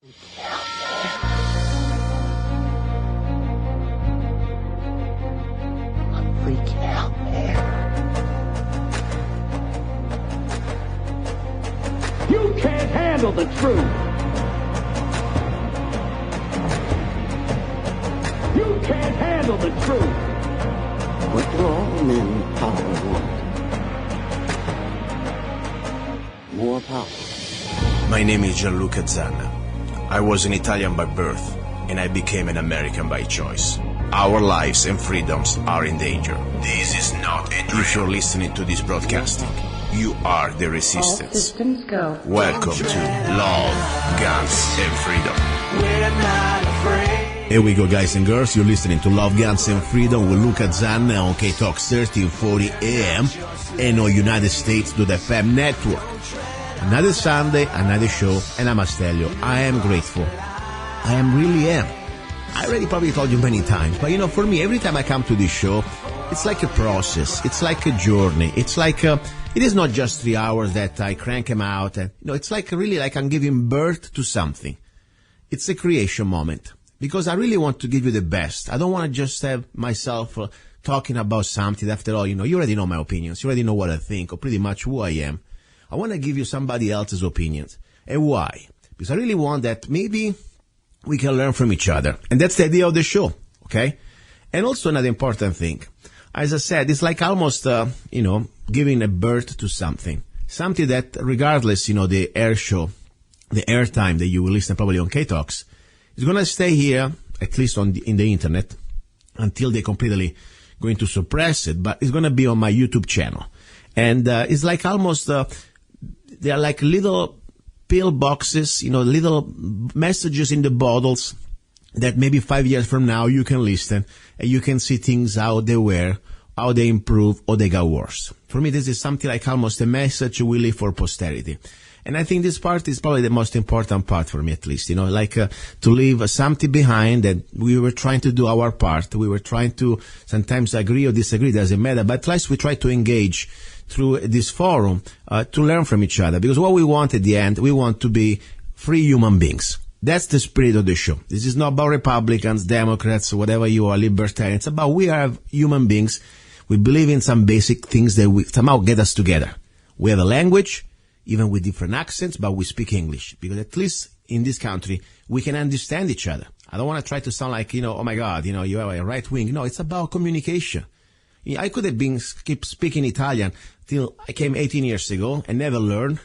Freaking out, man. You can't handle the truth. You can't handle the truth. What do all men in power want? More power. My name is luca-zanna. I was an Italian by birth, and I became an American by choice. Our lives and freedoms are in danger. This is not a dream. If you're listening to this broadcasting, you are the resistance. All systems go. Welcome to Love, Guns, and Freedom. We're not afraid. Here we go, guys and girls. You're listening to Love, Guns, and Freedom with luca-zanna on K-Talks 1340 AM and on United States to the FM network. Another Sunday, another show, and I must tell you, I am grateful. I really am. I already probably told you many times, but for me, every time I come to this show, it's like a process. It's like a journey. It's like it is not just 3 hours that I crank them out. And, it's like really like I'm giving birth to something. It's a creation moment because I really want to give you the best. I don't want to just have myself talking about something. After all, you already know my opinions. You already know what I think or pretty much who I am. I want to give you somebody else's opinions. And why? Because I really want that maybe we can learn from each other. And that's the idea of the show, okay? And also another important thing. As I said, it's like almost, giving a birth to something. Something that regardless, the air show, the airtime that you will listen probably on K-Talks, is going to stay here, at least in the internet, until they're completely going to suppress it. But it's going to be on my YouTube channel. And it's like almost... they are like little pill boxes, little messages in the bottles that maybe 5 years from now you can listen and you can see things how they were, how they improve or they got worse. For me, this is something like almost a message we leave for posterity. And I think this part is probably the most important part for me, at least, to leave something behind that we were trying to do our part. We were trying to sometimes agree or disagree, doesn't matter, but at least we try to engage through this forum to learn from each other. Because what we want at the end, we want to be free human beings. That's the spirit of the show. This is not about Republicans, Democrats, whatever you are, libertarians. It's about we are human beings. We believe in some basic things that we somehow get us together. We have a language, even with different accents, but we speak English. Because at least in this country, we can understand each other. I don't want to try to sound like, oh my God, you have a right wing. No, it's about communication. I could have keep speaking Italian till I came 18 years ago and never learned.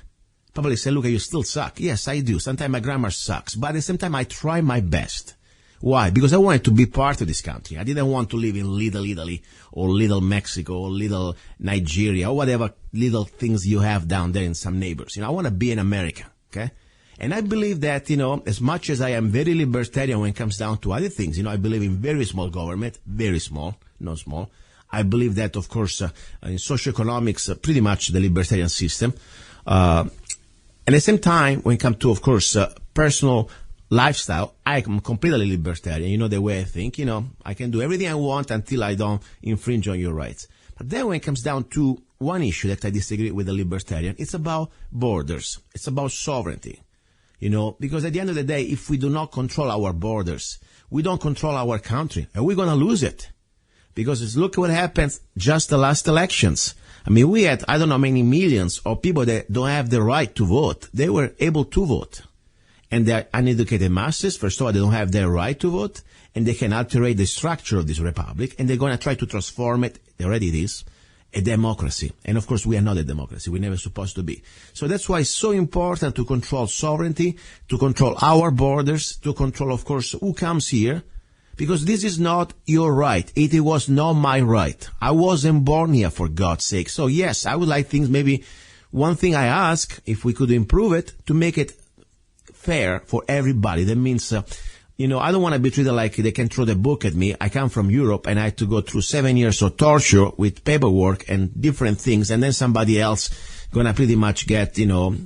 Probably say, Luca, you still suck. Yes, I do. Sometimes my grammar sucks. But at the same time, I try my best. Why? Because I wanted to be part of this country. I didn't want to live in Little Italy or Little Mexico or Little Nigeria or whatever little things you have down there in some neighbors. I want to be an American. Okay? And I believe that, as much as I am very libertarian when it comes down to other things, I believe in very small government, very small, not small. I believe that, of course, in socioeconomics, pretty much the libertarian system. And at the same time, when it comes to, of course, personal lifestyle, I am completely libertarian. You know the way I think. I can do everything I want until I don't infringe on your rights. But then when it comes down to one issue that I disagree with the libertarian, it's about borders. It's about sovereignty. Because at the end of the day, if we do not control our borders, we don't control our country, and we're going to lose it. Because look what happened just the last elections. We had, I don't know, many millions of people that don't have the right to vote. They were able to vote. And they're uneducated masses. First of all, they don't have their right to vote. And they can alter the structure of this republic. And they're going to try to transform it, already it is, a democracy. And of course, we are not a democracy. We're never supposed to be. So that's why it's so important to control sovereignty, to control our borders, to control, of course, who comes here. Because this is not your right. It was not my right. I wasn't born here, for God's sake. So yes, I would like things, maybe one thing I ask, if we could improve it, to make it fair for everybody. That means, I don't want to be treated like they can throw the book at me. I come from Europe and I had to go through 7 years of torture with paperwork and different things. And then somebody else gonna pretty much get, a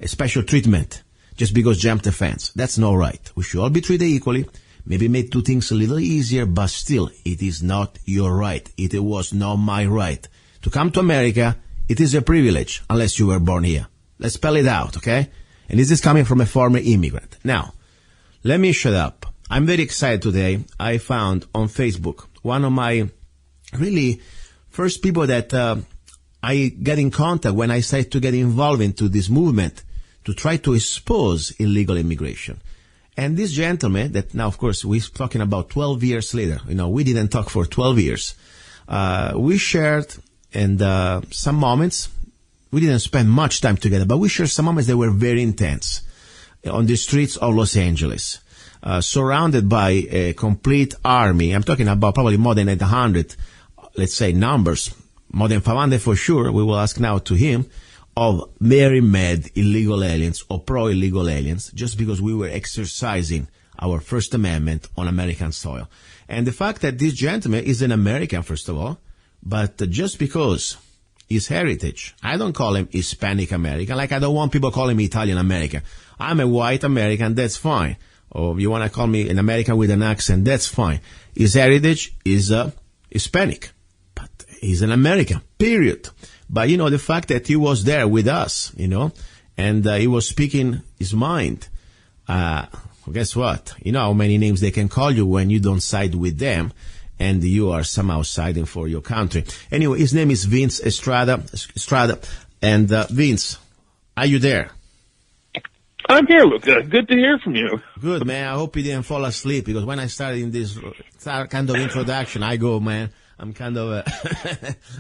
special treatment just because jumped the fence. That's not right. We should all be treated equally. Maybe make two things a little easier, but still, it is not your right. It was not my right. To come to America, it is a privilege, unless you were born here. Let's spell it out, okay? And this is coming from a former immigrant. Now, Let me shut up. I'm very excited today. I found on Facebook one of my really first people that I get in contact when I started to get involved into this movement to try to expose illegal immigration. And this gentleman that now, of course, we're talking about 12 years later. We didn't talk for 12 years. We shared and some moments. We didn't spend much time together, but we shared some moments that were very intense on the streets of Los Angeles, surrounded by a complete army. I'm talking about probably more than 800, let's say numbers, more than 500 for sure. We will ask now to him, of very mad illegal aliens or pro-illegal aliens, just because we were exercising our First Amendment on American soil. And the fact that this gentleman is an American, first of all, but just because his heritage, I don't call him Hispanic American, like I don't want people calling me Italian American. I'm a white American, that's fine. Or you want to call me an American with an accent, that's fine. His heritage is Hispanic, but he's an American, period. But, the fact that he was there with us, and he was speaking his mind, guess what? You know how many names they can call you when you don't side with them, and you are somehow siding for your country. Anyway, his name is Vince-Estrada. And Vince, are you there? I'm here, Luca. Good to hear from you. Good, man. I hope you didn't fall asleep, because when I started in this kind of introduction, I go, man, I'm kind of,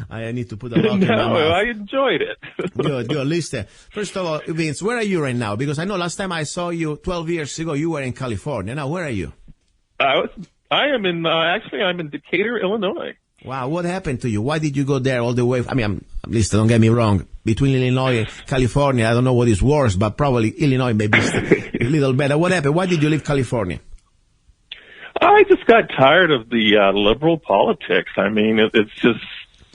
I need to put a lot in my mouth. No, I enjoyed it. Good. Listen, first of all, Vince, where are you right now? Because I know last time I saw you 12 years ago, you were in California. Now, where are you? I am in, actually, I'm in Decatur, Illinois. Wow, what happened to you? Why did you go there all the way? I mean, at least don't get me wrong. Between Illinois and California, I don't know what is worse, but probably Illinois maybe is a little better. What happened? Why did you leave California? I just got tired of the liberal politics. I mean, it's just,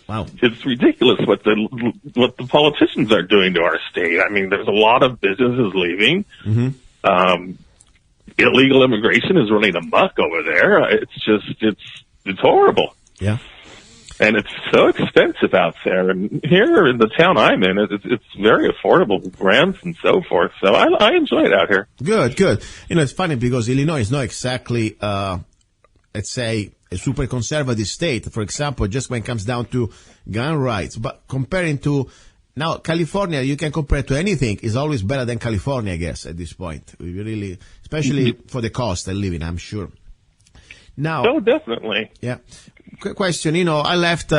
wow, it's ridiculous what the politicians are doing to our state. I mean, there's a lot of businesses leaving. Mm-hmm. Illegal immigration is running amok over there. It's horrible. Yeah. And it's so expensive out there. And here in the town I'm in, it's very affordable rents and so forth. So I enjoy it out here. Good. It's funny because Illinois is not exactly, let's say, a super conservative state, for example, just when it comes down to gun rights. But comparing to now California, you can compare to anything, is always better than California, I guess, at this point. We really, especially for the cost of living, I'm sure. Now, oh, definitely. Yeah. Quick question. I left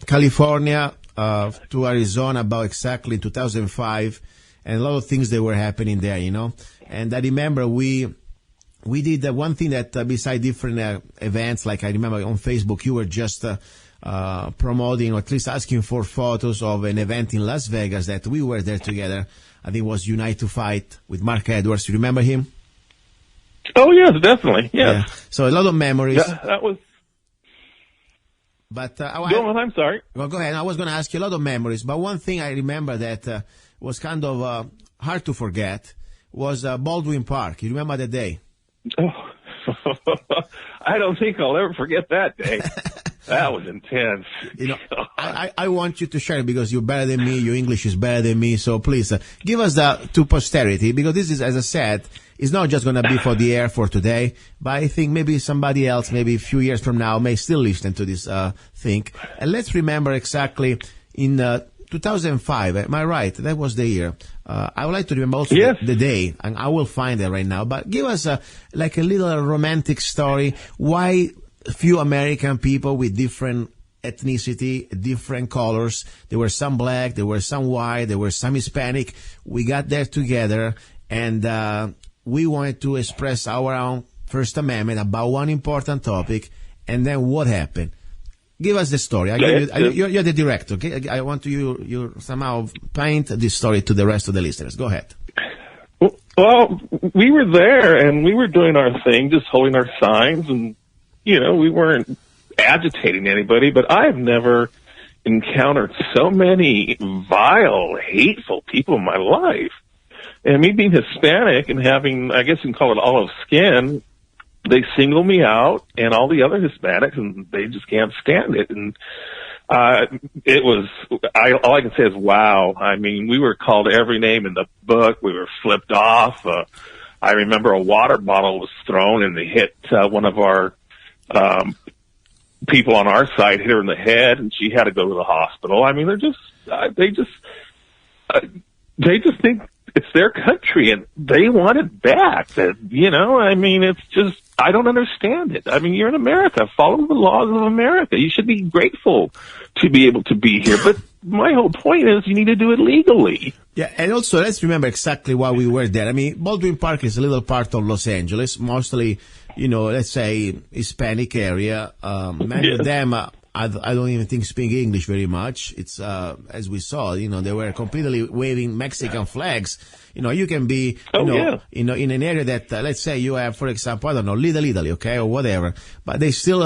California to Arizona about exactly 2005, and a lot of things that were happening there, And I remember we did one thing that beside different events, like I remember on Facebook, you were just promoting or at least asking for photos of an event in Las Vegas that we were there together. I think it was Unite to Fight with Mark Edwards. You remember him? Oh, yes, definitely. Yes. Yeah. So a lot of memories. Yeah, that was... But go on, I'm sorry. Well, go ahead. I was going to ask you a lot of memories, but one thing I remember that was kind of hard to forget was Baldwin Park. You remember that day? Oh, I don't think I'll ever forget that day. That was intense. I want you to share it because you're better than me. Your English is better than me. So please give us that to posterity, because this is, as I said, it's not just going to be for the air for today, but I think maybe somebody else, maybe a few years from now, may still listen to this thing. And let's remember exactly in 2005, am I right? That was the year. I would like to remember also the day, and I will find it right now. But give us like a little romantic story. Why few American people with different ethnicity, different colors? There were some black, there were some white, there were some Hispanic. We got there together, and we wanted to express our own First Amendment about one important topic. And then what happened? Give us the story. You're the director, okay? I want you somehow paint this story to the rest of the listeners. Go ahead. Well, we were there, and we were doing our thing, just holding our signs, and, we weren't agitating anybody, but I've never encountered so many vile, hateful people in my life. And me being Hispanic and having, I guess you can call it olive skin, they single me out and all the other Hispanics, and they just can't stand it. And it was, all I can say is, wow. I mean, we were called every name in the book. We were flipped off. I remember a water bottle was thrown and they hit one of our people on our side, hit her in the head, and she had to go to the hospital. I mean, they just think it's their country and they want it back. I mean, it's just, I don't understand it. I mean, you're in America. Follow the laws of America. You should be grateful to be able to be here. But my whole point is you need to do it legally. Yeah, and also let's remember exactly why we were there. I mean, Baldwin Park is a little part of Los Angeles, mostly, let's say Hispanic area. Many of them, I don't even think speak English very much. It's, as we saw, they were completely waving Mexican flags. You can be, in an area that, let's say you have, for example, I don't know, Little Italy, okay, or whatever, but they still,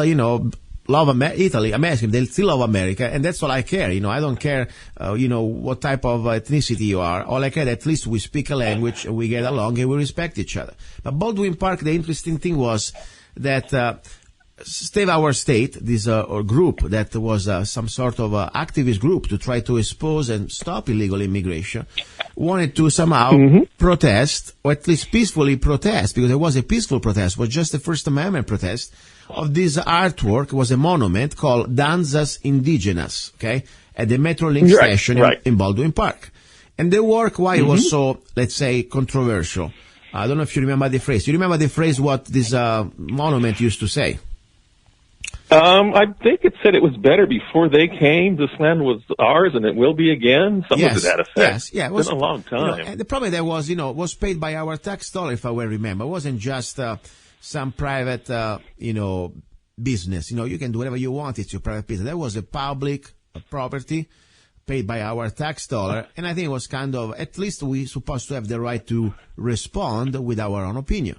love Italy, American, they still love America, and that's all I care. I don't care, what type of ethnicity you are. All I care, at least we speak a language, we get along, and we respect each other. But Baldwin Park, the interesting thing was that, Save Our State, this group that was some sort of activist group to try to expose and stop illegal immigration, wanted to somehow protest, or at least peacefully protest, because it was a peaceful protest, it was just a First Amendment protest, of this artwork. It was a monument called Danzas Indigenas, okay, at the Metrolink station in Baldwin Park. And the work, why it was so, let's say, controversial. I don't know if you remember the phrase. You remember the phrase what this monument used to say? I think it said it was better before they came. This land was ours, and it will be again. Something to that effect. Yes, yeah, it was been a long time. And the problem there was, was paid by our tax dollar, if I well remember. It wasn't just some private, business. You can do whatever you want. It's your private business. That was a public property paid by our tax dollar, and I think it was kind of, at least we supposed to have the right to respond with our own opinion.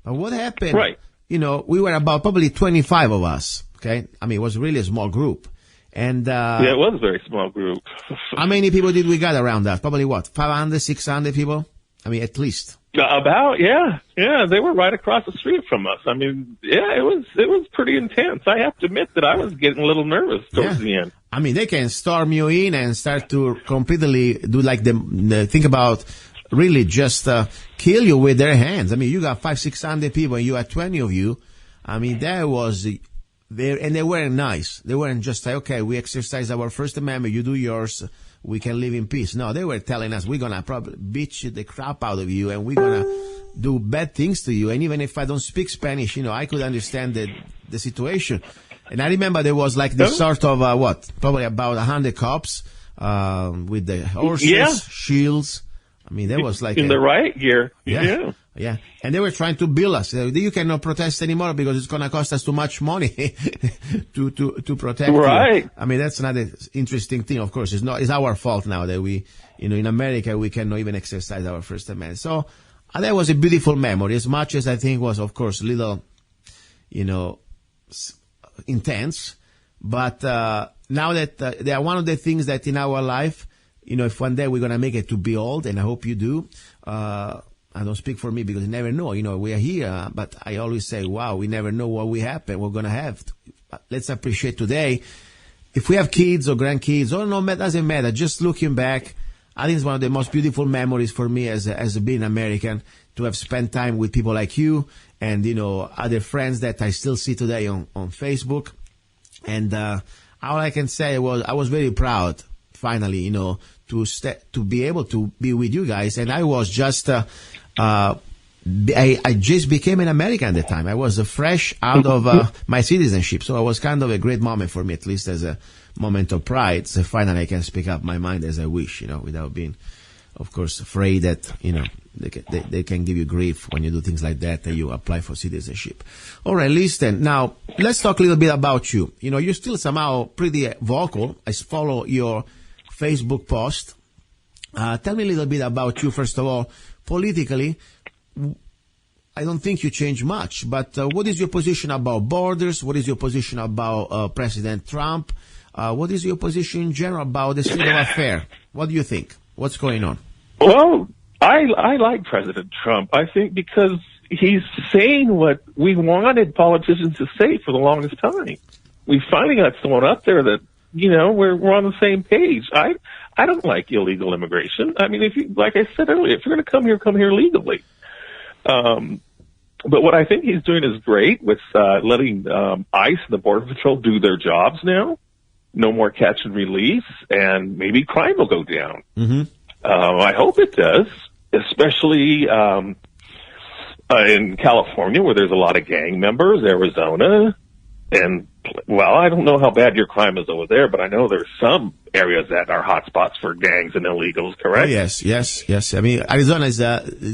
But what happened? Right. We were about probably 25 of us, okay? I mean, it was really a small group. And, it was a very small group. How many people did we got around us? Probably what? 500, 600 people? I mean, at least. About, yeah. Yeah, they were right across the street from us. I mean, yeah, it was pretty intense. I have to admit that I was getting a little nervous towards the end. I mean, they can storm you in and start to completely do like think about really just kill you with their hands. I mean, you got 500-600 people and you had 20 of you. I mean, that was there, and they weren't nice. They weren't just like, okay, we exercise our First Amendment, you do yours, we can live in peace. No, they were telling us, we're gonna probably beat the crap out of you and we're gonna do bad things to you. And even if I don't speak Spanish, I could understand the situation. And I remember there was like this sort of, probably about 100 cops, with the horses, shields. I mean, that was like in the riot gear. Yeah. And they were trying to bill us. You cannot protest anymore because it's going to cost us too much money to protect you. I mean, that's another interesting thing. Of course, it's our fault now that we, in America, we cannot even exercise our First Amendment. So that was a beautiful memory, as much as I think was, of course, a little, intense. But now that they are one of the things that in our life, if one day we're going to make it to be old, and I hope you do, I don't speak for me because you never know. We are here, but I always say, wow, we never know what we're going to have. Let's appreciate today. If we have kids or grandkids, it doesn't matter. Just looking back, I think it's one of the most beautiful memories for me as being American, to have spent time with people like you and, other friends that I still see today on Facebook. And all I can say was I was very proud, finally, to be able to be with you guys. And I was just, I just became an American at the time. I was fresh out of my citizenship. So it was kind of a great moment for me, at least as a moment of pride. So finally I can speak up my mind as I wish, without being, of course, afraid that, they can give you grief when you do things like that you apply for citizenship. All right, listen. Now, let's talk a little bit about you. You're still somehow pretty vocal. I follow your Facebook post. Tell me a little bit about you, first of all. Politically, I don't think you change much, but what is your position about borders? What is your position about President Trump? What is your position in general about the state of affairs? What do you think? What's going on? Well, I like President Trump. I think because he's saying what we wanted politicians to say for the longest time. We finally got someone up there that, we're on the same page. I don't like illegal immigration. I mean, like I said earlier, if you're going to come here legally. But what I think he's doing is great with letting ICE and the Border Patrol do their jobs now. No more catch and release, and maybe crime will go down. Mm-hmm. I hope it does, especially in California, where there's a lot of gang members, Arizona, and, well, I don't know how bad your crime is over there, but I know there's some areas that are hotspots for gangs and illegals, correct? Oh, yes. I mean, Arizona is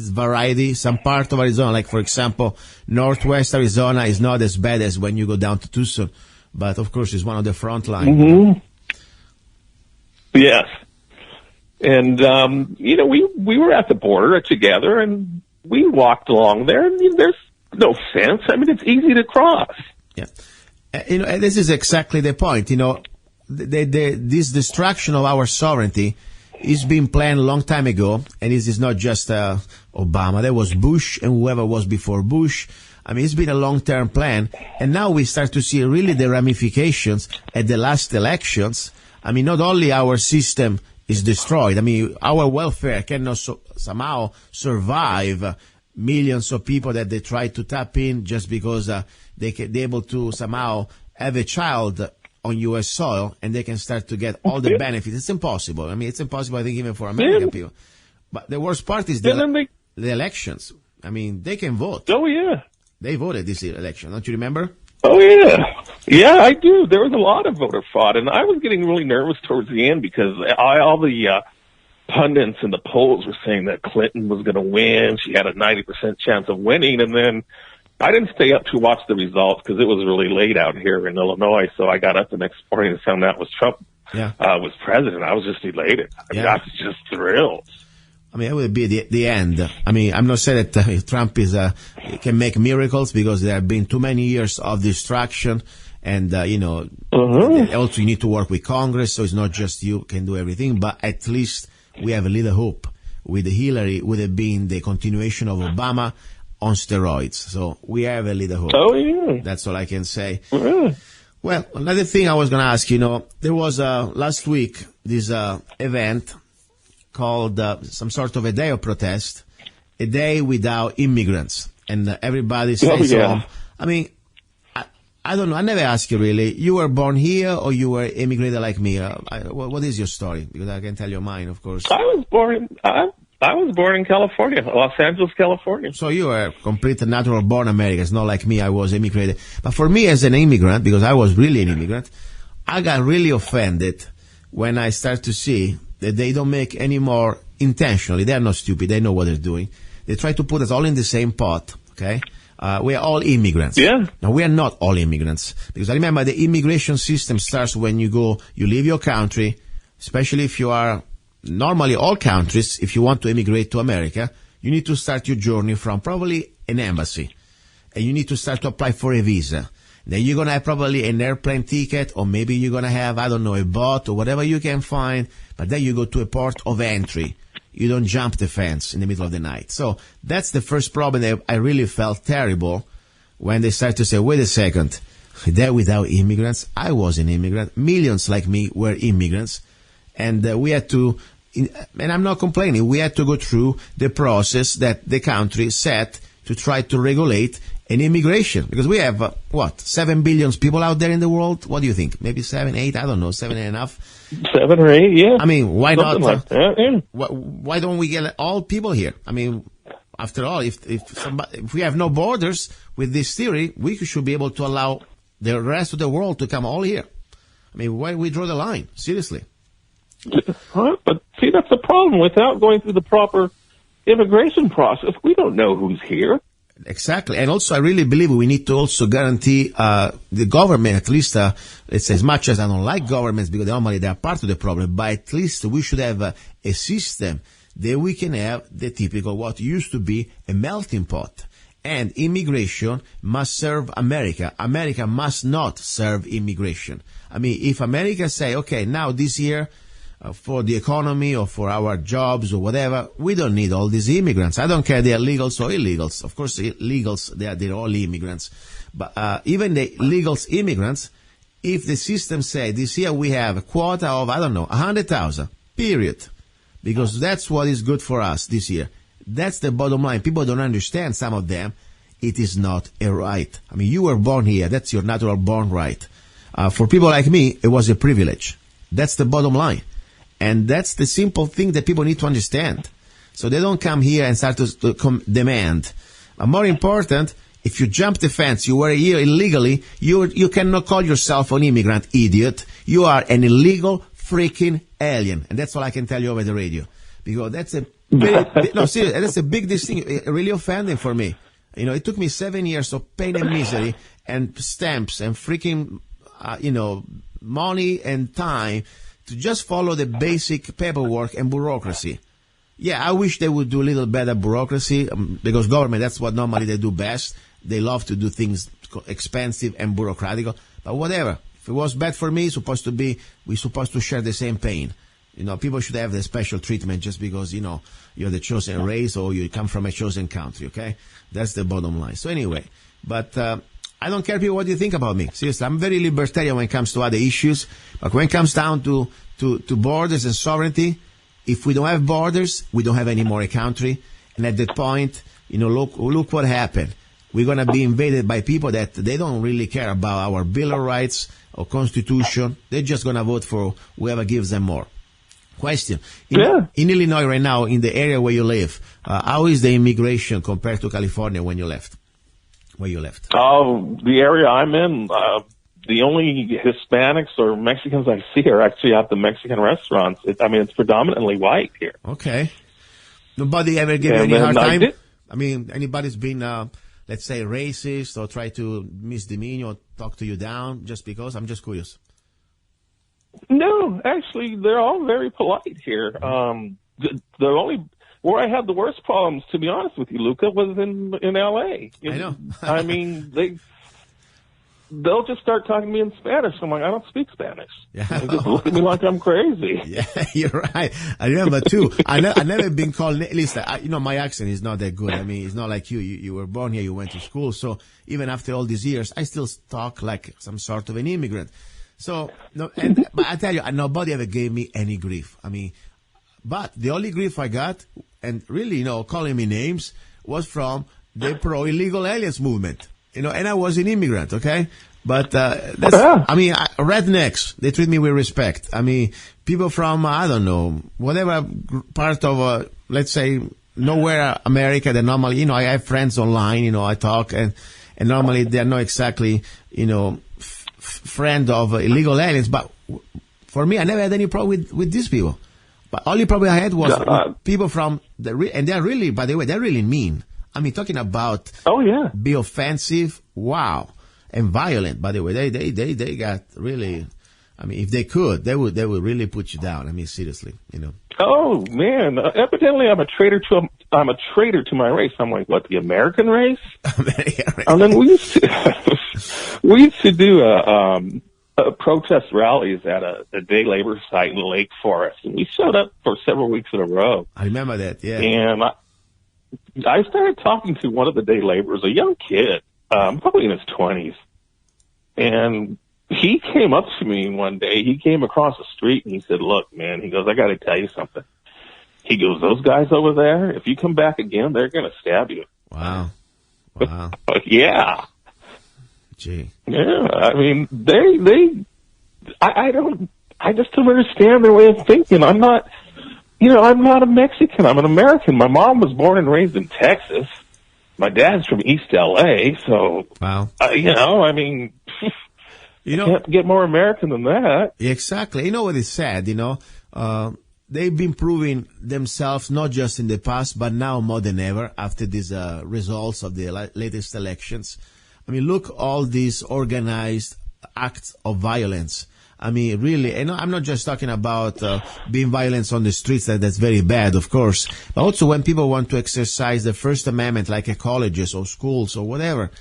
variety. Some part of Arizona, like, for example, northwest Arizona is not as bad as when you go down to Tucson, but, of course, it's one of the front line. Mm-hmm. Yes. And, we were at the border together, and we walked along there, and there's no fence. I mean, it's easy to cross. Yeah. This is exactly the point. This destruction of our sovereignty is being planned a long time ago, and this is not just Obama. There was Bush and whoever was before Bush. I mean, it's been a long-term plan, and now we start to see really the ramifications at the last elections. I mean, not only our system is destroyed. I mean, our welfare cannot somehow survive millions of people that they try to tap in just because they're able to somehow have a child on U.S. soil and they can start to get all the benefits. It's impossible. I mean, it's impossible, I think, even for American people. But the worst part is the elections. I mean, they can vote. Oh, yeah. They voted this election. Don't you remember? Oh, yeah. Yeah, I do. There was a lot of voter fraud, and I was getting really nervous towards the end because all the pundits in the polls were saying that Clinton was going to win. She had a 90% chance of winning, and then I didn't stay up to watch the results because it was really late out here in Illinois, so I got up the next morning and found out Trump was president. I was just elated. I was just thrilled. I mean, it would be the end. I mean, I'm not saying that Trump can make miracles because there have been too many years of destruction. And, also you need to work with Congress. So it's not just you can do everything, but at least we have a little hope. With Hillary, would have been the continuation of Obama on steroids. So we have a little hope. Oh, yeah. That's all I can say. Yeah. Well, another thing I was going to ask, there was last week this event called some sort of a day of protest, a day without immigrants, and everybody stays home. I mean, I don't know. I never asked you really. You were born here or you were immigrated like me? What is your story? Because I can tell you mine, of course. I was born in California, Los Angeles, California. So you are complete natural born American. It's not like me. I was immigrated. But for me as an immigrant, because I was really an immigrant, I got really offended when I start to see that they don't make any more intentionally. They're not stupid. They know what they're doing. They try to put us all in the same pot, okay? We are all immigrants. Yeah. Now, we are not all immigrants. Because I remember the immigration system starts when you leave your country, especially if you are, normally all countries, if you want to immigrate to America, you need to start your journey from probably an embassy. And you need to start to apply for a visa. Then you're going to have probably an airplane ticket, or maybe you're going to have, I don't know, a boat or whatever you can find. But then you go to a port of entry. You don't jump the fence in the middle of the night. So that's the first problem that I really felt terrible when they started to say, wait a second, they're without immigrants. I was an immigrant. Millions like me were immigrants. And we had to, and I'm not complaining, we had to go through the process that the country set to try to regulate an immigration. Because we have, 7 billion people out there in the world? What do you think? Maybe 7, 8? I don't know. 7 ain't enough. 7 or 8, yeah. I mean, why something not? Like that, yeah. Why don't we get all people here? I mean, after all, if we have no borders with this theory, we should be able to allow the rest of the world to come all here. I mean, why we draw the line? Seriously. But see, that's the problem. Without going through the proper immigration process, we don't know who's here. Exactly. And also, I really believe we need to also guarantee the government, at least, it's as much as I don't like governments because normally they are part of the problem, but at least we should have a system that we can have the typical, what used to be a melting pot. And immigration must serve America. America must not serve immigration. I mean, if America say, okay, now this year, for the economy or for our jobs or whatever, we don't need all these immigrants. I don't care they are legals or illegals. Of course, illegals, they're all immigrants. But even the legals, immigrants, if the system say this year we have a quota of, 100,000, period, because that's what is good for us this year. That's the bottom line. People don't understand, some of them. It is not a right. I mean, you were born here. That's your natural born right. For people like me, it was a privilege. That's the bottom line. And that's the simple thing that people need to understand. So they don't come here and start to demand. More important, if you jump the fence, you were here illegally, you cannot call yourself an immigrant, idiot. You are an illegal freaking alien. And that's all I can tell you over the radio. Because that's a no, seriously, that's a big distinction, really offending for me. You know, it took me 7 years of pain and misery and stamps and freaking, money and time to just follow the basic paperwork and bureaucracy. Yeah, I wish they would do a little better bureaucracy because government, that's what normally they do best. They love to do things expensive and bureaucratic. But whatever. If it was bad for me, we're supposed to share the same pain. You know, people should have the special treatment just because, you're the chosen race or you come from a chosen country, okay? That's the bottom line. So anyway, but I don't care, people, what you think about me. Seriously, I'm very libertarian when it comes to other issues. But when it comes down to borders and sovereignty, if we don't have borders, we don't have any more a country. And at that point, look what happened. We're going to be invaded by people that they don't really care about our Bill of Rights or Constitution. They're just going to vote for whoever gives them more. Question. In Illinois right now, in the area where you live, how is the immigration compared to California when you left? Where you left? Oh, the area I'm in, the only Hispanics or Mexicans I see are actually at the Mexican restaurants. It's predominantly white here. Okay. Nobody ever gave you any hard time? Anybody's been, let's say, racist or try to misdemean or talk to you down just because? I'm just curious. No, actually, they're all very polite here. The only where I had the worst problems, to be honest with you, Luca, was in L.A. I know. They'll just start talking to me in Spanish. I'm like, I don't speak Spanish. Yeah. They just look at me like I'm crazy. Yeah, you're right. I remember too. I never been called. At least, my accent is not that good. It's not like you. You were born here. You went to school. So even after all these years, I still talk like some sort of an immigrant. So, but I tell you, nobody ever gave me any grief. But the only grief I got, and really, calling me names, was from the pro-illegal aliens movement. And I was an immigrant, okay? But, rednecks, they treat me with respect. People from, I don't know, whatever part of, let's say, nowhere America, that normally, I have friends online, I talk, and normally they're not exactly, friend of illegal aliens, but for me, I never had any problem with these people. But only problem I had was people from and they're really, by the way, they're really mean. Talking about be offensive, wow, and violent. By the way, they got really. If they could, they would really put you down. Seriously, Oh man, evidently I'm a traitor to my race. I'm like, what, the American race? And then we used to do protest rallies at a day labor site in Lake Forest, and we showed up for several weeks in a row. I remember that, yeah. And I started talking to one of the day laborers, a young kid, probably in his 20s, and he came up to me one day. He came across the street and he said, look, man, he goes, I got to tell you something. He goes, those guys over there, if you come back again, they're going to stab you. Wow. Yeah. Gee. Yeah. I just don't understand their way of thinking. I'm not a Mexican. I'm an American. My mom was born and raised in Texas. My dad's from East LA. So, wow. Can't get more American than that. Exactly. You know what is sad? They've been proving themselves not just in the past, but now more than ever after these results of the latest elections. Look, all these organized acts of violence. Really, and I'm not just talking about being violent on the streets. That's very bad, of course. But also when people want to exercise the First Amendment, like at colleges or schools or whatever.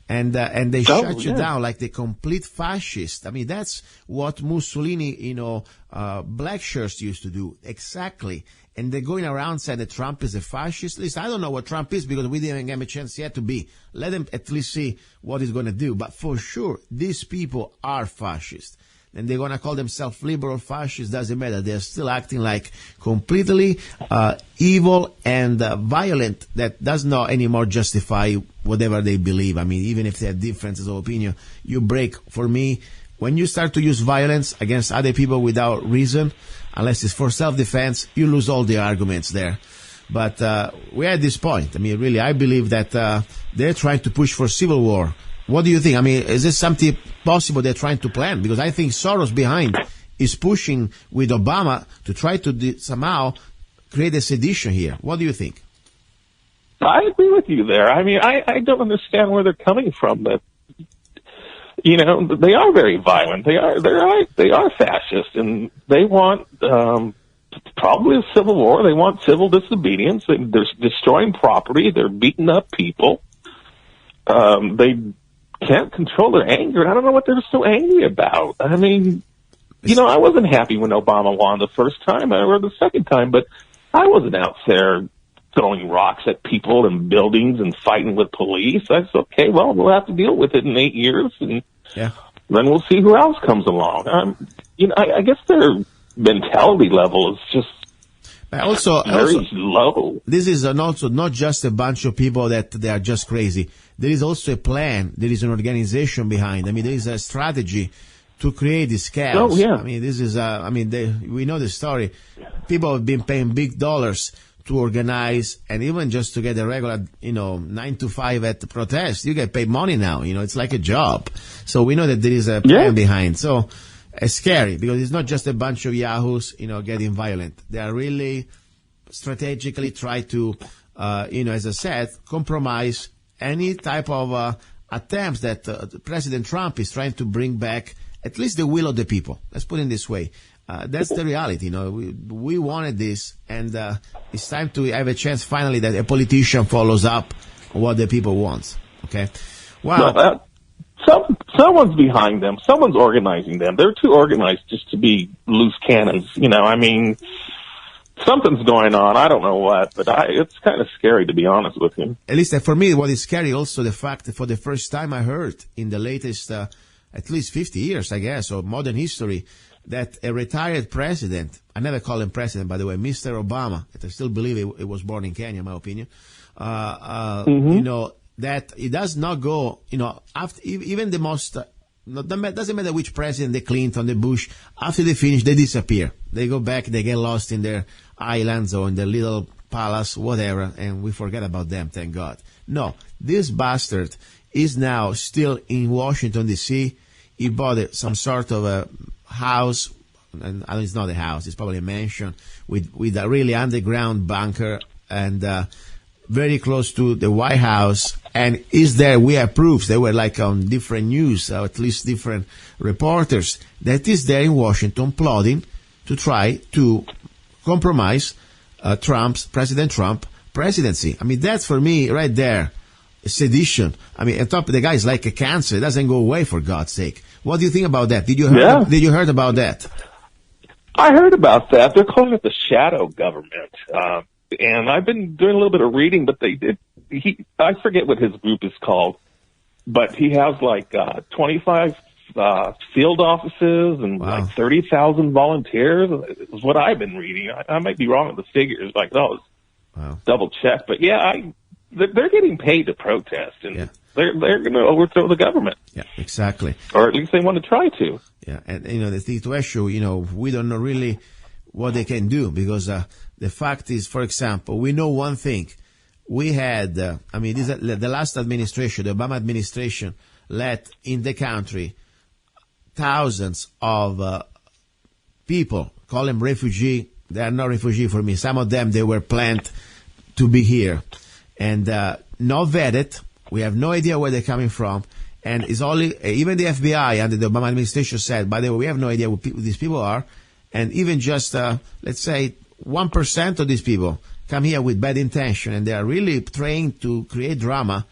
And they shut you down like the complete fascist. That's what Mussolini, black shirts used to do. Exactly. And they're going around saying that Trump is a fascist. At least I don't know what Trump is because we didn't get a chance yet to be. Let them at least see what he's going to do. But for sure, these people are fascist. and they're going to call themselves liberal fascists, doesn't matter. They're still acting like completely evil and violent. That does not anymore justify whatever they believe. I mean, even if they have differences of opinion, you break, for me, when you start to use violence against other people without reason, unless it's for self-defense, you lose all the arguments there. But we're at this point. I mean, really, I believe that they're trying to push for civil war. What do you think? I mean, is this something possible they're trying to plan? Because I think Soros behind is pushing with Obama to try to somehow create a sedition here. What do you think? I agree with you there. I mean, I don't understand where they're coming from. But you know, they are very violent. They are fascist, and they want probably a civil war. They want civil disobedience. They're destroying property. They're beating up people. They can't control their anger. I don't know what they're so angry about. I mean, you know, I wasn't happy when Obama won the first time or the second time, but I wasn't out there throwing rocks at people and buildings and fighting with police. I said, okay, well, we'll have to deal with it in 8 years, and then we'll see who else comes along. You know, I guess their mentality level is just very low. This is also not just a bunch of people that they are just crazy. There is also a plan. There is an organization behind. I mean, there is a strategy to create this chaos. Oh, yeah. I mean, this is, we know the story. People have been paying big dollars to organize, and even just to get a regular, 9 to 5 at the protest, you get paid money now. You know, it's like a job. So we know that there is a plan behind. So it's scary because it's not just a bunch of yahoos, getting violent. They are really strategically try to, as I said, compromise any type of attempts that President Trump is trying to bring back at least the will of the people. Let's put it this way. That's the reality. We wanted this, and it's time to have a chance finally that a politician follows up on what the people want. Okay? Wow. Someone's behind them. Someone's organizing them. They're too organized just to be loose cannons. I mean, something's going on. I don't know what, but it's kind of scary, to be honest with you. At least for me, what is scary also the fact that for the first time I heard in the latest, at least 50 years, I guess, of modern history, that a retired president, I never call him president, by the way, Mr. Obama, that I still believe he was born in Kenya, in my opinion, that it does not go, after even the most, doesn't matter which president, the Clinton, the Bush, after they finish, they disappear. They go back, they get lost in their islands or in their little palace, whatever, and we forget about them, thank God. No, this bastard is now still in Washington, D.C. He bought some sort of a house, and it's not a house, it's probably a mansion, with a really underground bunker, and very close to the White House, and is there, we have proofs, they were like on different news, or at least different reporters, that is there in Washington plotting to try to compromise President Trump presidency. I mean, that's for me right there, sedition. I mean, on top of the guy is like a cancer, it doesn't go away, for God's sake. What do you think about that? Did you heard about that? I heard about that. They're calling it the shadow government. And I've been doing a little bit of reading, but I forget what his group is called, but he has like 25 field offices and like 30,000 volunteers. Is what I've been reading. I might be wrong with the figures, like those. Wow. Double check. But yeah, they're getting paid to protest, and they're going to overthrow the government. Yeah, exactly. Or at least they want to try to. Yeah, and the situation, we don't know really what they can do, because the fact is, for example, we know one thing. We had, the last administration, the Obama administration, let in the country thousands of people, call them refugee. They are not refugee for me. Some of them, they were planned to be here, and not vetted. We have no idea where they're coming from, and it's only even the FBI under the Obama administration said, by the way, we have no idea who these people are, and even just let's say 1% of these people come here with bad intention, and they are really trained to create drama.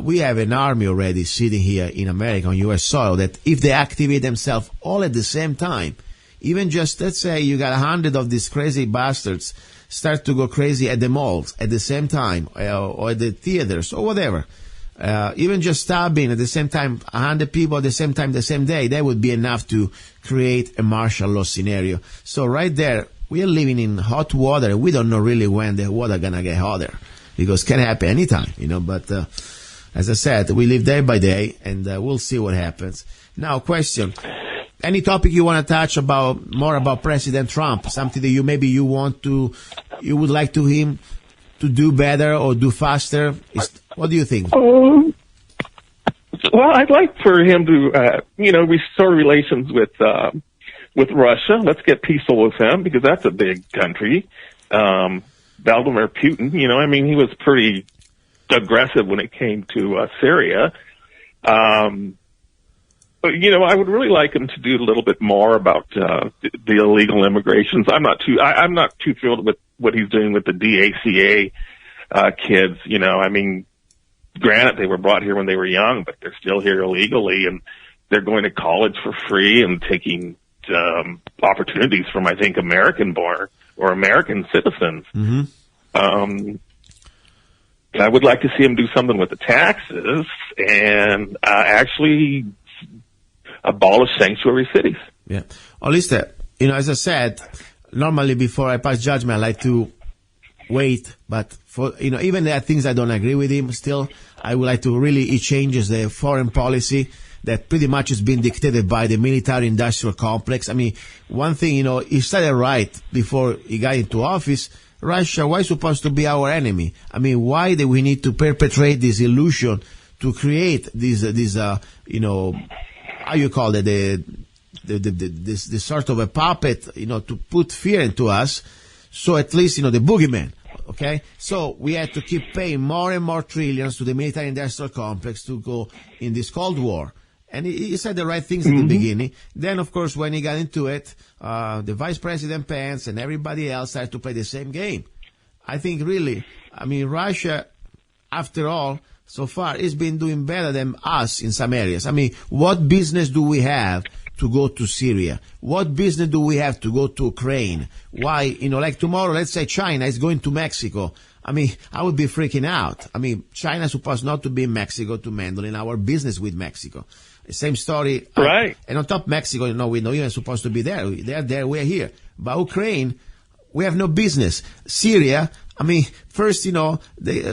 We have an army already sitting here in America on U.S. soil that if they activate themselves all at the same time, even just, let's say you got 100 of these crazy bastards start to go crazy at the malls at the same time, or at the theaters or whatever, Even just stabbing at the same time 100 people at the same time, the same day, that would be enough to create a martial law scenario. So right there, we are living in hot water. We don't know really when the water gonna get hotter, because it can happen anytime, But as I said, we live day by day, and we'll see what happens. Now, question: any topic you want to touch more about President Trump? Something that you would like him to do better or do faster? What do you think? Well, I'd like for him to, restore relations with Russia. Let's get peaceful with them, because that's a big country. Vladimir Putin, he was pretty aggressive when it came to Syria. But, I would really like him to do a little bit more about the illegal immigrations. I'm not too thrilled with what he's doing with the DACA kids. Granted, they were brought here when they were young, but they're still here illegally, and they're going to college for free and taking opportunities from, I think, American-born or American citizens. Mm-hmm. I would like to see him do something with the taxes and actually abolish sanctuary cities. Yeah. At least, as I said, normally before I pass judgment, I like to wait. But for, even there are things I don't agree with him still, I would like to really, he changes the foreign policy that pretty much has been dictated by the military-industrial complex. One thing, he started right before he got into office. Russia, why supposed to be our enemy? Why do we need to perpetrate this illusion to create this how you call it, this sort of a puppet, to put fear into us, so at least, the boogeyman, okay? So we had to keep paying more and more trillions to the military-industrial complex to go in this Cold War. And he said the right things at the beginning. Then, of course, when he got into it, the Vice President Pence and everybody else started to play the same game. I think really, Russia, after all, so far, it's been doing better than us in some areas. What business do we have to go to Syria? What business do we have to go to Ukraine? Why, like tomorrow, let's say China is going to Mexico. I would be freaking out. China's supposed not to be in Mexico to meddle in our business with Mexico. Same story. Right. And on top, Mexico, we're not even supposed to be there. They're there, we're here. But Ukraine, we have no business. Syria, first, Mr.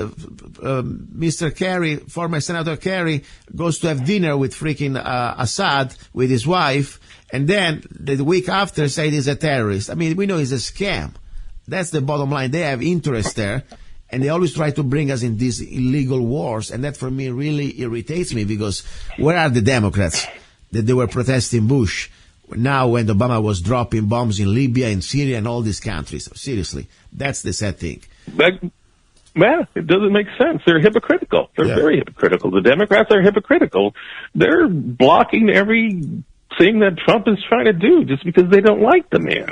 Kerry, former Senator Kerry, goes to have dinner with freaking Assad, with his wife, and then the week after say he's a terrorist. We know he's a scam. That's the bottom line. They have interest there, and they always try to bring us in these illegal wars, and that for me really irritates me, because where are the Democrats that they were protesting Bush? Now when Obama was dropping bombs in Libya, in Syria, and all these countries. Seriously, that's the sad thing. It doesn't make sense. They're hypocritical. They're very hypocritical. The Democrats are hypocritical. They're blocking everything that Trump is trying to do just because they don't like the man.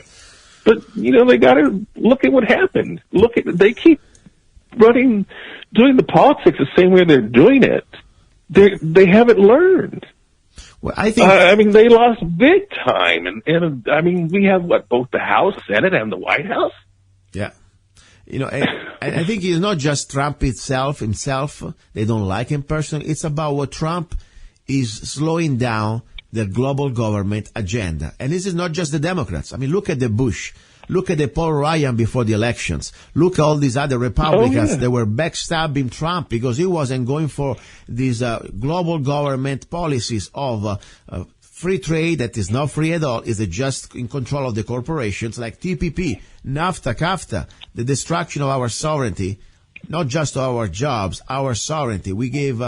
But, they got to look at what happened. They keep doing the politics the same way they're doing it. They haven't learned. Well, I think they lost big time, and we have both the House, Senate, and the White House. Yeah, and I think it's not just Trump himself. They don't like him personally. It's about what Trump is slowing down the global government agenda, and this is not just the Democrats. Look at the Bush. Look at the Paul Ryan before the elections. Look at all these other Republicans that were backstabbing Trump because he wasn't going for these global government policies of free trade that is not free at all, is just in control of the corporations, like TPP, NAFTA, CAFTA, the destruction of our sovereignty, not just our jobs, our sovereignty. We gave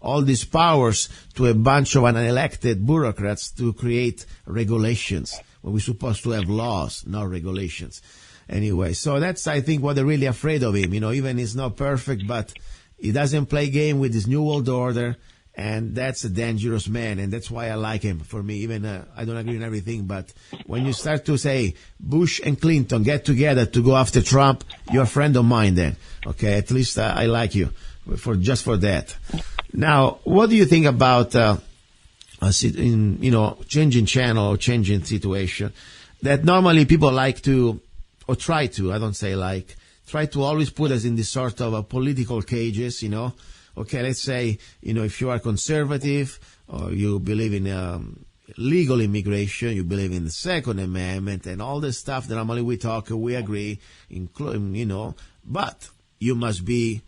all these powers to a bunch of unelected bureaucrats to create regulations. We're supposed to have laws, not regulations. Anyway, so that's, I think, what they're really afraid of him. Even he's not perfect, but he doesn't play game with this New World Order, and that's a dangerous man, and that's why I like him. For me, even I don't agree on everything, but when you start to say Bush and Clinton get together to go after Trump, you're a friend of mine then. Okay, at least I like you for that. Now, what do you think about changing channel, changing situation, that normally people like to, or try to, I don't say try to always put us in this sort of political cages, okay, let's say, if you are conservative or you believe in legal immigration, you believe in the Second Amendment and all the stuff that normally we agree, but you must be,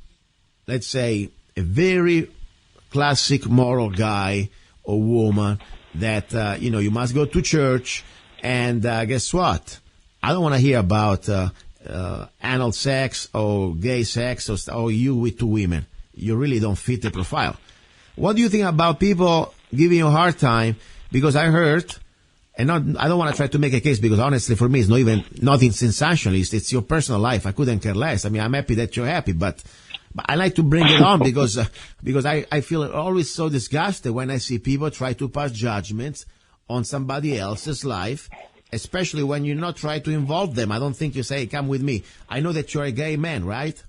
let's say, a very classic moral guy or woman that, you must go to church, and guess what? I don't want to hear about anal sex or gay sex or you with two women. You really don't fit the profile. What do you think about people giving you a hard time? Because I heard, and I don't want to try to make a case, because honestly for me it's nothing sensationalist. It's your personal life. I couldn't care less. I mean, I'm happy that you're happy, but I like to bring it on because I feel always so disgusted when I see people try to pass judgments on somebody else's life, especially when you not try to involve them. I don't think you say, come with me. I know that you're a gay man, right?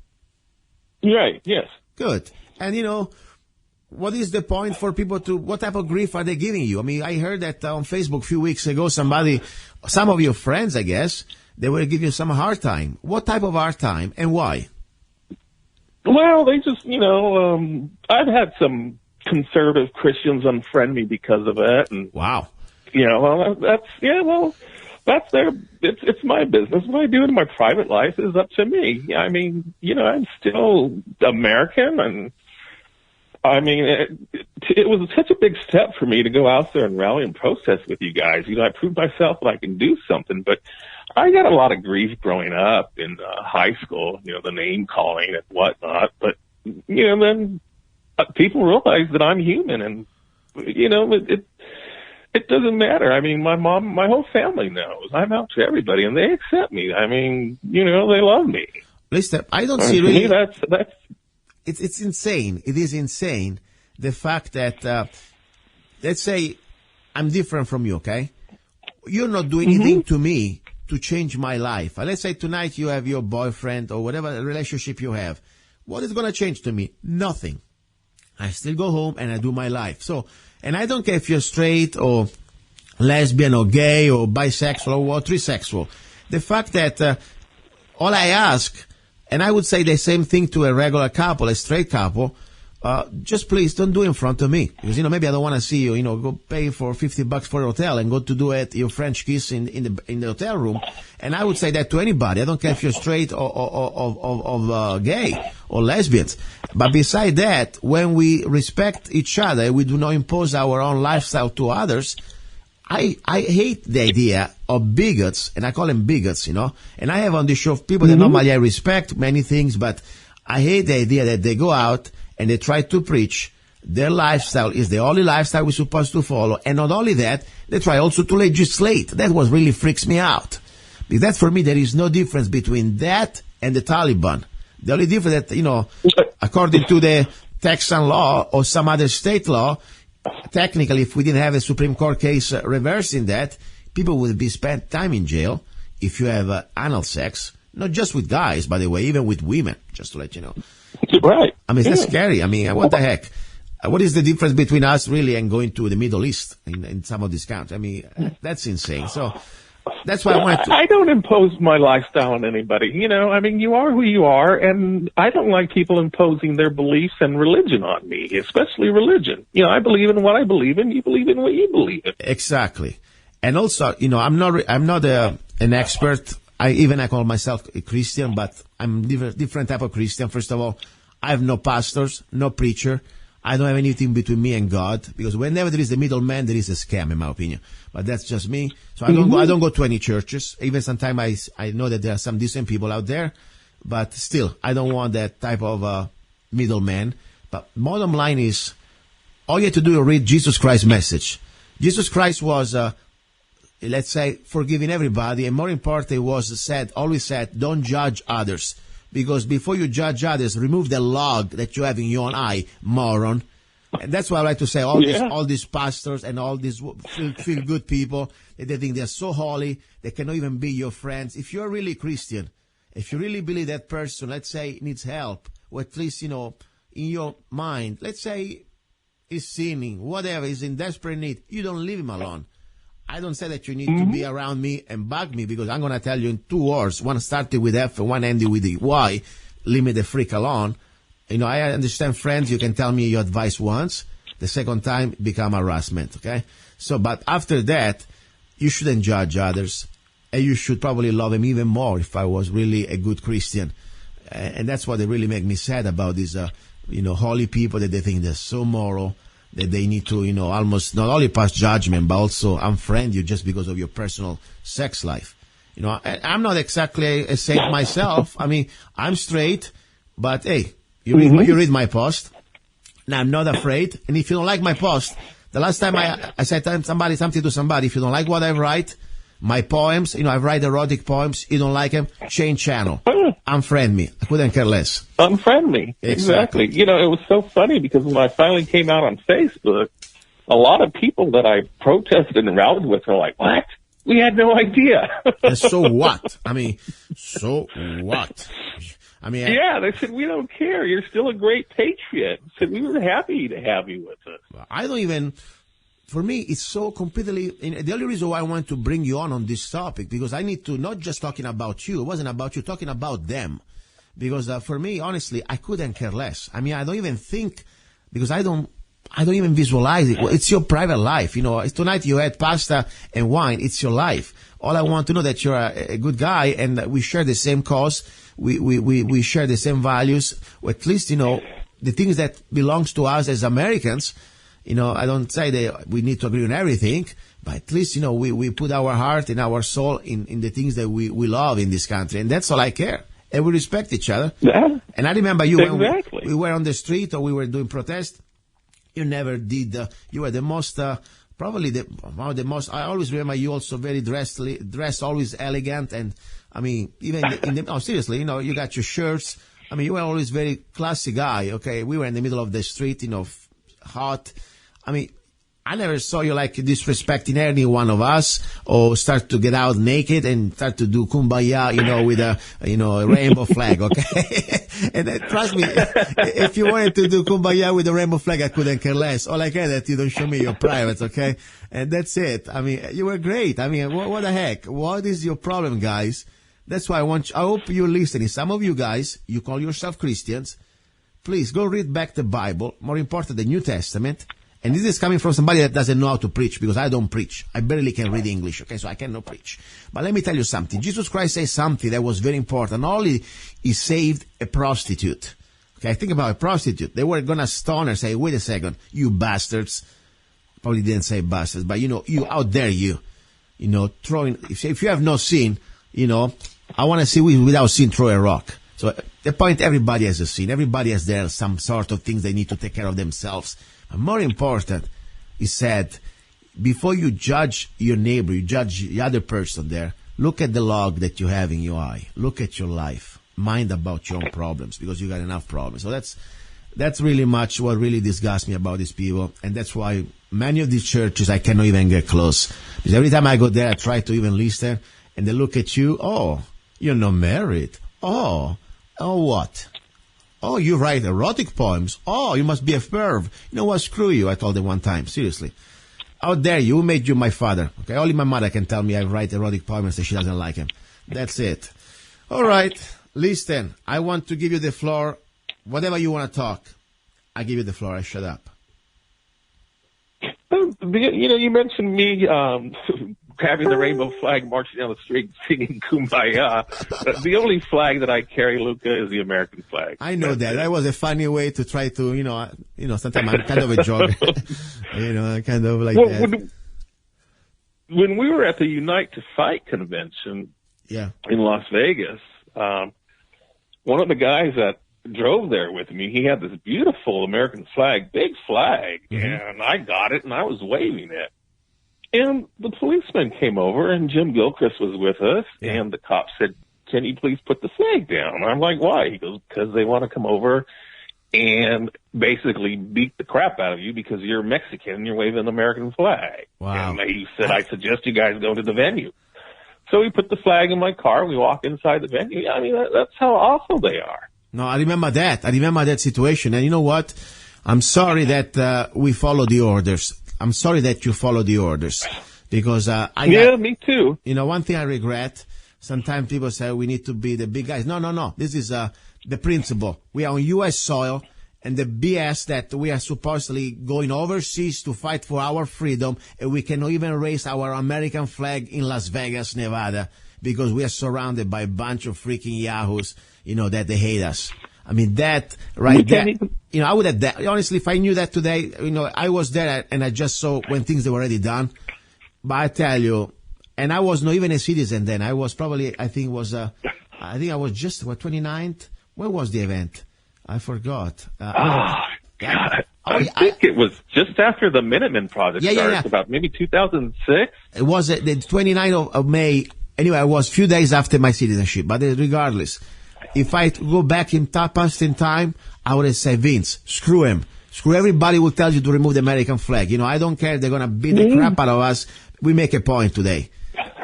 Right, yes. Good. And what is the point for people what type of grief are they giving you? I mean, I heard that on Facebook a few weeks ago, some of your friends, I guess, they were giving you some hard time. What type of hard time and why? Well, they just, I've had some conservative Christians unfriend me because of it. And, wow. That's it's my business. What I do in my private life is up to me. I mean, I'm still American, and I mean, it was such a big step for me to go out there and rally and protest with you guys. I proved myself that I can do something, but I got a lot of grief growing up in high school, the name calling and whatnot. But, then people realize that I'm human, and, it doesn't matter. I mean, my whole family knows. I'm out to everybody, and they accept me. I mean, they love me. Listen, I don't see really. That's. It's insane. It is insane. The fact that, let's say, I'm different from you, okay? You're not doing anything to me to change my life. Let's say tonight you have your boyfriend or whatever relationship you have. What is going to change to me? Nothing. I still go home and I do my life. So, and I don't care if you're straight or lesbian or gay or bisexual or trisexual. The fact that all I ask, and I would say the same thing to a regular couple, a straight couple, just please don't do it in front of me. Because, maybe I don't want to see you, go pay for $50 for a hotel and go to do it, your French kiss in the hotel room. And I would say that to anybody. I don't care if you're straight or gay or lesbians. But beside that, when we respect each other, we do not impose our own lifestyle to others. I hate the idea of bigots, and I call them bigots, and I have on the show people that normally I respect many things, but I hate the idea that they go out and they try to preach their lifestyle is the only lifestyle we're supposed to follow. And not only that, they try also to legislate. That what really freaks me out. Because that for me, there is no difference between that and the Taliban. The only difference that, according to the Texan law or some other state law, technically, if we didn't have a Supreme Court case reversing that, people would be spent time in jail if you have anal sex, not just with guys, by the way, even with women, just to let you know. Right. I mean, that's scary. I mean, what the heck? What is the difference between us really and going to the Middle East in some of these countries? I mean, that's insane. So that's why I wanted to. I don't impose my lifestyle on anybody. I mean, you are who you are, and I don't like people imposing their beliefs and religion on me, especially religion. I believe in what I believe in. You believe in what you believe in. Exactly. And also, I'm not an expert. I call myself a Christian, but I'm different type of Christian. First of all, I have no pastors, no preacher. I don't have anything between me and God, because whenever there is a middleman, there is a scam, in my opinion. But that's just me. So I don't go to any churches. Even sometimes I know that there are some decent people out there, but still, I don't want that type of middleman. But bottom line is, all you have to do is read Jesus Christ's message. Jesus Christ was, let's say, forgiving everybody, and more importantly, always said, don't judge others. Because before you judge others, remove the log that you have in your own eye, moron. And that's why I like to say all these pastors and all these feel good people, they think they're so holy, they cannot even be your friends. If you're really Christian, if you really believe that person, let's say, needs help, or at least, in your mind, let's say, is sinning, whatever, is in desperate need, you don't leave him alone. I don't say that you need to be around me and bug me, because I'm going to tell you in 2 words, one started with F and one ended with the Y, leave me the freak alone. I understand friends, you can tell me your advice once. The second time become harassment, okay? So, but after that, you shouldn't judge others. And you should probably love them even more if I was really a good Christian. And that's what they really make me sad about these, holy people, that they think they're so moral that they need to, almost not only pass judgment, but also unfriend you just because of your personal sex life. I'm not exactly a saint myself. I mean, I'm straight, but hey, you read my post. Now, I'm not afraid. And if you don't like my post, the last time I said something to somebody, if you don't like what I write, my poems, I write erotic poems, you don't like them, change channel. Unfriend me. I couldn't care less. Unfriend me. Exactly. It was so funny because when I finally came out on Facebook, a lot of people that I protested and rallied with were like, what? We had no idea. And so what? I mean, so what? Yeah, they said, we don't care. You're still a great patriot. I said, we were happy to have you with us. For me, it's so completely, the only reason why I want to bring you on this topic, because I need to, not just talking about you, it wasn't about you, talking about them. Because for me, honestly, I couldn't care less. I mean, I don't even think, because I don't even visualize it. It's your private life. Tonight you had pasta and wine. It's your life. All I want to know that you're a good guy and we share the same cause. We share the same values. Or at least, the things that belongs to us as Americans. I don't say that we need to agree on everything, but at least, we put our heart and our soul in the things that we love in this country. And that's all I care. And we respect each other. Yeah. And I remember you exactly. when we were on the street or we were doing protest. You never did. You were the most, probably one of the most. I always remember you also very dressed, always elegant. And I mean, even seriously, you got your shirts. I mean, you were always very classy guy. Okay, we were in the middle of the street, hot. I mean, I never saw you like disrespecting any one of us or start to get out naked and start to do kumbaya, with a rainbow flag, okay? And trust me, if you wanted to do kumbaya with a rainbow flag, I couldn't care less. All I care that you don't show me your privates, okay? And that's it. I mean, you were great. I mean, what the heck? What is your problem, guys? That's why I hope you're listening. Some of you guys, you call yourself Christians. Please go read back the Bible. More important, the New Testament. And this is coming from somebody that doesn't know how to preach, because I don't preach. I barely can read English, okay, so I cannot preach. But let me tell you something. Jesus Christ says something that was very important. Not only he saved a prostitute. Okay, think about a prostitute. They were gonna stone her, say, wait a second, you bastards. Probably didn't say bastards, but you out there, throwing, if you have no sin, I want to see without sin throw a rock. So the point, everybody has a sin. Everybody has there some sort of things they need to take care of themselves. But more important, he said, before you judge your neighbor, you judge the other person there, look at the log that you have in your eye. Look at your life. Mind about your own problems, because you got enough problems. So that's really much what really disgusts me about these people. And that's why many of these churches, I cannot even get close. Because every time I go there, I try to even listen, and they look at you, oh, you're not married. Oh, what? Oh, you write erotic poems. Oh, you must be a perv. You know what? Screw you, I told them one time. Seriously. How dare you? Who made you my father? Okay, only my mother can tell me I write erotic poems and she doesn't like them. That's it. All right. Listen, I want to give you the floor. Whatever you want to talk, I give you the floor. I shut up. You mentioned me having the rainbow flag marching down the street singing Kumbaya. The only flag that I carry, Luca, is the American flag. I know that. That was a funny way to try to, sometimes I'm kind of a joke. Kind of like that. When we were at the Unite to Fight convention in Las Vegas, one of the guys that drove there with me, he had this beautiful American flag, big flag, and I got it and I was waving it. And the policeman came over, and Jim Gilchrist was with us, and the cop said, can you please put the flag down? I'm like, why? He goes, because they want to come over and basically beat the crap out of you because you're Mexican and you're waving an American flag. Wow. And he said, I suggest you guys go to the venue. So we put the flag in my car, we walk inside the venue. I mean, that's how awful they are. No, I remember that. I remember that situation. And you know what? I'm sorry that we follow the orders. I'm sorry that you follow the orders, because me too. One thing I regret. Sometimes people say we need to be the big guys. No. This is the principle. We are on U.S. soil, and the BS that we are supposedly going overseas to fight for our freedom, and we cannot even raise our American flag in Las Vegas, Nevada, because we are surrounded by a bunch of freaking yahoos, that they hate us. I mean, that right there, I would have, honestly, if I knew that today, I was there and I just saw when things were already done. But I tell you, and I was not even a citizen then. I was probably, I think I was just, 29th? When was the event? I forgot. God. I think it was just after the Minuteman Project started, about maybe 2006. It was the 29th of May. Anyway, it was a few days after my citizenship. But regardless, if I go back in past in time, I would say, Vince, screw him. Screw everybody who tells you to remove the American flag. I don't care if they're going to beat the crap out of us. We make a point today.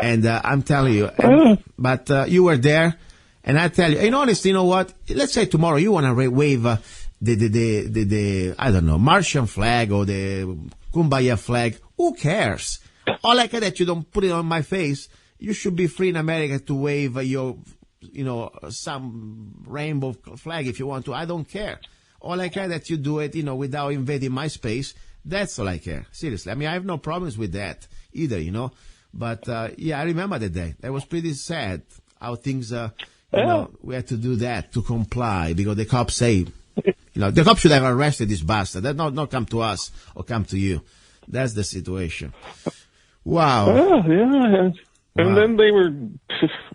And I'm telling you. But you were there. And I tell you, and honestly, you know what? Let's say tomorrow you want to wave the I don't know, Martian flag or the Kumbaya flag. Who cares? All I care that you don't put it on my face. You should be free in America to wave your, some rainbow flag if you want to. I don't care. All I care that you do it, without invading my space. That's all I care. Seriously. I mean, I have no problems with that either, But, I remember the day. That was pretty sad how things, we had to do that to comply because the cops say, the cops should have arrested this bastard. That not come to us or come to you. That's the situation. Wow. Yeah. And then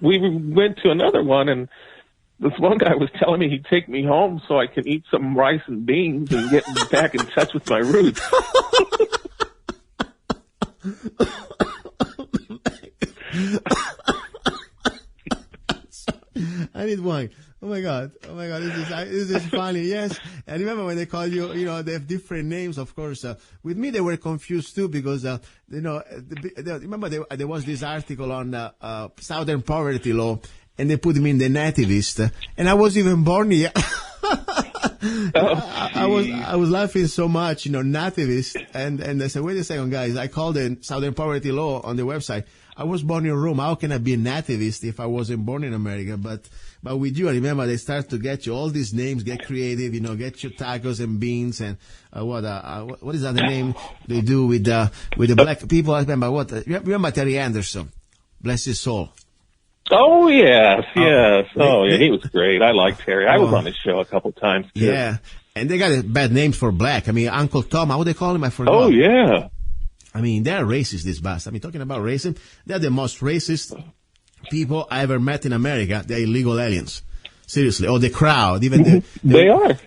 we went to another one, and this one guy was telling me he'd take me home so I can eat some rice and beans and get back in touch with my roots. I need wine. Oh my God, this is funny. Yes. And remember when they call you, they have different names, of course. With me, they were confused too because, remember there was this article on, Southern poverty law, and they put me in the nativist, and I was even born here. I was laughing so much, nativist, and I said, wait a second, guys, I called the Southern poverty law on the website. I was born in Rome. How can I be a nativist if I wasn't born in America? But with you, I remember they start to get you all these names, get creative, get you tacos and beans and what is that the name they do with the black people? I remember remember Terry Anderson, bless his soul. Oh yes. Oh yeah, he was great. I liked Terry. I was on his show a couple times too. Yeah, and they got a bad names for black. I mean, Uncle Tom, how would they call him? I forgot. Oh yeah. I mean, they're racist, this bastard. I mean, talking about racism, they're the most racist people I ever met in America. They're illegal aliens. Seriously. Or the crowd. Even they are.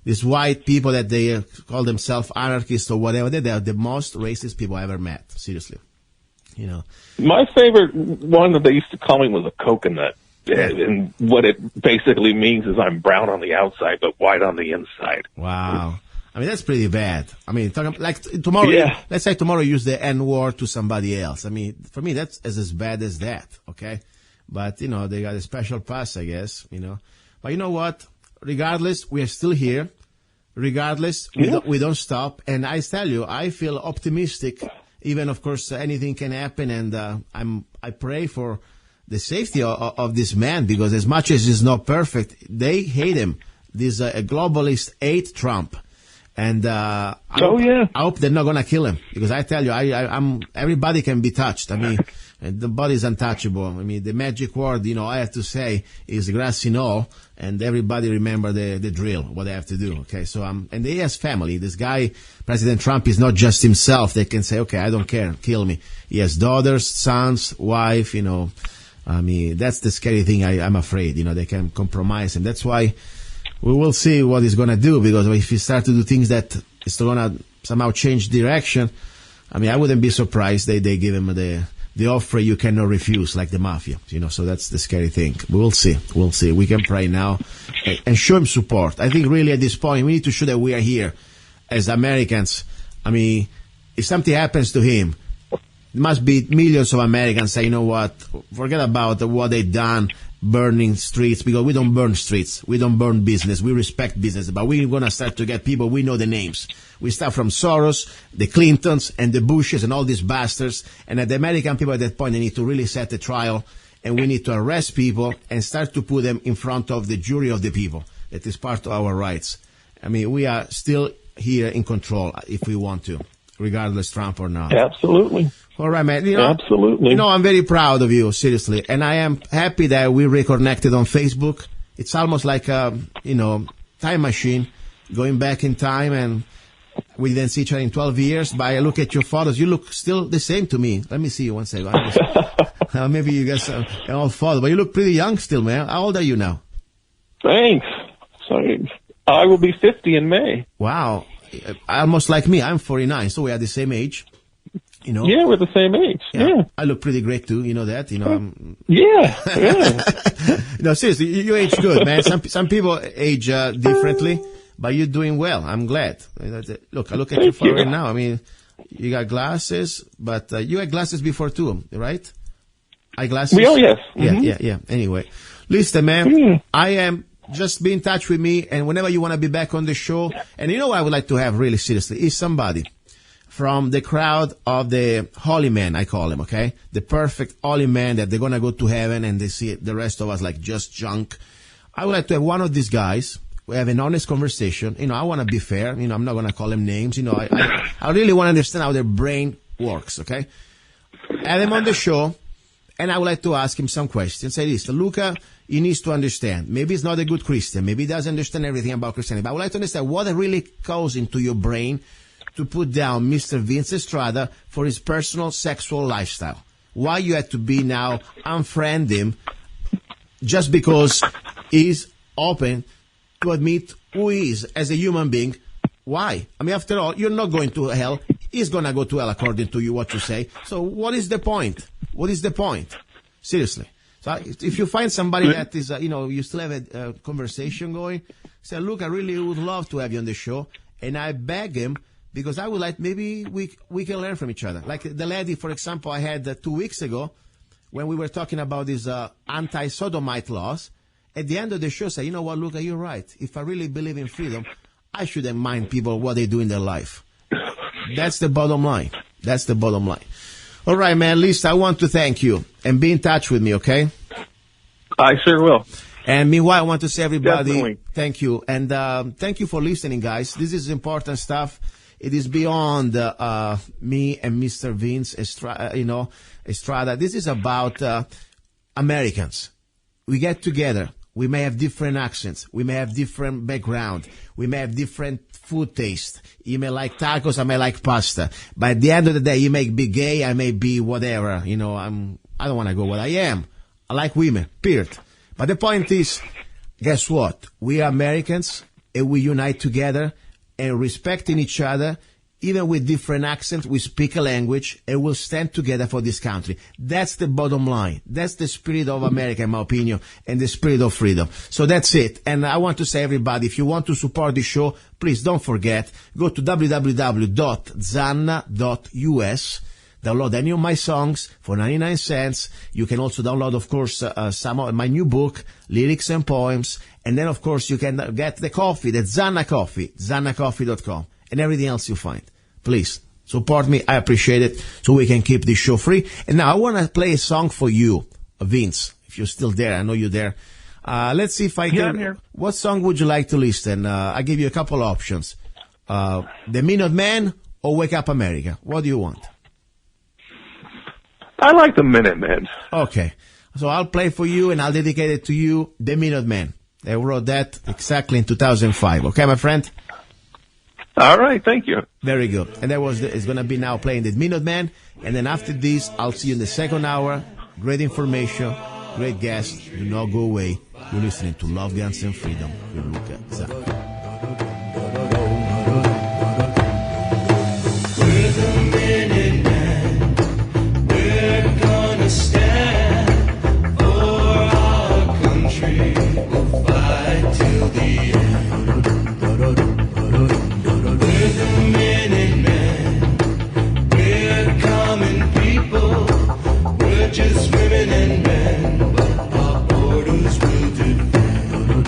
These white people that they call themselves anarchists or whatever, they are the most racist people I ever met. Seriously. My favorite one that they used to call me was a coconut. Yeah. And what it basically means is I'm brown on the outside, but white on the inside. Wow. I mean, that's pretty bad. I mean, like tomorrow, let's say tomorrow you use the N-word to somebody else. I mean, for me, that's as bad as that, okay? But, they got a special pass, I guess, But you know what? Regardless, we are still here. Regardless, we don't stop. And I tell you, I feel optimistic. Even, of course, anything can happen. And I pray for the safety of this man because as much as he's not perfect, they hate him. These globalists hate Trump. And I hope they're not gonna kill him because I tell you, I'm everybody can be touched. I mean, the body's untouchable. I mean, the magic word, I have to say is grassy knoll, and everybody remember the drill, what they have to do. Okay, so and he has family. This guy, President Trump, is not just himself. They can say, okay, I don't care, kill me. He has daughters, sons, wife. I mean, that's the scary thing. I'm afraid. They can compromise him. That's why. We will see what he's going to do because if he starts to do things that is going to somehow change direction, I mean, I wouldn't be surprised they give him the offer you cannot refuse, like the mafia, so that's the scary thing. We'll see. We can pray now and show him support. I think really at this point, we need to show that we are here as Americans. I mean, if something happens to him, there must be millions of Americans say, you know what, forget about what they've done. Burning streets, because we don't burn streets. We don't burn business. We respect business. But we're going to start to get people, we know the names. We start from Soros, the Clintons, and the Bushes, and all these bastards. And the American people at that point, they need to really set the trial and we need to arrest people and start to put them in front of the jury of the people. That is part of our rights. I mean, we are still here in control if we want to, regardless Trump or not. Absolutely. All right, man. Absolutely. I'm very proud of you, seriously. And I am happy that we reconnected on Facebook. It's almost like a, time machine, going back in time, and we didn't see each other in 12 years. But I look at your photos. You look still the same to me. Let me see you one second. Maybe you guys an old photo, but you look pretty young still, man. How old are you now? Thanks. I will be 50 in May. Wow. Almost like me. I'm 49, so we are the same age. Yeah, we're the same age. Yeah. I look pretty great too. You know that. Yeah. No, seriously, you age good, man. Some people age differently, but you're doing well. I'm glad. Look, I look at your photo right now. I mean, you got glasses, but you had glasses before too, right? Eyeglasses. Oh, yes. Yeah. Anyway, listen, man. I am. Just be in touch with me, and whenever you want to be back on the show, and what I would like to have really seriously is somebody from the crowd of the holy man, I call him, okay? The perfect holy man that they're going to go to heaven and they see the rest of us like just junk. I would like to have one of these guys. We have an honest conversation. I want to be fair. I'm not going to call them names. I really want to understand how their brain works, okay? Have him on the show, and I would like to ask him some questions. Say this, Luca, he needs to understand. Maybe he's not a good Christian. Maybe he doesn't understand everything about Christianity. But I would like to understand what really goes into your brain to put down Mr. Vince-Estrada for his personal sexual lifestyle. Why you had to be now unfriend him just because he's open to admit who he is as a human being. Why? I mean, after all, you're not going to hell. He's going to go to hell according to you, what you say. So what is the point? What is the point? Seriously. So if you find somebody that is, you still have a conversation going, say, look, I really would love to have you on the show. And I beg him because I would like, maybe we can learn from each other. Like the lady, for example, I had 2 weeks ago when we were talking about these anti-sodomite laws. At the end of the show, say, you know what, Luca, you're right. If I really believe in freedom, I shouldn't mind people what they do in their life. That's the bottom line. That's the bottom line. All right, man. Lisa, I want to thank you and be in touch with me, okay? I sure will. And meanwhile, I want to say everybody, Definitely. Thank you. And thank you for listening, guys. This is important stuff. It is beyond me and Mr. Vince-Estrada. This is about Americans. We get together. We may have different accents. We may have different background. We may have different food taste. You may like tacos. I may like pasta. But at the end of the day, you may be gay. I may be whatever. I don't want to go what I am. I like women, period. But the point is, guess what? We are Americans, and we unite together and respecting each other. Even with different accents, we speak a language, and we'll stand together for this country. That's the bottom line. That's the spirit of America, in my opinion, and the spirit of freedom. So that's it. And I want to say, everybody, if you want to support the show, please don't forget, go to www.zanna.us. Download any of my songs for 99 cents. You can also download, of course, some of my new book, Lyrics and Poems. And then, of course, you can get the coffee, the Zanna Coffee, zannacoffee.com, and everything else you find. Please, support me. I appreciate it, so we can keep this show free. And now I want to play a song for you, Vince, if you're still there. I know you're there. Let's see if I can. Yeah, I'm here. What song would you like to listen? I give you a couple options. The Minutemen or Wake Up America? What do you want? I like the Minutemen. Okay. So I'll play for you, and I'll dedicate it to you, the Minutemen. They wrote that exactly in 2005. Okay, my friend? All right, thank you. Very good. And it's going to be now playing the Minutemen. And then after this, I'll see you in the second hour. Great information, great guests. Do not go away. You're listening to Love, Guns, and Freedom with luca-zanna. We're the Minutemen. We're gonna stand for our country. We'll fight till the end. We're the Minutemen. We're common people. We're just women and men, but our borders will defend.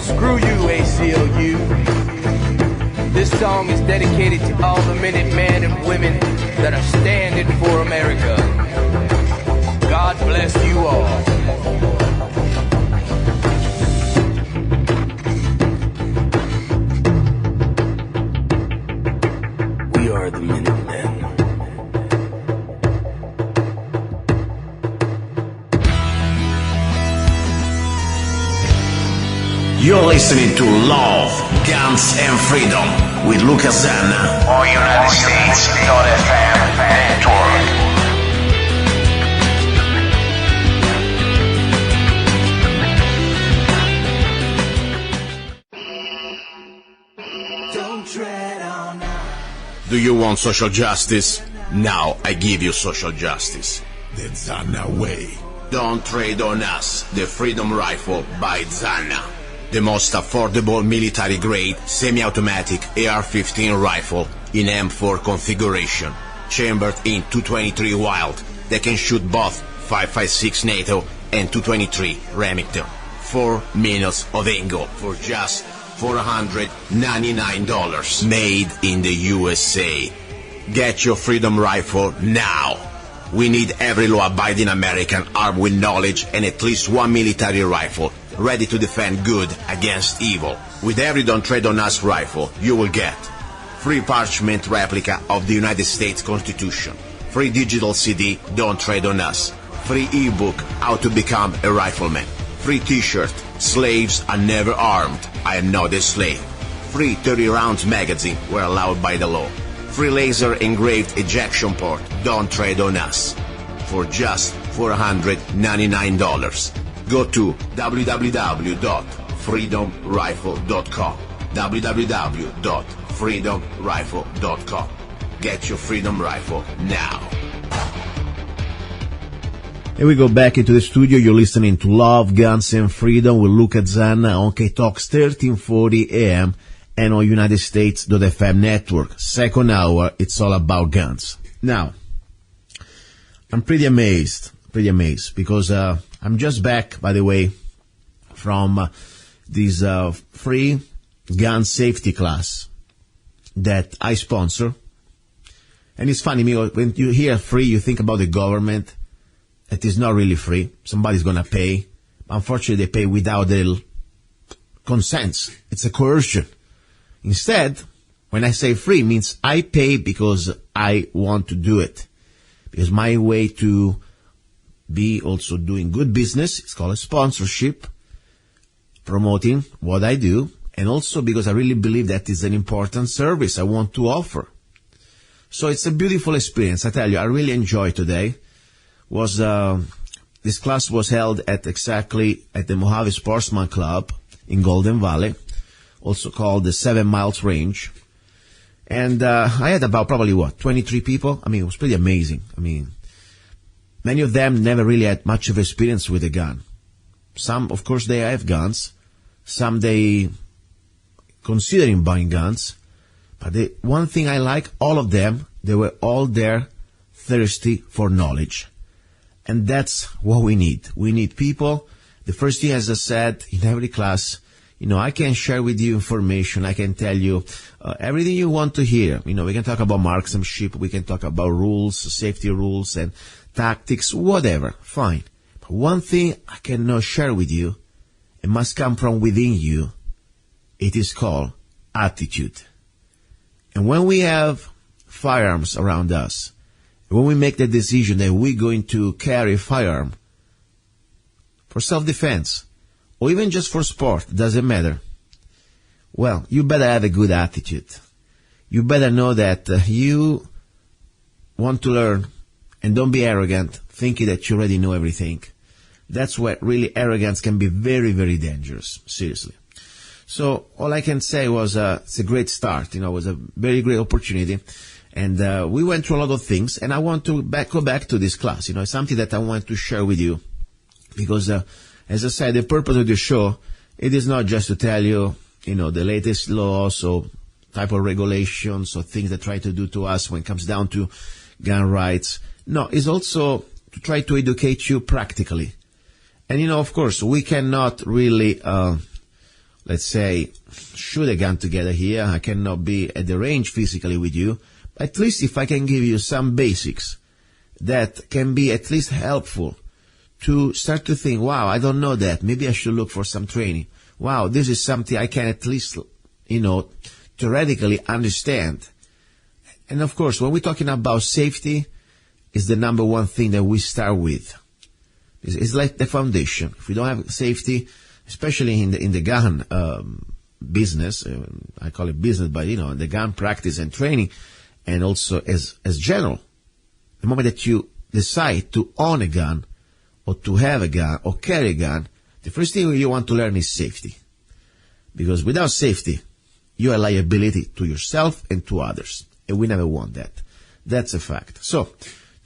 Screw you, ACLU. This song is dedicated to all the Minutemen and women that are standing for America. God bless you all. We are the Minutemen. You're listening to Love, Guns and Freedom with luca-zanna on United States.fm network. Don't tread on us. Do you want social justice? Now I give you social justice. The Zanna way. Don't trade on us. The Freedom Rifle by Zanna. The most affordable military-grade semi-automatic AR-15 rifle in M4 configuration, chambered in .223 Wild that can shoot both 5.56 NATO and .223 Remington. 4 minutes of angle for just $499, made in the USA. Get your Freedom Rifle now. We need every law-abiding American armed with knowledge and at least one military rifle ready to defend good against evil. With every Don't Tread on Us rifle, you will get free parchment replica of the United States Constitution, free digital CD Don't Tread on Us, free ebook How to Become a Rifleman, free t-shirt Slaves Are Never Armed, I Am Not a Slave, free 30 rounds magazine where allowed by the law, free laser engraved ejection port Don't Tread on Us for just $499. Go to www.freedomrifle.com. www.freedomrifle.com. Get your Freedom Rifle now. Here we go back into the studio. You're listening to Love, Guns and Freedom with luca-zanna on K-Talks 1340 AM and on United States.fm network. Second hour, it's all about guns. Now, I'm pretty amazed because I'm just back, by the way, from this free gun safety class that I sponsor. And it's funny, when you hear free, you think about the government. It is not really free. Somebody's going to pay. Unfortunately, they pay without their consent. It's a coercion. Instead, when I say free, it means I pay because I want to do it. Because my way to be also doing good business, it's called a sponsorship, promoting what I do, and also because I really believe that is an important service I want to offer. So it's a beautiful experience. I tell you, I really enjoyed today. This class was held at the Mojave Sportsman Club in Golden Valley, also called the 7 Miles Range. And I had about probably 23 people. It was pretty amazing. Many of them never really had much of experience with a gun. Some, of course, they have guns. Some they considering buying guns. But the one thing I like, all of them, they were all there thirsty for knowledge. And that's what we need. We need people. The first thing, as I said, in every class, I can share with you information. I can tell you everything you want to hear. We can talk about marksmanship. We can talk about rules, safety rules, and tactics, whatever. Fine. But one thing I cannot share with you, it must come from within you. It is called attitude. And when we have firearms around us, when we make the decision that we're going to carry a firearm for self-defense, or even just for sport, doesn't matter. Well, you better have a good attitude. You better know that you want to learn, and don't be arrogant, thinking that you already know everything. That's where really arrogance can be very, very dangerous, seriously. So all I can say was it's a great start. It was a very great opportunity. And we went through a lot of things, and I want to go back to this class. It's something that I want to share with you because, as I said, the purpose of the show, it is not just to tell you, the latest laws or type of regulations or things that try to do to us when it comes down to gun rights. No, it's also to try to educate you practically. And, of course, we cannot really let's say, shoot a gun together here. I cannot be at the range physically with you. But at least if I can give you some basics that can be at least helpful to start to think, wow, I don't know that. Maybe I should look for some training. Wow, this is something I can at least, theoretically understand. And of course, when we're talking about safety, it's the number one thing that we start with. It's like the foundation. If we don't have safety, especially in the gun business, I call it business, but the gun practice and training, and also as general, the moment that you decide to own a gun, or to have a gun, or carry a gun, the first thing you want to learn is safety. Because without safety, you are a liability to yourself and to others. And we never want that. That's a fact. So,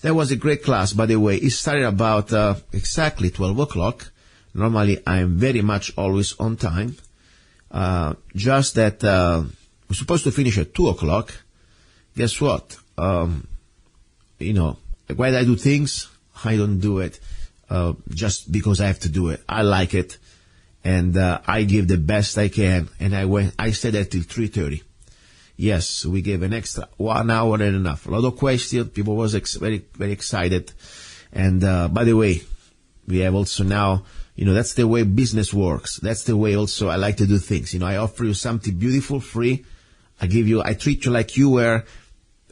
that was a great class, by the way. It started about exactly 12 o'clock. Normally, I'm very much always on time. Just that we're supposed to finish at 2 o'clock. Guess what? When I do things, I don't do it just because I have to do it. I like it, and I give the best I can. And I stayed there till 3:30. Yes, we gave an extra 1 hour and enough. A lot of questions. People was very, very excited. And by the way, we have also now, that's the way business works. That's the way also I like to do things. I offer you something beautiful, free. I treat you like you were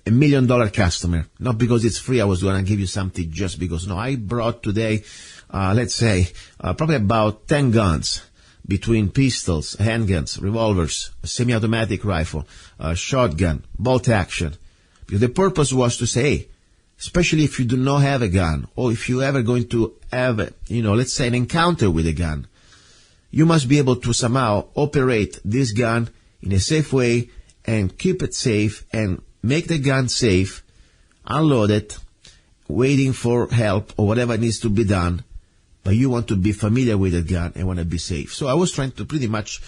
$1 million customer. Not because it's free, I was going to give you something just because. No, I brought today, let's say, probably about 10 guns. Between pistols, handguns, revolvers, a semi-automatic rifle, shotgun, bolt action. Because the purpose was to say, hey, especially if you do not have a gun, or if you're ever going to have, let's say an encounter with a gun, you must be able to somehow operate this gun in a safe way and keep it safe and make the gun safe, unload it, waiting for help or whatever needs to be done. But you want to be familiar with the gun and want to be safe. So I was trying to pretty much,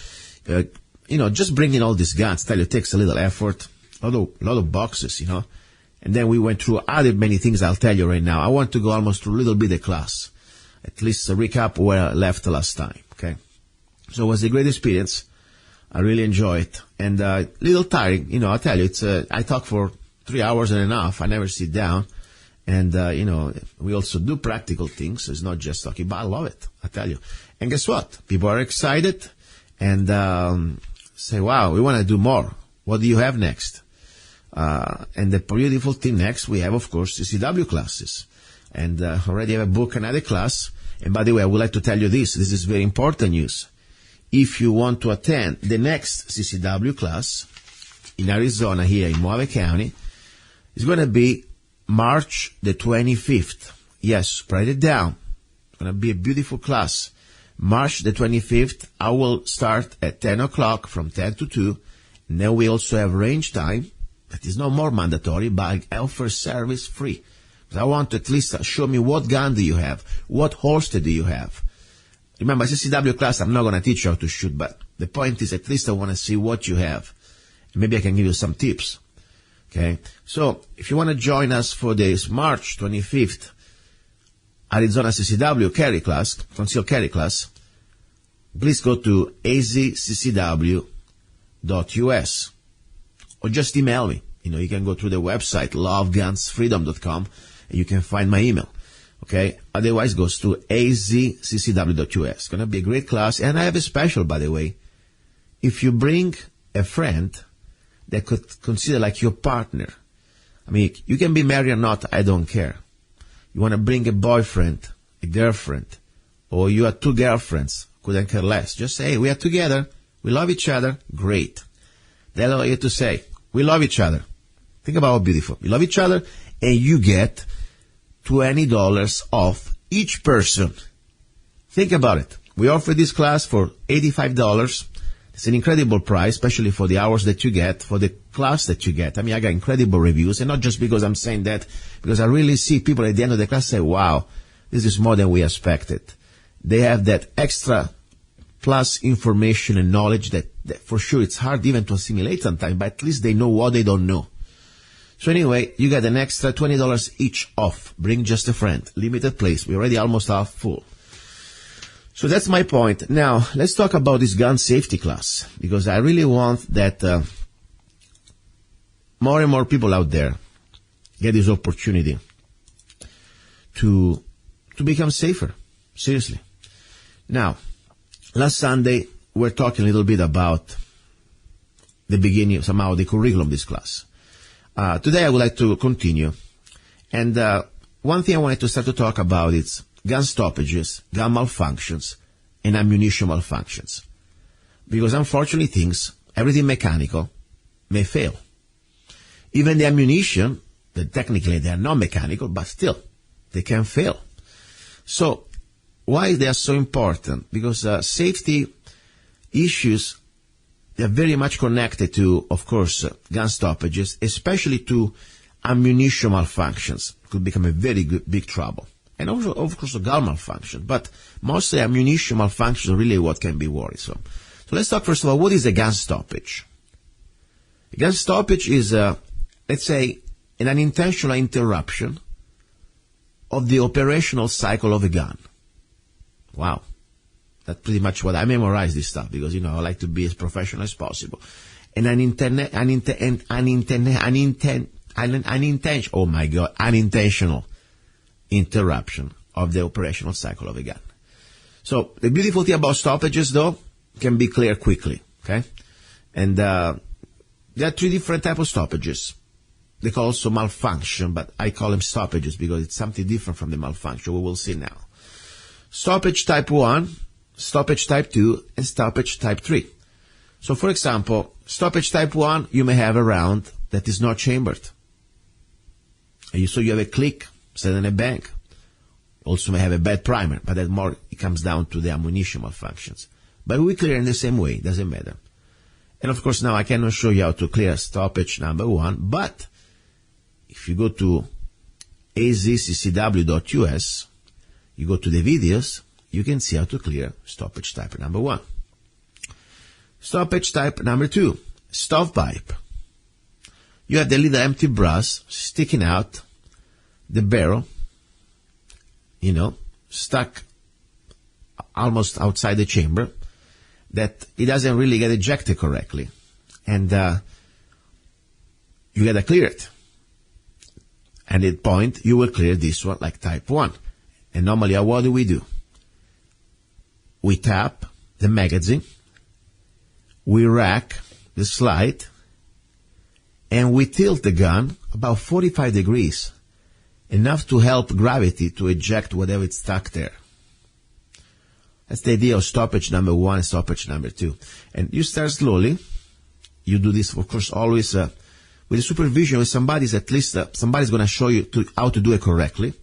just bring in all these guns. Tell you, it takes a little effort, a lot of boxes, And then we went through other many things I'll tell you right now. I want to go almost through a little bit of class. At least a recap where I left last time, okay? So it was a great experience. I really enjoyed it. And little tiring, I'll tell you, I talk for 3 hours and a half. I never sit down. And, we also do practical things. It's not just talking, but I love it, I tell you. And guess what? People are excited and say, wow, we want to do more. What do you have next? And the beautiful thing next, we have, of course, CCW classes. And already have a book, another class. And by the way, I would like to tell you this. This is very important news. If you want to attend the next CCW class in Arizona, here in Mojave County, it's going to be March the 25th. Yes, write it down. It's going to be a beautiful class. March the 25th, I will start at 10 o'clock from 10 to 2. And then we also have range time. That is no more mandatory, but I offer service free. Because I want to at least show me what gun do you have? What holster do you have? Remember, CCW class, I'm not going to teach you how to shoot, but the point is at least I want to see what you have. And maybe I can give you some tips. Okay, so if you want to join us for this March 25th Arizona CCW carry class, concealed carry class, please go to azccw.us or just email me. You can go through the website lovegunsfreedom.com and you can find my email. Okay, otherwise goes to azccw.us. It's going to be a great class, and I have a special, by the way. If you bring a friend that could consider like your partner. I mean, you can be married or not, I don't care. You want to bring a boyfriend, a girlfriend, or you are two girlfriends, couldn't care less. Just say, hey, we are together, we love each other, great. That's all you have to say. We love each other. Think about how beautiful. You love each other, and you get $20 off each person. Think about it. We offer this class for $85. It's an incredible price, especially for the hours that you get, for the class that you get. I mean, I got incredible reviews, and not just because I'm saying that, because I really see people at the end of the class say, wow, this is more than we expected. They have that extra plus information and knowledge that for sure it's hard even to assimilate sometimes, but at least they know what they don't know. So anyway, you get an extra $20 each off. Bring just a friend. Limited place. We're already almost half full. So that's my point. Now, let's talk about this gun safety class, because I really want that more and more people out there get this opportunity to become safer. Seriously. Now, last Sunday, we're talking a little bit about the beginning, somehow the curriculum of this class. Today I would like to continue. And one thing I wanted to start to talk about is gun stoppages, gun malfunctions, and ammunition malfunctions. Because unfortunately everything mechanical may fail. Even the ammunition, that technically they are not mechanical, but still, they can fail. So, why they are so important? Because safety issues, they are very much connected to, of course, gun stoppages, especially to ammunition malfunctions. Could become a very big trouble. And also, of course, gun malfunction. But mostly ammunition malfunctions are really what can be worrisome. So let's talk first of all, what is a gun stoppage? A gun stoppage is, let's say, an unintentional interruption of the operational cycle of a gun. Wow. That's pretty much what I memorize this stuff because, I like to be as professional as possible. An unintentional interruption of the operational cycle of a gun. So the beautiful thing about stoppages, though, can be clear quickly, okay? And there are three different types of stoppages. They call also malfunction, but I call them stoppages because it's something different from the malfunction. We will see now. Stoppage type 1, stoppage type 2, and stoppage type 3. So, for example, stoppage type 1, you may have a round that is not chambered. So you have a click instead of a bang. Also may have a bad primer, but that more it comes down to the ammunition malfunctions. But we clear in the same way, doesn't matter. And of course now I cannot show you how to clear stoppage number 1, but if you go to azccw.us, you go to the videos, you can see how to clear stoppage type number 1. Stoppage type number 2, stovepipe. You have the little empty brass sticking out the barrel, stuck almost outside the chamber, that it doesn't really get ejected correctly. And you gotta clear it. And at that point, you will clear this one like type 1. And normally, what do? We tap the magazine, we rack the slide, and we tilt the gun about 45 degrees, enough to help gravity to eject whatever is stuck there. That's the idea of stoppage number 1 and stoppage number 2. And you start slowly. You do this, of course, always with the supervision of somebody's going to show you how to do it correctly.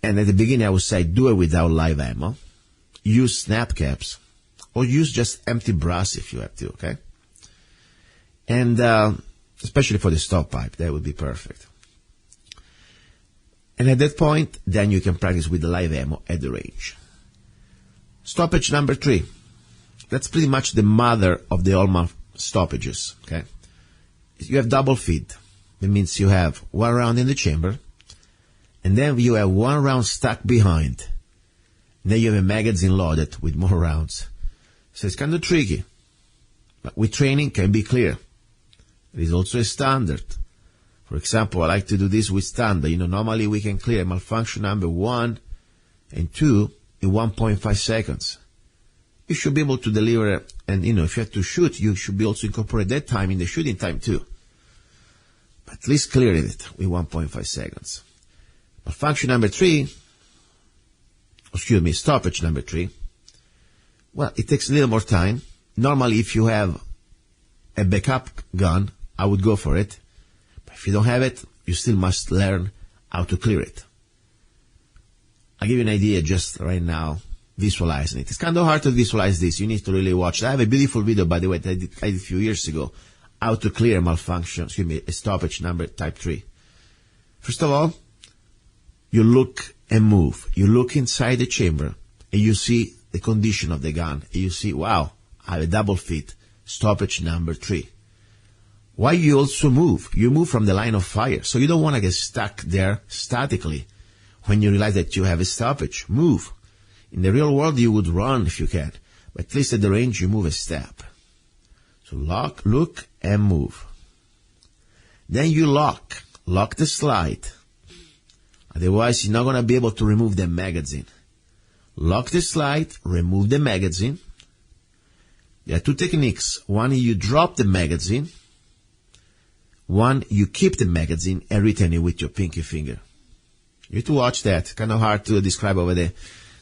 And at the beginning, I would say do it without live ammo. Use snap caps. Or use just empty brass if you have to, okay? And especially for the stovepipe, that would be perfect. And at that point, then you can practice with the live ammo at the range. Stoppage number 3. That's pretty much the mother of the all stoppages, okay? You have double feed. That means you have one round in the chamber, and then you have one round stuck behind. And then you have a magazine loaded with more rounds. So it's kind of tricky. But with training, can be clear. It is also a standard. For example, I like to do this with standard. Normally we can clear malfunction number 1 and 2 in 1.5 seconds. You should be able to deliver, and if you have to shoot, you should be also incorporate that time in the shooting time too. But at least clear it in 1.5 seconds. Malfunction number 3, stoppage number 3. Well, it takes a little more time. Normally, if you have a backup gun, I would go for it. But if you don't have it, you still must learn how to clear it. I'll give you an idea just right now, visualizing it. It's kind of hard to visualize this. You need to really watch. I have a beautiful video, by the way, that I did a few years ago, how to clear a stoppage number type 3. First of all, you look and move. You look inside the chamber, and you see the condition of the gun. And you see, wow, I have a double feed, stoppage number 3. Why you also move? You move from the line of fire. So you don't want to get stuck there statically when you realize that you have a stoppage. Move. In the real world, you would run if you can, but at least at the range, you move a step. So look, and move. Then you lock the slide. Otherwise, you're not going to be able to remove the magazine. Lock the slide, remove the magazine. There are two techniques. One, you drop the magazine. One, you keep the magazine and retain it with your pinky finger. You have to watch that. Kind of hard to describe over the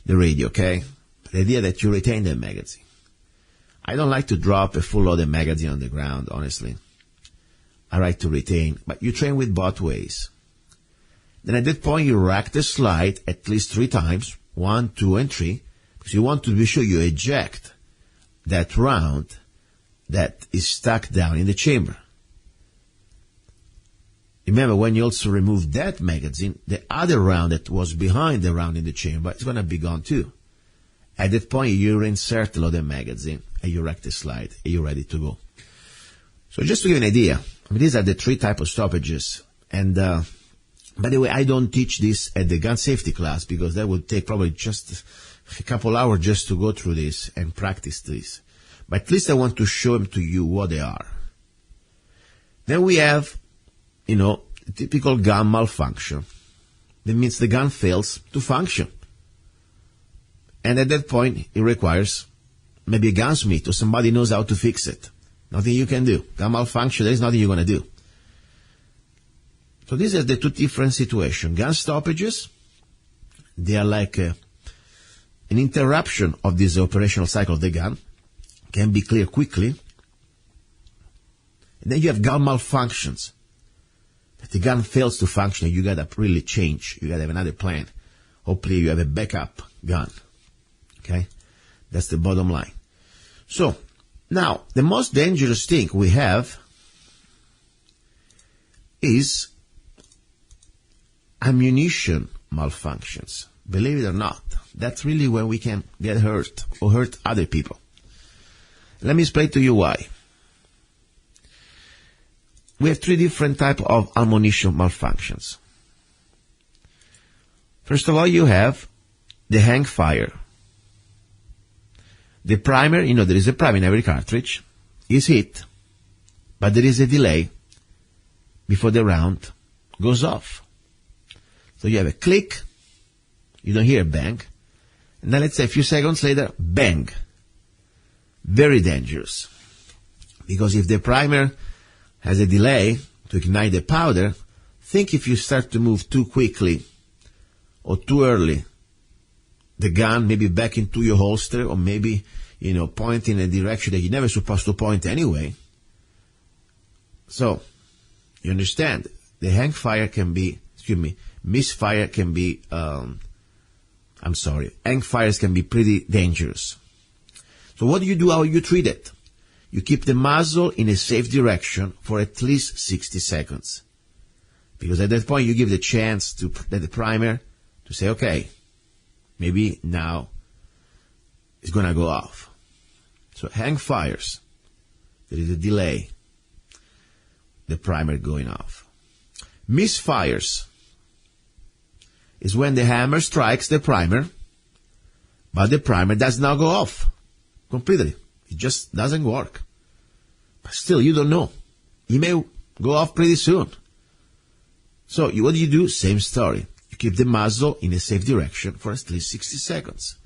radio, okay? The idea that you retain the magazine. I don't like to drop a full loaded magazine on the ground, honestly. I like to retain, but you train with both ways. Then at that point, you rack the slide at least 3 times, 1, 2, and 3, because you want to be sure you eject that round that is stuck down in the chamber. Remember, when you also remove that magazine, the other round that was behind the round in the chamber is going to be gone too. At that point, you reinsert the loaded magazine, and you rack the slide, and you're ready to go. So just to give you an idea, these are the 3 types of stoppages. And by the way, I don't teach this at the gun safety class because that would take probably just a couple hours just to go through this and practice this. But at least I want to show them to you what they are. Then we have, typical gun malfunction. That means the gun fails to function. And at that point, it requires maybe a gunsmith or somebody knows how to fix it. Nothing you can do. Gun malfunction, there is nothing you're going to do. So these are the 2 different situations. Gun stoppages, they are like an interruption of this operational cycle of the gun. Can be cleared quickly. And then you have gun malfunctions. If the gun fails to function, you got to really change. You got to have another plan. Hopefully you have a backup gun. Okay? That's the bottom line. So, now, the most dangerous thing we have is ammunition malfunctions. Believe it or not, that's really where we can get hurt or hurt other people. Let me explain to you why. We have 3 different types of ammunition malfunctions. First of all, you have the hang fire. The primer, there is a primer in every cartridge, is hit, but there is a delay before the round goes off. So you have a click, you don't hear a bang, and then let's say a few seconds later, bang. Very dangerous. Because if the primer has a delay to ignite the powder, think if you start to move too quickly or too early, the gun maybe back into your holster or maybe, point in a direction that you're never supposed to point anyway. So, you understand, the hang fire can be, misfire can be, hang fires can be pretty dangerous. So what do you do? How you treat it? You keep the muzzle in a safe direction for at least 60 seconds. Because at that point you give the chance to the primer to say, okay, maybe now it's going to go off. So hang fires, there is a delay, the primer going off. Misfires is when the hammer strikes the primer, but the primer does not go off completely. It just doesn't work. But still, you don't know. It may go off pretty soon. So what do you do? Same story. You keep the muzzle in a safe direction for at least 60 seconds.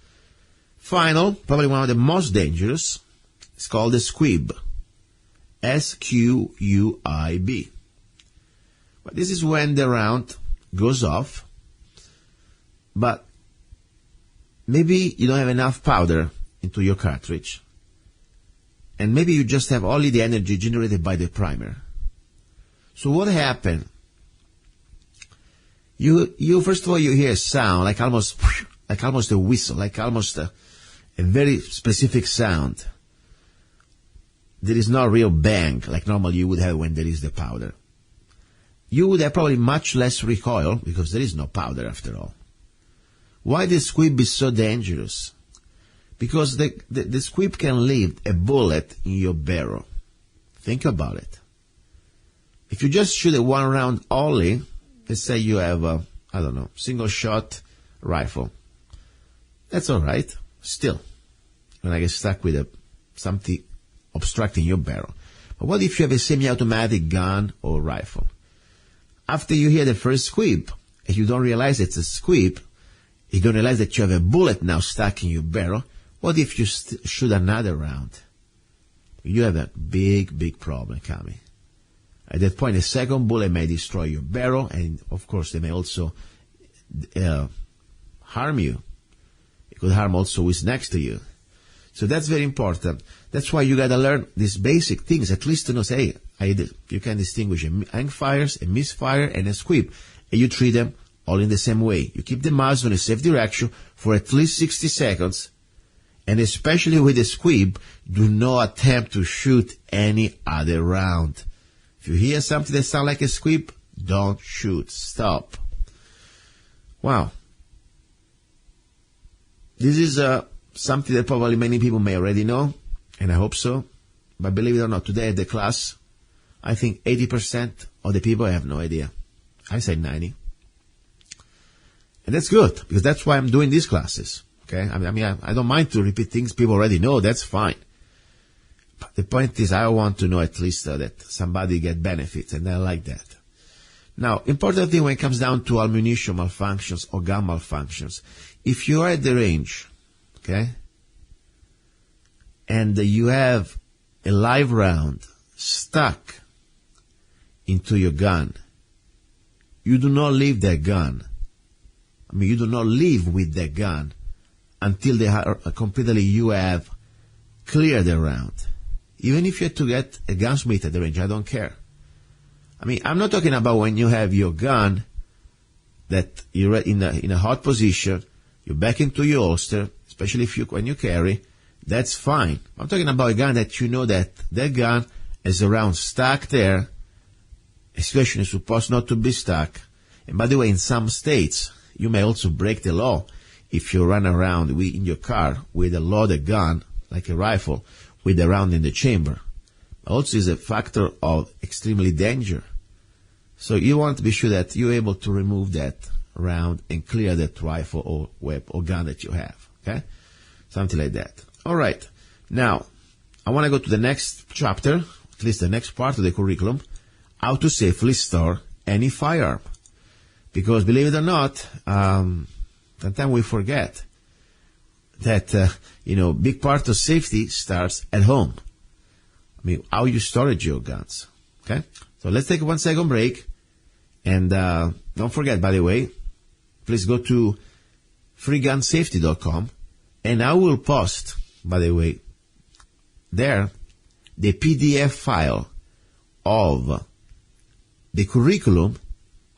Final, probably one of the most dangerous, is called the squib. S-Q-U-I-B. But this is when the round goes off, but maybe you don't have enough powder into your cartridge, and maybe you just have only the energy generated by the primer. So what happened? You first of all, you hear a sound like almost a whistle, like almost a very specific sound. There is no real bang like normally you would have when there is the powder. You would have probably much less recoil because there is no powder after all. Why the squib is so dangerous? Because the squib can leave a bullet in your barrel. Think about it. If you just shoot a 1 round only, let's say you have a, single shot rifle. That's all right. Still, when I get stuck with something obstructing your barrel. But what if you have a semi-automatic gun or rifle? After you hear the first squeak, and you don't realize it's a squeak, you don't realize that you have a bullet now stuck in your barrel, what if you shoot another round? You have a big, big problem coming. At that point, a second bullet may destroy your barrel, and of course, they may also harm you. It could harm also who's next to you. So that's very important. That's why you gotta learn these basic things, at least to know, say, you can distinguish a hang fires, a misfire, and a squeak, and you treat them all in the same way. You keep the muzzle in a safe direction for at least 60 seconds, and especially with a squeak, do not attempt to shoot any other round. If you hear something that sounds like a squeak, don't shoot. Stop. Wow. This is something that probably many people may already know, and I hope so. But believe it or not, today at the class, I think 80% of the people have no idea. I say 90. And that's good, because that's why I'm doing these classes. Okay? I mean, I don't mind to repeat things people already know. That's fine. But the point is, I want to know at least that somebody get benefits, and I like that. Now, important thing when it comes down to ammunition malfunctions or gun malfunctions, if you are at the range, okay, and you have a live round stuck into your gun, you do not leave that gun. I mean, you do not leave with that gun until they are completely, you have cleared the round. Even if you have to get a gunsmith at the range, I don't care. I mean, I'm not talking about when you have your gun that you're in a hot position, you're back into your holster, especially when you carry, that's fine. I'm talking about a gun that you know that gun is a round stuck there, a situation is supposed not to be stuck. And by the way, in some states, you may also break the law if you run around in your car with a loaded gun, like a rifle, with a round in the chamber. Also is a factor of extremely danger. So you want to be sure that you're able to remove that round and clear that rifle or weapon or gun that you have. Okay? Something like that. All right. Now, I want to go to the next chapter, at least the next part of the curriculum, how to safely store any firearm. Because believe it or not, sometimes we forget that, big part of safety starts at home. I mean, how you storage your guns. Okay? So let's take a 1 second break. And don't forget, by the way, please go to freegunsafety.com, and I will post, by the way, there, the PDF file of the curriculum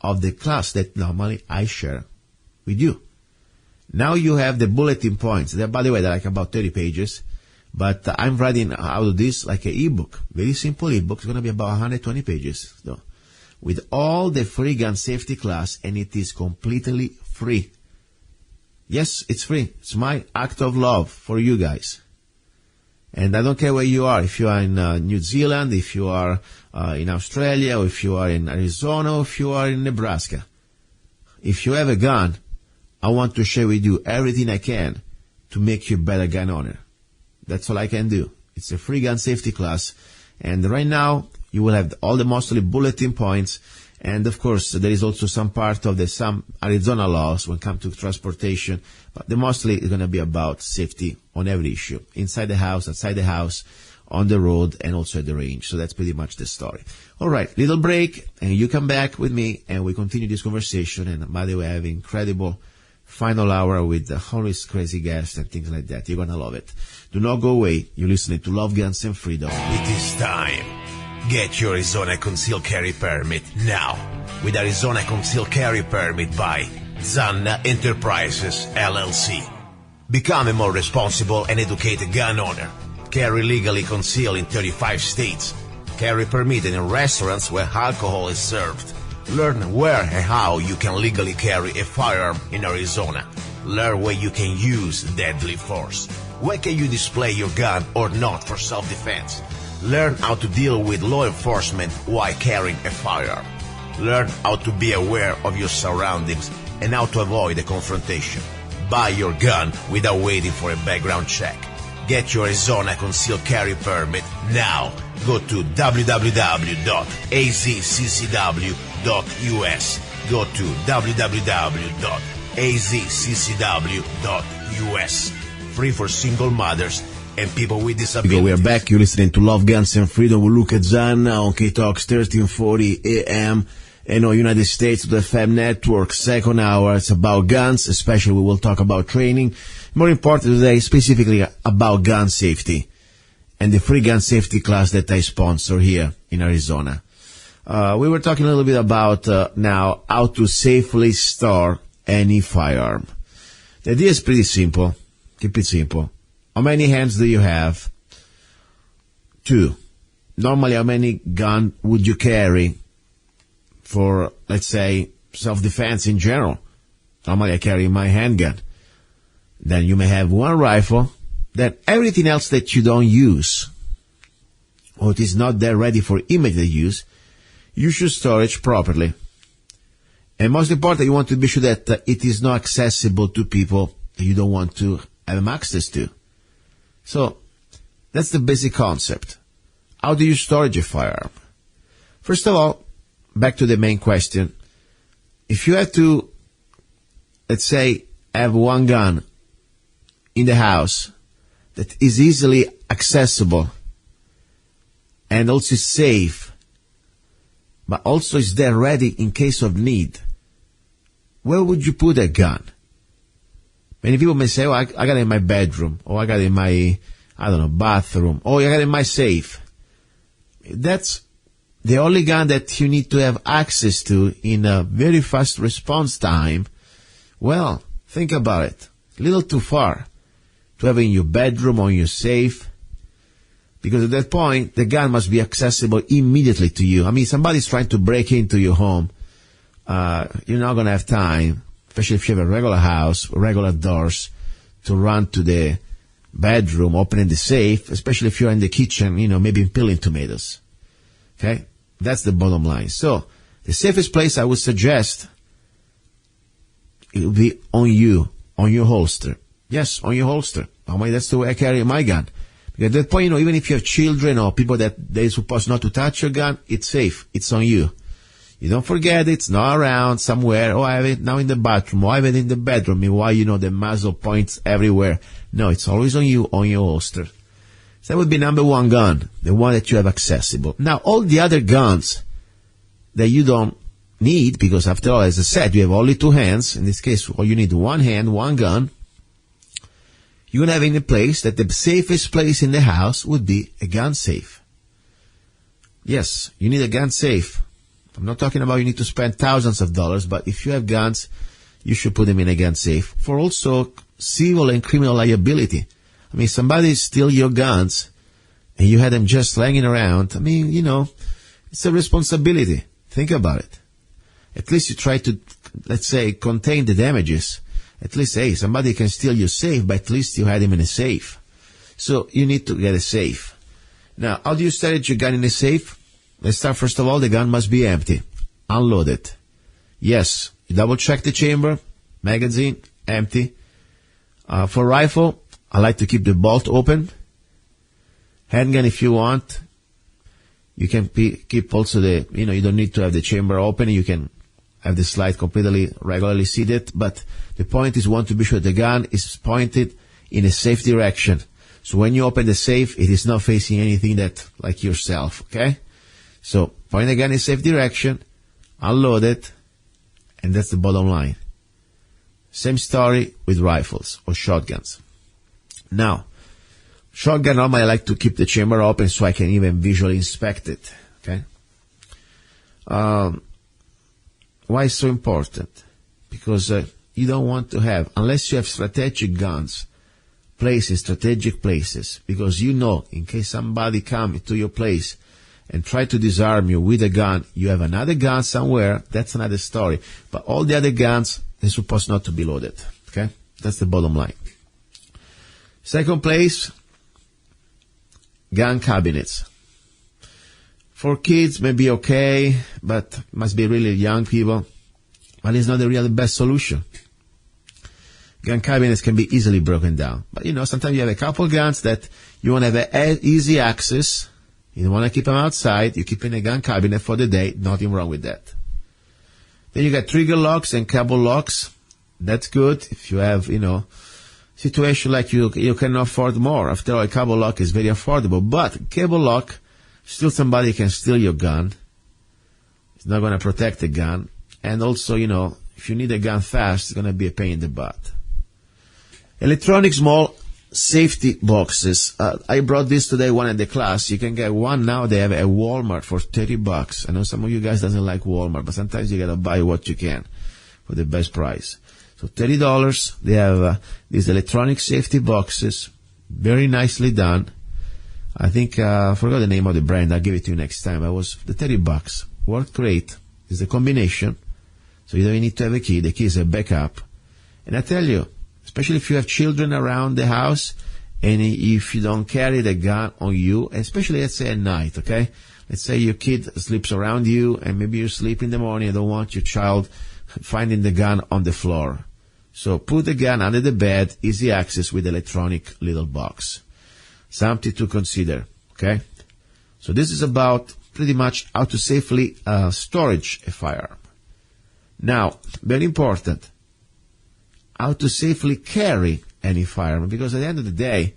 of the class that normally I share with you. Now you have the bulletin points. By the way, they're like about 30 pages, but I'm writing out of this like an ebook. Very simple ebook. It's going to be about 120 pages, though, with all the free gun safety class, and it is completely free. Yes, it's free. It's my act of love for you guys. And I don't care where you are, if you are in New Zealand, if you are in Australia, or if you are in Arizona, or if you are in Nebraska. If you have a gun, I want to share with you everything I can to make you a better gun owner. That's all I can do. It's a free gun safety class. And right now, you will have all the mostly bulletin points. And of course, there is also some part of some Arizona laws when it comes to transportation. But the mostly is going to be about safety on every issue. Inside the house, outside the house, on the road, and also at the range. So that's pretty much the story. All right, little break, and you come back with me, and we continue this conversation. And by the way, I have incredible final hour with always crazy guests and things like that. You're going to love it. Do not go away. You're listening to Love, Guns, and Freedom. It is time. Get your Arizona Concealed Carry Permit now with Arizona Concealed Carry Permit by Zanna Enterprises, LLC. Become a more responsible and educated gun owner. Carry legally concealed in 35 states. Carry permitted in restaurants where alcohol is served. Learn where and how you can legally carry a firearm in Arizona. Learn where you can use deadly force. When can you display your gun or not for self-defense? Learn how to deal with law enforcement while carrying a firearm. Learn how to be aware of your surroundings and how to avoid a confrontation. buy your gun without waiting for a background check. Get your Arizona concealed carry permit now. Go to www.azccw.us. Go to www.azccw.us. Free for single mothers and people with disabilities. We are back. You're listening to Love, Guns, and Freedom with Luca-Zanna on K-Talks 1340 AM and on United States, the FM network. Second hour, it's about guns, especially we will talk about training. More important today, specifically about gun safety and the free gun safety class that I sponsor here in Arizona. We were talking a little bit about now how to safely store any firearm. The idea is pretty simple. Keep it simple. How many hands do you have? 2. Normally, how many guns would you carry for, let's say, self-defense in general? Normally, I carry my handgun. Then you may have 1 rifle. Then everything else that you don't use, or it is not there ready for immediate use, you should store it properly. And most important, you want to be sure that it is not accessible to people that you don't want to have access to. So, that's the basic concept. How do you store a firearm? First of all, back to the main question. If you have to, let's say, have 1 gun in the house that is easily accessible and also safe, but also is there ready in case of need, where would you put that gun? Many people may say, oh, I got it in my bedroom, or I got it in my, bathroom, or I got it in my safe. That's the only gun that you need to have access to in a very fast response time. Well, think about it. A little too far to have it in your bedroom or in your safe, because at that point, the gun must be accessible immediately to you. I mean, somebody's trying to break into your home. You're not going to have time, especially if you have a regular house, regular doors, to run to the bedroom, opening the safe, especially if you're in the kitchen, maybe peeling tomatoes. Okay? That's the bottom line. So, the safest place I would suggest, it would be on you, on your holster. Yes, on your holster. That's the way I carry my gun. Because at that point, even if you have children or people that they're supposed not to touch your gun, it's safe. It's on you. You don't forget it. It's not around somewhere. Oh, I have it now in the bathroom. Oh, I have it in the bedroom. Meanwhile, the muzzle points everywhere. No, it's always on you, on your holster. So that would be number 1 gun, the one that you have accessible. Now, all the other guns that you don't need, because after all, as I said, you have only 2 hands. In this case, all you need 1 hand, 1 gun. You're going to have in a place that the safest place in the house would be a gun safe. Yes, you need a gun safe. I'm not talking about you need to spend thousands of dollars, but if you have guns, you should put them in a gun safe. For also civil and criminal liability. I mean, somebody steal your guns and you had them just laying around. I mean, it's a responsibility. Think about it. At least you try to, let's say, contain the damages. At least, hey, somebody can steal your safe, but at least you had him in a safe. So you need to get a safe. Now, how do you storage your gun in a safe? Let's start first of all, the gun must be empty. Unloaded. Yes, you double check the chamber, magazine, empty. For rifle, I like to keep the bolt open. Handgun, if you want, you can keep also the, you don't need to have the chamber open. You can have the slide completely regularly seated, but the point is, you want to be sure the gun is pointed in a safe direction. So when you open the safe, it is not facing anything that, like yourself, okay? So, point the gun in a safe direction, unload it, and that's the bottom line. Same story with rifles or shotguns. Now, shotgun, normally I like to keep the chamber open so I can even visually inspect it, okay? Why is so important? Because you don't want to have, unless you have strategic guns, strategic places, because in case somebody come to your place and try to disarm you with a gun, you have another gun somewhere, that's another story. But all the other guns, they're supposed not to be loaded, okay? That's the bottom line. Second place, gun cabinets. For kids, maybe okay, but must be really young people. But it's not the really best solution. gun cabinets can be easily broken down. But, sometimes you have a couple guns that you want to have easy access. You don't want to keep them outside. You keep in a gun cabinet for the day. Nothing wrong with that. Then you got trigger locks and cable locks. That's good if you have, situation like you can afford more. After all, a cable lock is very affordable. But cable lock, still somebody can steal your gun. It's not going to protect the gun. And also, if you need a gun fast, it's going to be a pain in the butt. Electronic small safety boxes. I brought this today, one in the class. You can get one now. They have a Walmart for $30. I know some of you guys doesn't like Walmart, but sometimes you got to buy what you can for the best price. So $30. They have these electronic safety boxes. Very nicely done. I think, I forgot the name of the brand. I'll give it to you next time. It was the $30. Worked great. It's a combination. So you don't need to have a key. The key is a backup. And I tell you, especially if you have children around the house, and if you don't carry the gun on you, especially let's say at night, okay? Let's say your kid sleeps around you, and maybe you sleep in the morning, you don't want your child finding the gun on the floor. So put the gun under the bed, easy access with electronic little box. Something to consider, okay? So this is about pretty much how to safely storage a firearm. Now, very important, how to safely carry any firearm, because at the end of the day,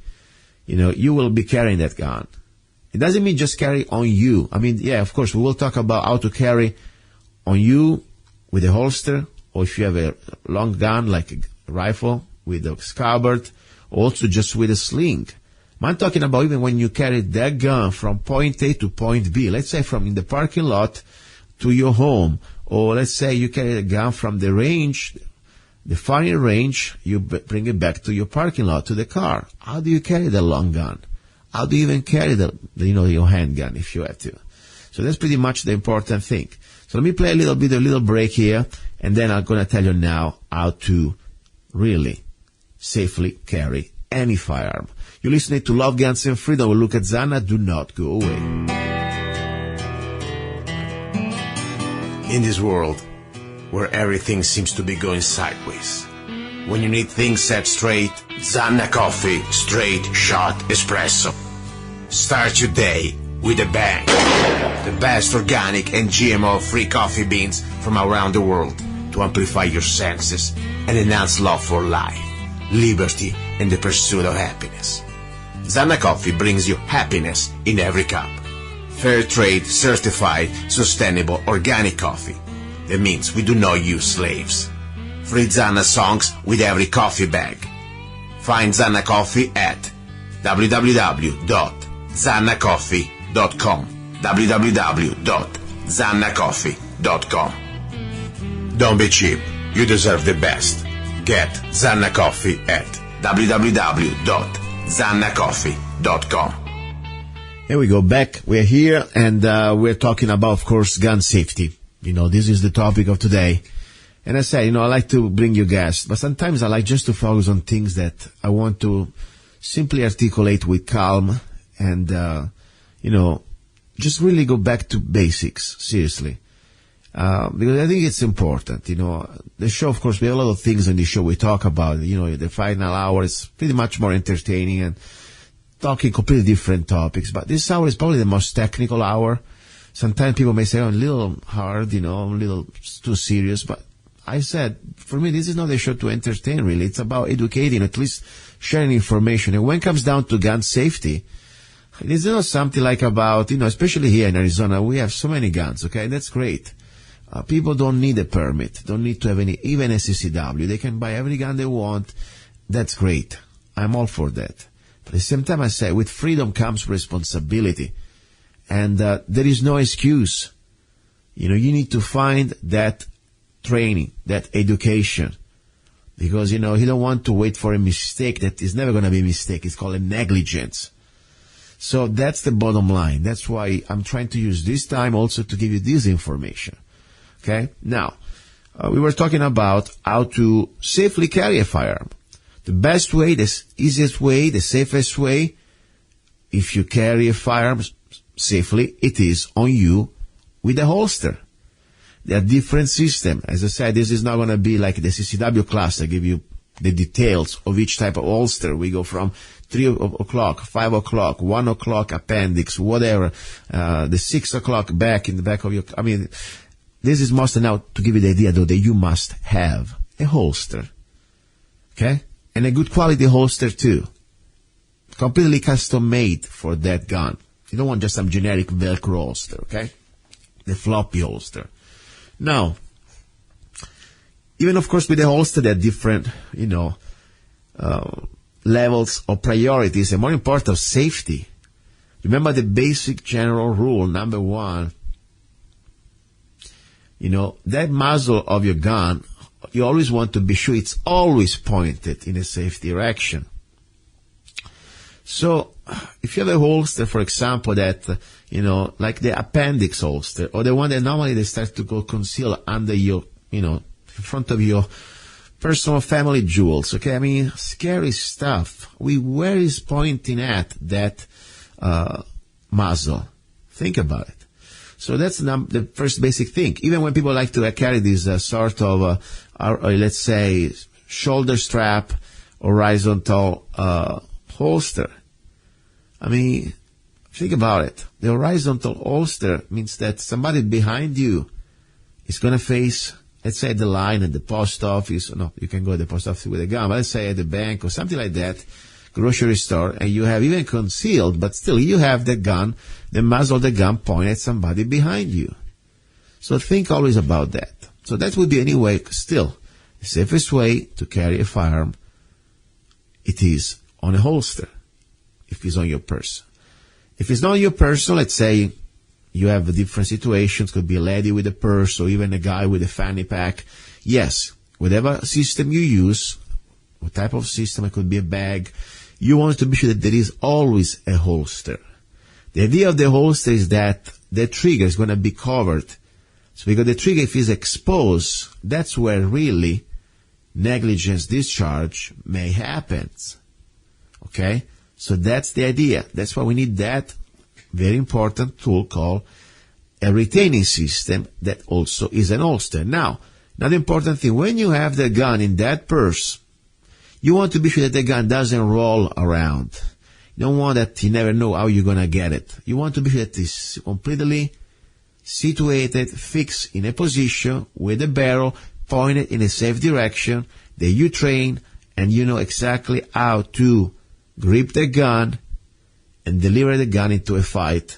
you will be carrying that gun. It doesn't mean just carry on you. I mean, yeah, of course, we will talk about how to carry on you with a holster, or if you have a long gun like a rifle with a scabbard, also just with a sling. I'm talking about even when you carry that gun from point A to point B, let's say from in the parking lot to your home, or let's say you carry the gun from the range, the firing range, you bring it back to your parking lot, to the car. How do you carry the long gun? How do you even carry your handgun if you have to? So that's pretty much the important thing. So let me play a little break here, and then I'm going to tell you now how to really safely carry any firearm. You're listening to Love, Guns, and Freedom with luca-zanna. Do not go away. In this world where everything seems to be going sideways, when you need things set straight, Zanna Coffee Straight Shot Espresso. Start your day with a bang. The best organic and GMO-free coffee beans from around the world to amplify your senses and enhance love for life, liberty, and the pursuit of happiness. Zanna Coffee brings you happiness in every cup. Fair trade, certified, sustainable, organic coffee. That means we do not use slaves. Free Zanna songs with every coffee bag. Find Zanna Coffee at www.zannacoffee.com. www.zannacoffee.com. Don't be cheap. You deserve the best. Get Zanna Coffee at www.zannacoffee.com. Here we go back. We're here, and we're talking about, of course, gun safety. This is the topic of today. And I say, I like to bring you guests, but sometimes I like just to focus on things that I want to simply articulate with calm and, just really go back to basics, seriously. Because I think it's important, The show, of course, we have a lot of things on the show we talk about. The final hour is pretty much more entertaining and talking completely different topics. But this hour is probably the most technical hour. Sometimes people may say, a little hard, a little too serious. But I said, for me, this is not a show to entertain, really. It's about educating, at least sharing information. And when it comes down to gun safety, it's not something like about, especially here in Arizona, we have so many guns, okay? That's great. People don't need a permit, don't need to have even a CCW. They can buy every gun they want. That's great. I'm all for that. But at the same time, I say, with freedom comes responsibility. And there is no excuse. You need to find that training, that education. Because, you don't want to wait for a mistake that is never going to be a mistake. It's called a negligence. So that's the bottom line. That's why I'm trying to use this time also to give you this information. Okay? Now, we were talking about how to safely carry a firearm. The best way, the easiest way, the safest way, if you carry a firearm safely, it is on you with a holster. There are different systems. As I said, this is not going to be like the CCW class. I give you the details of each type of holster. We go from 3 o'clock, 5 o'clock, 1 o'clock appendix, whatever, the 6 o'clock back in the back of your, this is mostly now to give you the idea though that you must have a holster. Okay? And a good quality holster too. Completely custom made for that gun. You don't want just some generic Velcro holster, okay? The floppy holster. Now, even of course with the holster there are different, levels of priorities and more important, safety. Remember the basic general rule, number 1, that muzzle of your gun, you always want to be sure it's always pointed in a safe direction. So, if you have a holster, for example, that, like the appendix holster, or the one that normally they start to go conceal under your, in front of your personal family jewels, okay? Scary stuff. Where is pointing at that muzzle? Think about it. So that's the first basic thing. Even when people like to carry this sort of, let's say, shoulder strap, horizontal holster. Think about it. The horizontal holster means that somebody behind you is going to face, let's say, the line at the post office. No, you can go to the post office with a gun, but let's say at the bank or something like that, grocery store, and you have even concealed, but still you have the gun, the muzzle of the gun pointed at somebody behind you. So think always about that. So that would be anyway still the safest way to carry a firearm. It is on a holster. If it's on your person. If it's not on your person, let's say you have different situations, could be a lady with a purse or even a guy with a fanny pack. Yes, whatever system you use, what type of system, it could be a bag, you want to be sure that there is always a holster. The idea of the holster is that the trigger is going to be covered. So because the trigger, if it's exposed, that's where really negligence discharge may happen. Okay? So that's the idea. That's why we need that very important tool called a retaining system that also is an holster. Now, another important thing, when you have the gun in that purse, you want to be sure that the gun doesn't roll around. You don't want that you never know how you're going to get it. You want to be sure that it's completely situated, fixed in a position with the barrel pointed in a safe direction that you train and you know exactly how to grip the gun and deliver the gun into a fight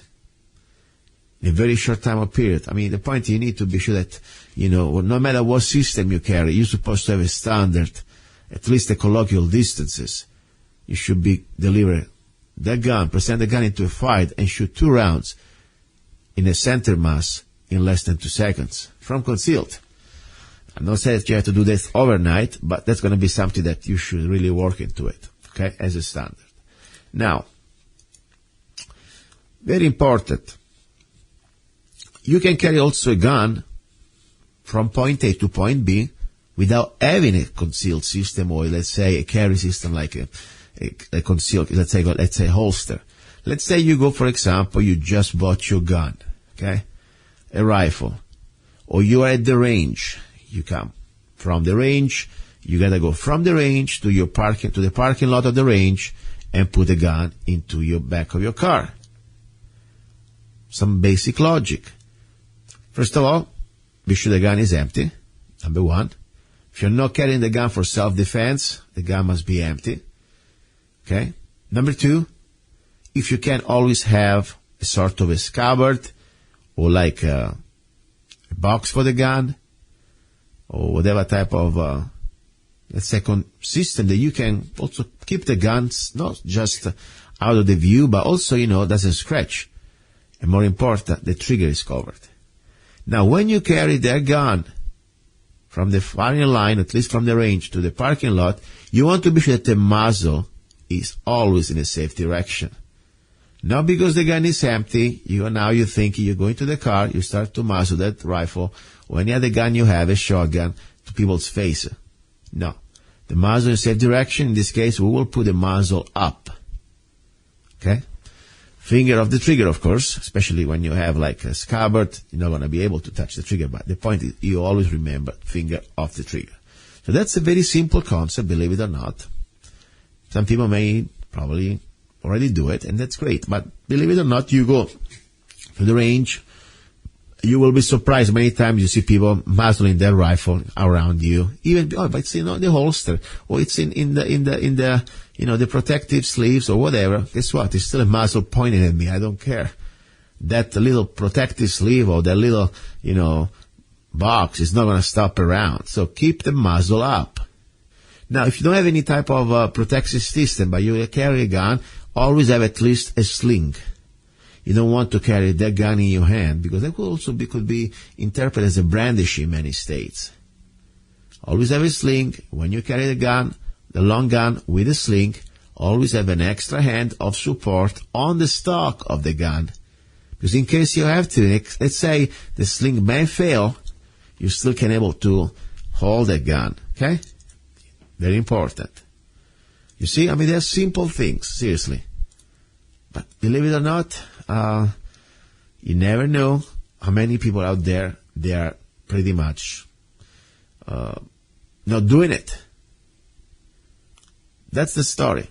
in a very short time of period. The point you need to be sure that, no matter what system you carry, you're supposed to have a standard, at least the colloquial distances. You should be delivering the gun, present the gun into a fight and shoot 2 rounds in a center mass in less than 2 seconds from concealed. I'm not saying that you have to do this overnight, but that's going to be something that you should really work into it. Okay, as a standard. Now, very important, you can carry also a gun from point A to point B without having a concealed system or let's say a carry system like a concealed, let's say holster. Let's say you go, for example, you just bought your gun, okay, a rifle, or you are at the range. You come from the range. You gotta go from the range to the parking lot of the range and put the gun into your back of your car. Some basic logic. First of all, be sure the gun is empty. Number 1. If you're not carrying the gun for self-defense, the gun must be empty. Okay? Number 2, if you can always have a sort of a scabbard or like a box for the gun or whatever type of let's say system that you can also keep the guns not just out of the view, but also, doesn't scratch. And more important, the trigger is covered. Now, when you carry that gun from the firing line, at least from the range to the parking lot, you want to be sure that the muzzle is always in a safe direction. Not because the gun is empty, you think you're going to the car, you start to muzzle that rifle or any other gun you have, a shotgun, to people's face. No. The muzzle in safe direction. In this case, we will put the muzzle up. Okay? Finger off the trigger, of course, especially when you have like a scabbard, you're not going to be able to touch the trigger. But the point is, you always remember finger off the trigger. So that's a very simple concept, believe it or not. Some people may probably already do it, and that's great. But believe it or not, you go to the range, you will be surprised many times you see people muzzling their rifle around you. Even, but it's the holster, or it's in the the protective sleeves or whatever. Guess what? It's still a muzzle pointing at me. I don't care. That little protective sleeve or that little, box is not going to stop around. So keep the muzzle up. Now, if you don't have any type of protective system, but you carry a gun, always have at least a sling. You don't want to carry that gun in your hand, because that could be interpreted as a brandish in many states. Always have a sling. When you carry the gun, the long gun with a sling, always have an extra hand of support on the stock of the gun. Because in case you have to, let's say the sling may fail, you still can able to hold the gun. Okay? Very important. You see, they're simple things, seriously. But believe it or not, you never know how many people out there, they are pretty much not doing it. That's the story.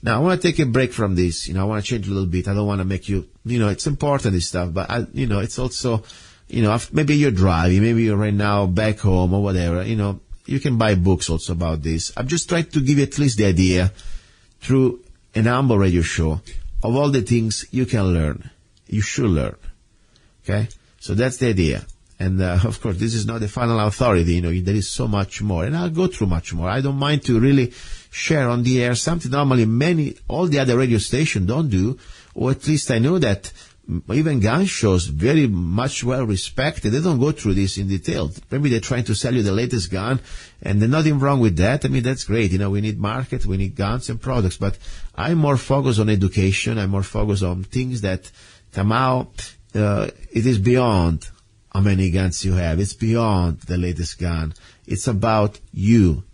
Now, I want to take a break from this. I want to change a little bit. I don't want to make you, it's important, this stuff, but, it's also, maybe you're driving, maybe you're right now back home or whatever, you can buy books also about this. I'm just trying to give you at least the idea through an humble radio show of all the things you can learn. You should learn. Okay? So that's the idea. And, of course, this is not the final authority. There is so much more. And I'll go through much more. I don't mind to really share on the air something normally all the other radio stations don't do, or at least I know that even gun shows, very much well respected, they don't go through this in detail. Maybe they're trying to sell you the latest gun, and there's nothing wrong with that. That's great. We need market, we need guns and products, but I'm more focused on education. I'm more focused on things that somehow it is beyond how many guns you have. It's beyond the latest gun. It's about you.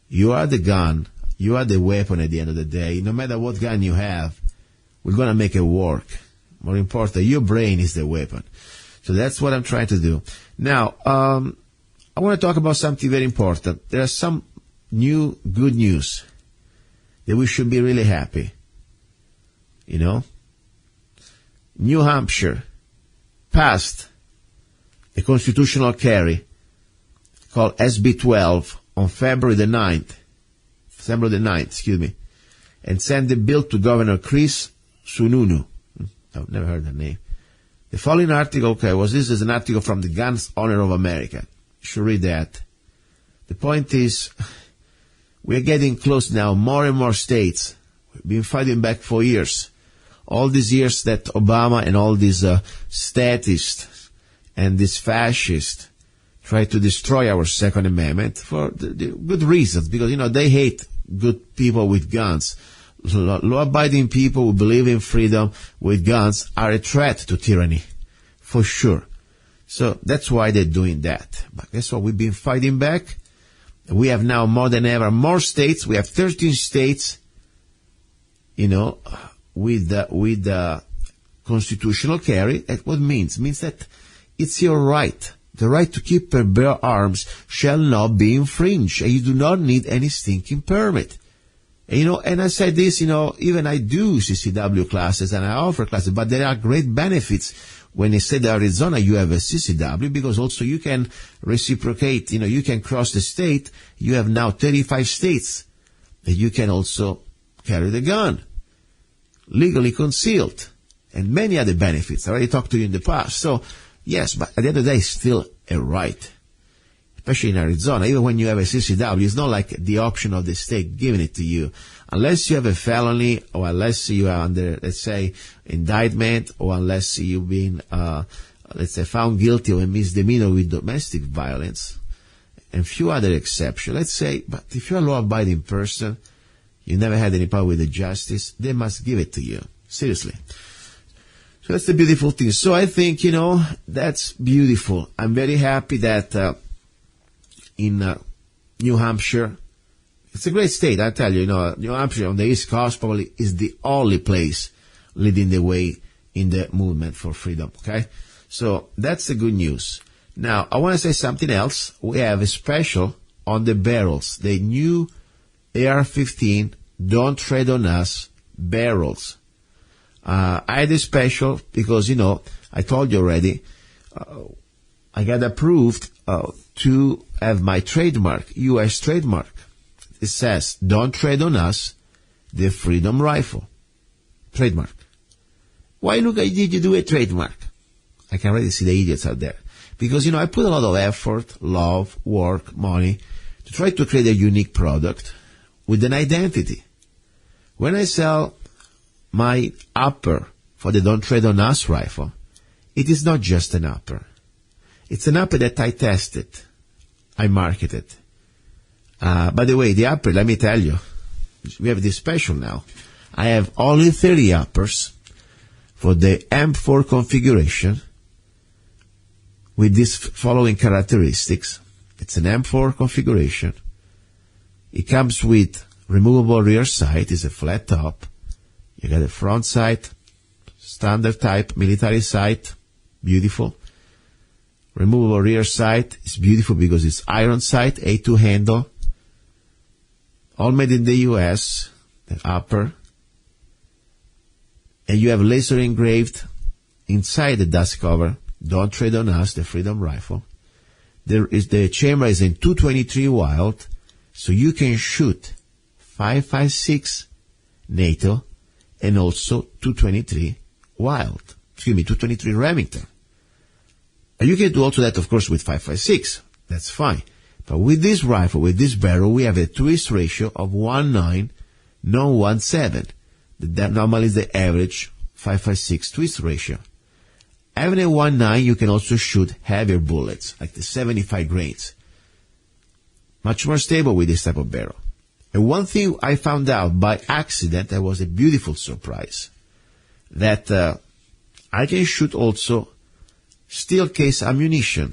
You are the gun. You are the weapon at the end of the day. No matter what gun you have, we're going to make it work. More important, your brain is the weapon. So that's what I'm trying to do. Now, I want to talk about something very important. There are some new good news that we should be really happy. New Hampshire passed a constitutional carry called SB 12 on February the 9th, and sent the bill to Governor Chris Sununu. I've never heard that name. The following article, this is an article from the Guns Honor of America. You should read that. The point is, we're getting close now. More and more states. We've been fighting back for years. All these years that Obama and all these statists and these fascists try to destroy our Second Amendment for the good reasons, because, they hate good people with guns. Law-abiding people who believe in freedom with guns are a threat to tyranny, for sure. So that's why they're doing that. But guess what? We've been fighting back. We have now more than ever more states. We have 13 states, with the constitutional carry. That what means? Means that it's your right. The right to keep and bear arms shall not be infringed, and you do not need any stinking permit. And I said this, even I do CCW classes and I offer classes, but there are great benefits when in state of Arizona you have a CCW, because also you can reciprocate, you can cross the state. You have now 35 states that you can also carry the gun, legally concealed, and many other benefits. I already talked to you in the past. So, yes, but at the end of the day, it's still a right. Especially in Arizona, even when you have a CCW, it's not like the option of the state giving it to you. Unless you have a felony, or unless you are under, let's say, indictment, or unless you've been, found guilty of a misdemeanor with domestic violence, and few other exceptions. Let's say, but if you're a law-abiding person, you never had any problem with the justice, they must give it to you. Seriously. So that's the beautiful thing. So I think, that's beautiful. I'm very happy that, in New Hampshire, it's a great state, I tell you. New Hampshire on the East Coast probably is the only place leading the way in the movement for freedom, okay? So that's the good news. Now, I want to say something else. We have a special on the barrels, the new AR-15 Don't Tread on Us barrels. I had a special because, I told you already, I got approved to have my trademark, U.S. trademark. It says, Don't Tread on Us, the Freedom Rifle. Trademark. Why, Luca, did you do a trademark? I can already see the idiots out there. Because, I put a lot of effort, love, work, money to try to create a unique product with an identity. When I sell my upper for the Don't Tread on Us rifle, it is not just an upper. It's an upper that I tested. I marketed. By the way, the upper, let me tell you, we have this special now. I have only 30 uppers for the M4 configuration with these following characteristics. It's an M4 configuration. It comes with removable rear sight. It's a flat top. You got a front sight, standard type military sight, beautiful. Removable rear sight is beautiful because it's iron sight, A2 handle. All made in the US, the upper. And you have laser engraved inside the dust cover, Don't Tread on Us, the Freedom Rifle. The chamber is in 223 wild, so you can shoot 5.56 NATO and also 223 wild. 223 Remington. And you can do also that, of course, with 5.56. That's fine. But with this rifle, with this barrel, we have a twist ratio of 1.9, not 1.7. That normally is the average 5.56 twist ratio. Having a 1.9, you can also shoot heavier bullets, like the 75 grains. Much more stable with this type of barrel. And one thing I found out by accident, that was a beautiful surprise, that I can shoot also steel case ammunition,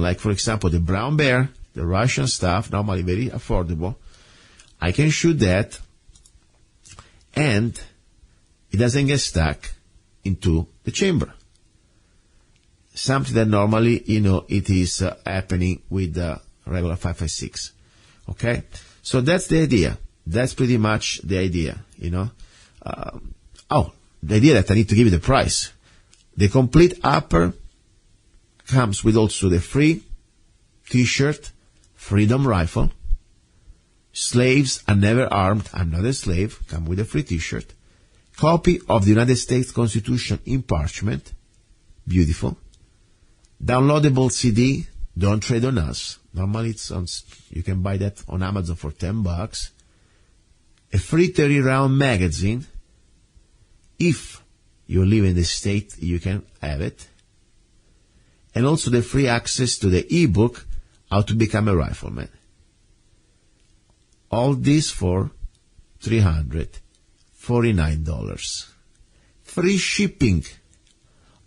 like for example the Brown Bear, the Russian stuff, normally very affordable. I can shoot that, and it doesn't get stuck into the chamber. Something that normally, it is happening with the regular 5.56. Okay? So that's the idea. That's pretty much the idea, the idea that I need to give you the price. The complete upper comes with also the free t-shirt, Freedom Rifle. Slaves are never armed. I'm not a slave. Come with a free t-shirt. Copy of the United States Constitution in parchment. Beautiful. Downloadable CD, Don't Tread on Us. Normally you can buy that on Amazon for $10. A free 30-round magazine. If you live in the state, you can have it. And also the free access to the ebook, How to Become a Rifleman. All this for $349. Free shipping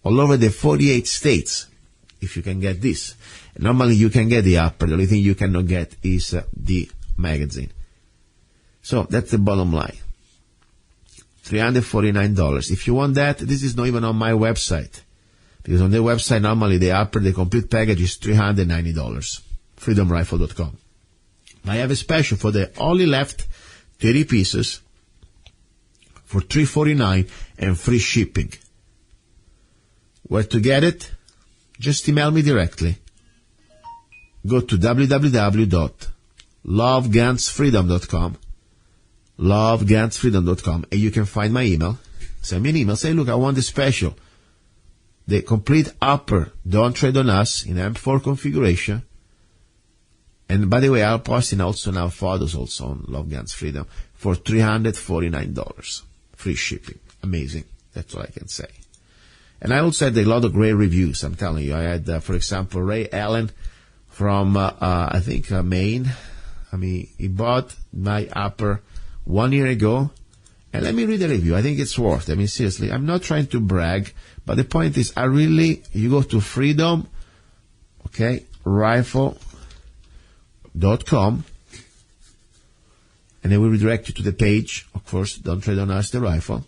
all over the 48 states, if you can get this. Normally you can get the upper. The only thing you cannot get is the magazine. So that's the bottom line. $349. If you want that, this is not even on my website. Because on the website, normally the complete package is $390. freedomrifle.com. I have a special for the only left 30 pieces for $349 and free shipping. Where to get it? Just email me directly. Go to www.lovegunsfreedom.com lovegunsfreedom.com, and you can find my email. Send me an email. Say, look, I want the special. The complete upper Don't Tread on Us in M4 configuration. And by the way, I'll post in also now photos also on Love Guns Freedom for $349. Free shipping. Amazing. That's all I can say. And I also had a lot of great reviews, I'm telling you. I had, for example, Ray Allen from, I think, Maine. He bought my upper 1 year ago. And let me read the review. I think it's worth it. Seriously, I'm not trying to brag, but the point is, you go to Freedom, rifle.com, and they will redirect you to the page. Of course, Don't Trade on Us, the rifle.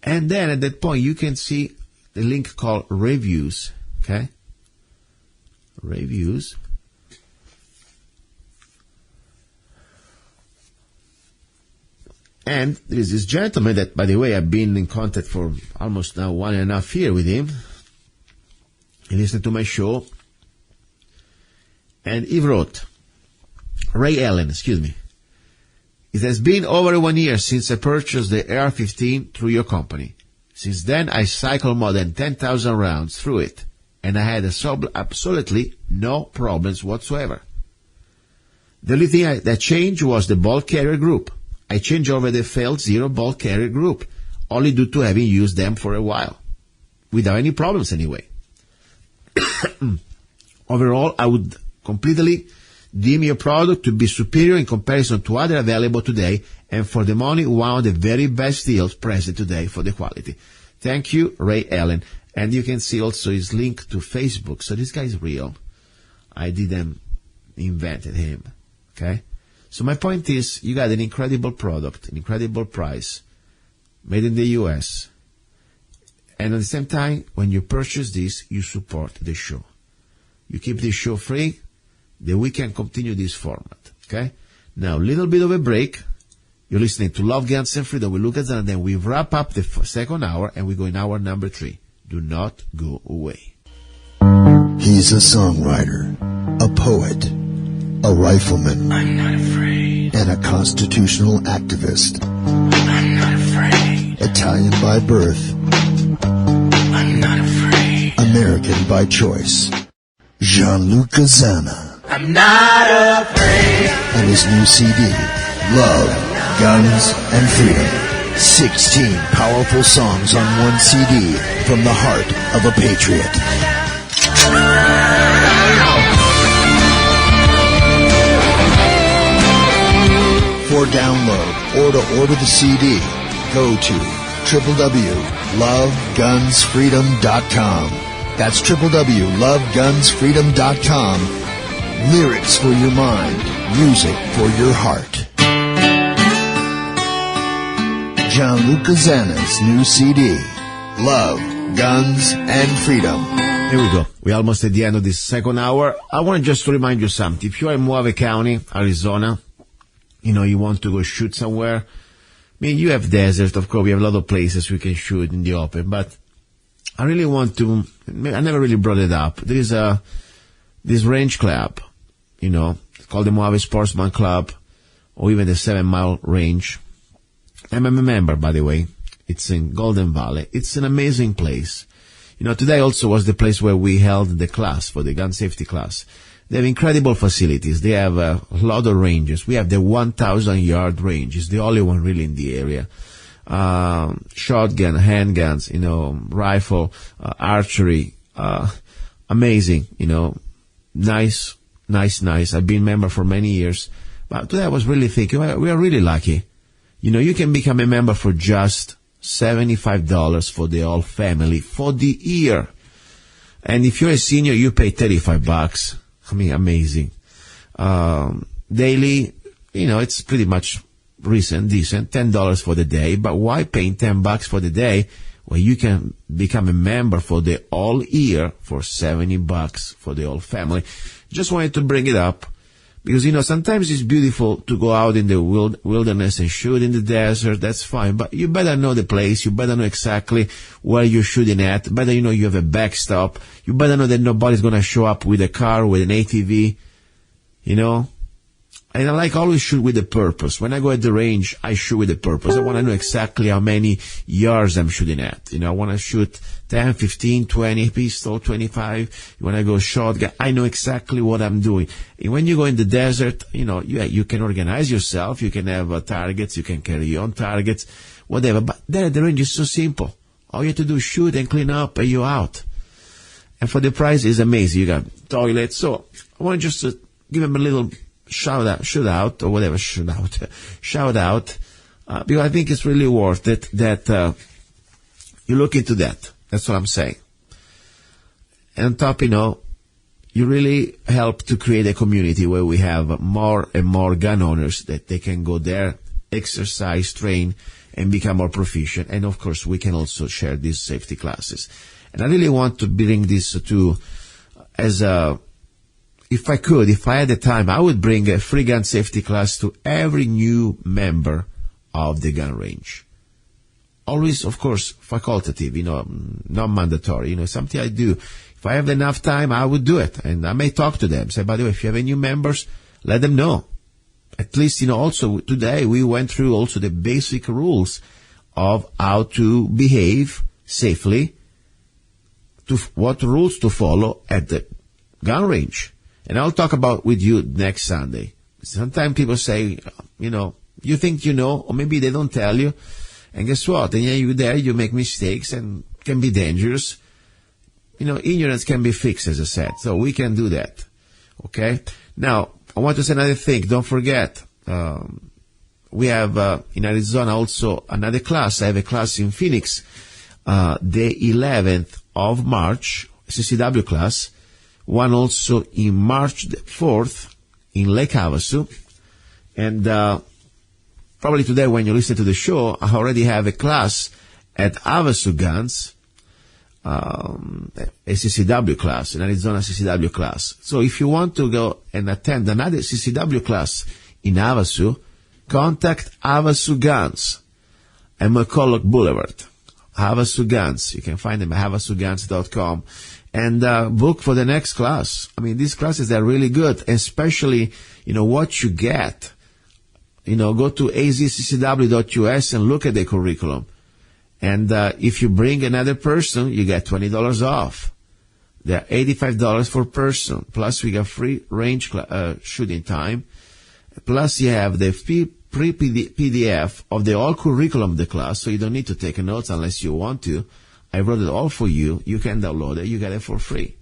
And then at that point, you can see the link called Reviews, reviews. And there is this gentleman that, by the way, I've been in contact for almost now 1.5 years with him. He listened to my show. And he wrote, Ray Allen, It has been over 1 year since I purchased the AR-15 through your company. Since then, I cycled more than 10,000 rounds through it, and I had absolutely no problems whatsoever. The only thing that changed was the ball carrier group. I changed over the failed zero ball carrier group, only due to having used them for a while, without any problems anyway. Overall, I would completely deem your product to be superior in comparison to other available today, and for the money, one of the very best deals present today for the quality. Thank you, Ray Allen. And you can see also his link to Facebook. So this guy is real. I didn't invent him. Okay? So my point is, you got an incredible product, an incredible price, made in the US. And at the same time, when you purchase this, you support the show. You keep this show free, then we can continue this format. Okay? Now, a little bit of a break. You're listening to Love, Guns, and Freedom with Luca-zanna, and then we wrap up the second hour, and we go in hour number 3. Do not go away. He's a songwriter, a poet, a rifleman, I'm not afraid. and a constitutional activist. I'm not afraid. Italian by birth, I'm not afraid. American by choice. Gianluca Zanna I'm not afraid. and his new CD, Love, Guns, and Freedom. 16 powerful songs on one CD from the heart of a patriot. For download or to order the CD, go to www.lovegunsfreedom.com. That's www.lovegunsfreedom.com. Lyrics for your mind, music for your heart. Gianluca Zanna's new CD, Love, Guns, and Freedom. Here we go. We're almost at the end of this second hour. I want just to remind you something. If you're in Mojave County, Arizona, you want to go shoot somewhere. I mean, you have desert, of course. We have a lot of places we can shoot in the open, but I really want to, I never really brought it up. There is this range club, it's called the Mojave Sportsman Club, or even the 7 Mile Range. I'm a member, by the way. It's in Golden Valley. It's an amazing place. Today also was the place where we held the class for the gun safety class. They have incredible facilities. They have a lot of ranges. We have the 1,000-yard range. It's the only one really in the area. Shotgun, handguns, rifle, archery, amazing, nice. I've been a member for many years. But today I was really thinking, we are really lucky. You can become a member for just $75 for the whole family for the year. And if you're a senior, you pay $35. I mean, amazing. Daily, it's pretty much decent, $10 for the day. But why paying $10 for the day when you can become a member for the whole year for $70 for the whole family? Just wanted to bring it up. Because, sometimes it's beautiful to go out in the wilderness and shoot in the desert. That's fine. But you better know the place. You better know exactly where you're shooting at. Better you have a backstop. You better know that nobody's going to show up with a car, with an ATV. And I always shoot with a purpose. When I go at the range, I shoot with a purpose. I want to know exactly how many yards I'm shooting at. I want to shoot 10, 15, 20, pistol, 25. When I go shotgun, I know exactly what I'm doing. And when you go in the desert, you can organize yourself. You can have targets. You can carry your own targets, whatever. But there at the range is so simple. All you have to do is shoot and clean up and you're out. And for the price, it's amazing. You got toilets. So I want just to give them a little shout out, because I think it's really worth it that you look into that. That's what I'm saying. And on top, you really help to create a community where we have more and more gun owners that they can go there, exercise, train, and become more proficient. And of course, we can also share these safety classes. And I really want to bring this to as a if I had the time, I would bring a free gun safety class to every new member of the gun range. Always, of course, facultative, not mandatory, something I do. If I have enough time, I would do it. And I may talk to them. Say, by the way, if you have any new members, let them know. At least, also today we went through also the basic rules of how to behave safely, to what rules to follow at the gun range. And I'll talk about with you next Sunday. Sometimes people say, you think or maybe they don't tell you. And guess what? And you're there, you make mistakes and can be dangerous. Ignorance can be fixed, as I said. So we can do that. Okay? Now, I want to say another thing. Don't forget, we have in Arizona also another class. I have a class in Phoenix, the 11th of March, CCW class. One also in March the 4th in Lake Havasu. And probably today when you listen to the show, I already have a class at Havasu Guns, a CCW class, an Arizona CCW class. So if you want to go and attend another CCW class in Havasu, contact Havasu Guns and McCulloch Boulevard. Havasu Guns. You can find them at havasuguns.com and book for the next class. I mean, these classes are really good, especially, what you get. Go to azccw.us and look at the curriculum. And if you bring another person, you get $20 off. They're $85 per person. Plus, we got free range shooting time. Plus, you have the PDF of the whole curriculum of the class, so you don't need to take notes unless you want to. I wrote it all for you. You can download it. You get it for free.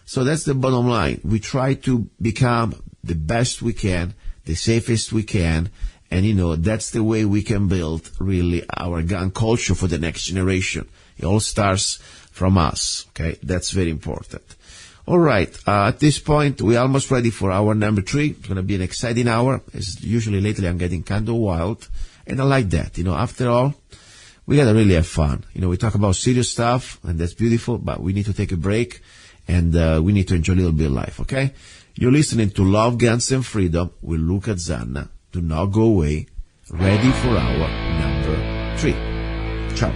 So that's the bottom line. We try to become the best we can, the safest we can, and that's the way we can build really our gun culture for the next generation. It all starts from us. Okay, that's very important. All right, at this point we're almost ready for hour number 3. It's going to be an exciting hour. As usually lately I'm getting kind of wild, and I like that. After all, we gotta really have fun. We talk about serious stuff, and that's beautiful, but we need to take a break, and we need to enjoy a little bit of life. Okay, you're listening to Love, Guns, and Freedom with Luca-Zanna. Do not go away. Ready for hour number 3. Ciao.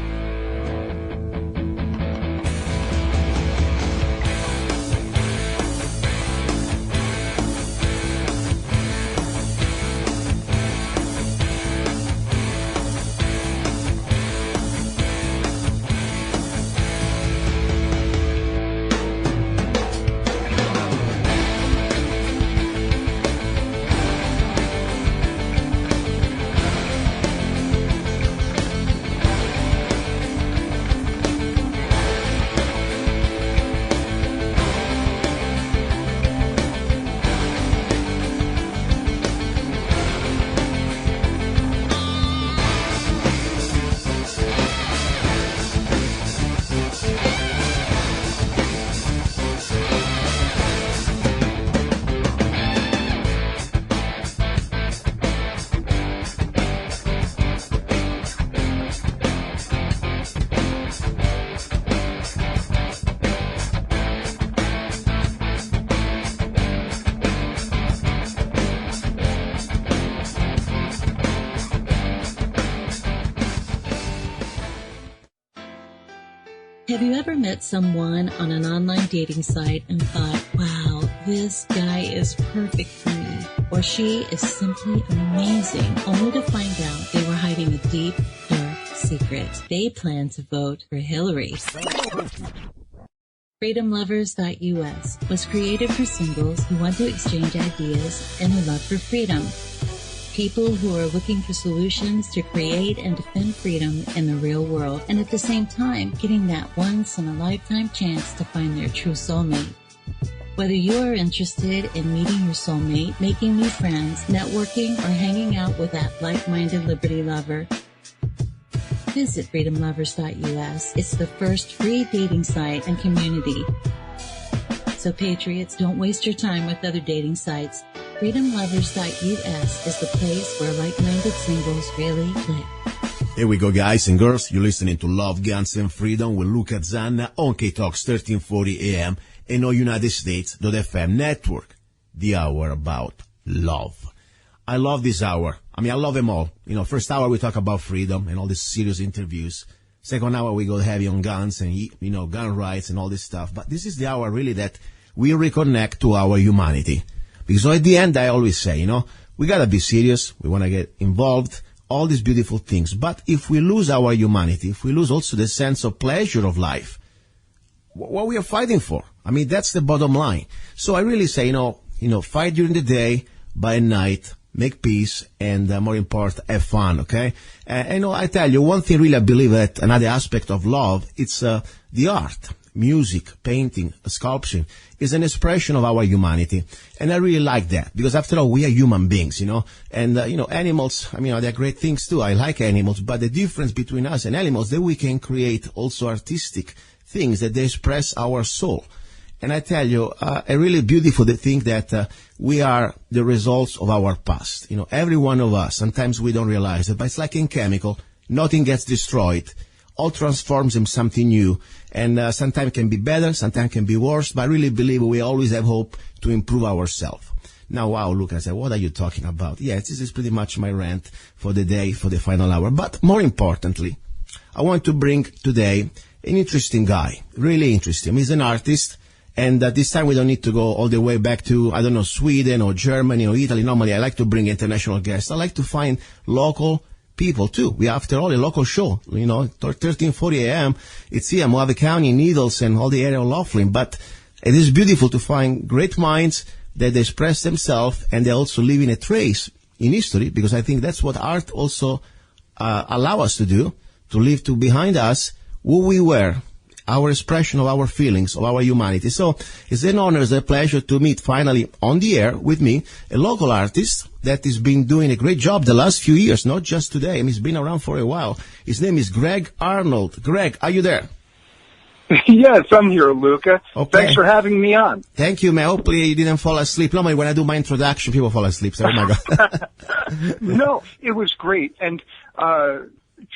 Have you ever met someone on an online dating site and thought, wow, this guy is perfect for me, or she is simply amazing, only to find out they were hiding a deep, dark secret? They plan to vote for Hillary. FreedomLovers.us was created for singles who want to exchange ideas and who love for freedom. People who are looking for solutions to create and defend freedom in the real world, and at the same time getting that once-in-a-lifetime chance to find their true soulmate. Whether you are interested in meeting your soulmate, making new friends, networking, or hanging out with that like-minded liberty lover, visit FreedomLovers.us. It's the first free dating site and community. So patriots, don't waste your time with other dating sites. FreedomLovers.us is the place where like-minded singles really live. Here we go, guys and girls. You're listening to Love, Guns, and Freedom with Luca-Zanna on K-Talks 1340 AM and all United States.FM network. the hour about love. I love this hour. I mean, I love them all. You know, first hour we talk about freedom and all these serious interviews. Second hour we go heavy on guns and, you know, gun rights and all this stuff. But this is the hour really that we reconnect to our humanity. Because at the end, I always say, you know, we got to be serious. We want to get involved, all these beautiful things. But if we lose our humanity, if we lose also the sense of pleasure of life, what we are fighting for? I mean, that's the bottom line. So I really say, you know, fight during the day, by night, make peace, and more important, have fun, okay? And you know, I tell you, one thing really I believe that another aspect of love, it's the art. Music, painting, sculpture is an expression of our humanity. And I really like that because after all, we are human beings, you know, and, you know, animals, I mean, they're great things too. I like animals, but the difference between us and animals, that we can create also artistic things that they express our soul. And I tell you, a really beautiful thing that we are the results of our past. You know, every one of us, sometimes we don't realize it, but it's like in chemical, nothing gets destroyed. All transforms into something new, and sometimes can be better, sometimes can be worse, but I really believe we always have hope to improve ourselves. Now, wow, look, I said, what are you talking about? Yes, this is pretty much my rant for the day, for the final hour. But more importantly, I want to bring today an interesting guy, really interesting. He's an artist, and this time we don't need to go all the way back to, I don't know, Sweden or Germany or Italy. Normally, I like to bring international guests. I like to find local people too. We are, after all, a local show, you know, 1340 a.m. It's here, Mojave County, Needles, and all the area of Laughlin. But it is beautiful to find great minds that they express themselves and they also leave in a trace in history, because I think that's what art also allow us to do, to leave to behind us who we were, our expression of our feelings, of our humanity. So it's an honor, it's a pleasure to meet finally on the air with me a local artist that has been doing a great job the last few years, not just today. I mean, he's been around for a while. His name is Gregg-Arnold. Greg, are you there? Yes, I'm here, Luca. Okay. Thanks for having me on. Thank you, man. Hopefully you didn't fall asleep. Normally when I do my introduction, people fall asleep. So, oh my God. No, it was great. And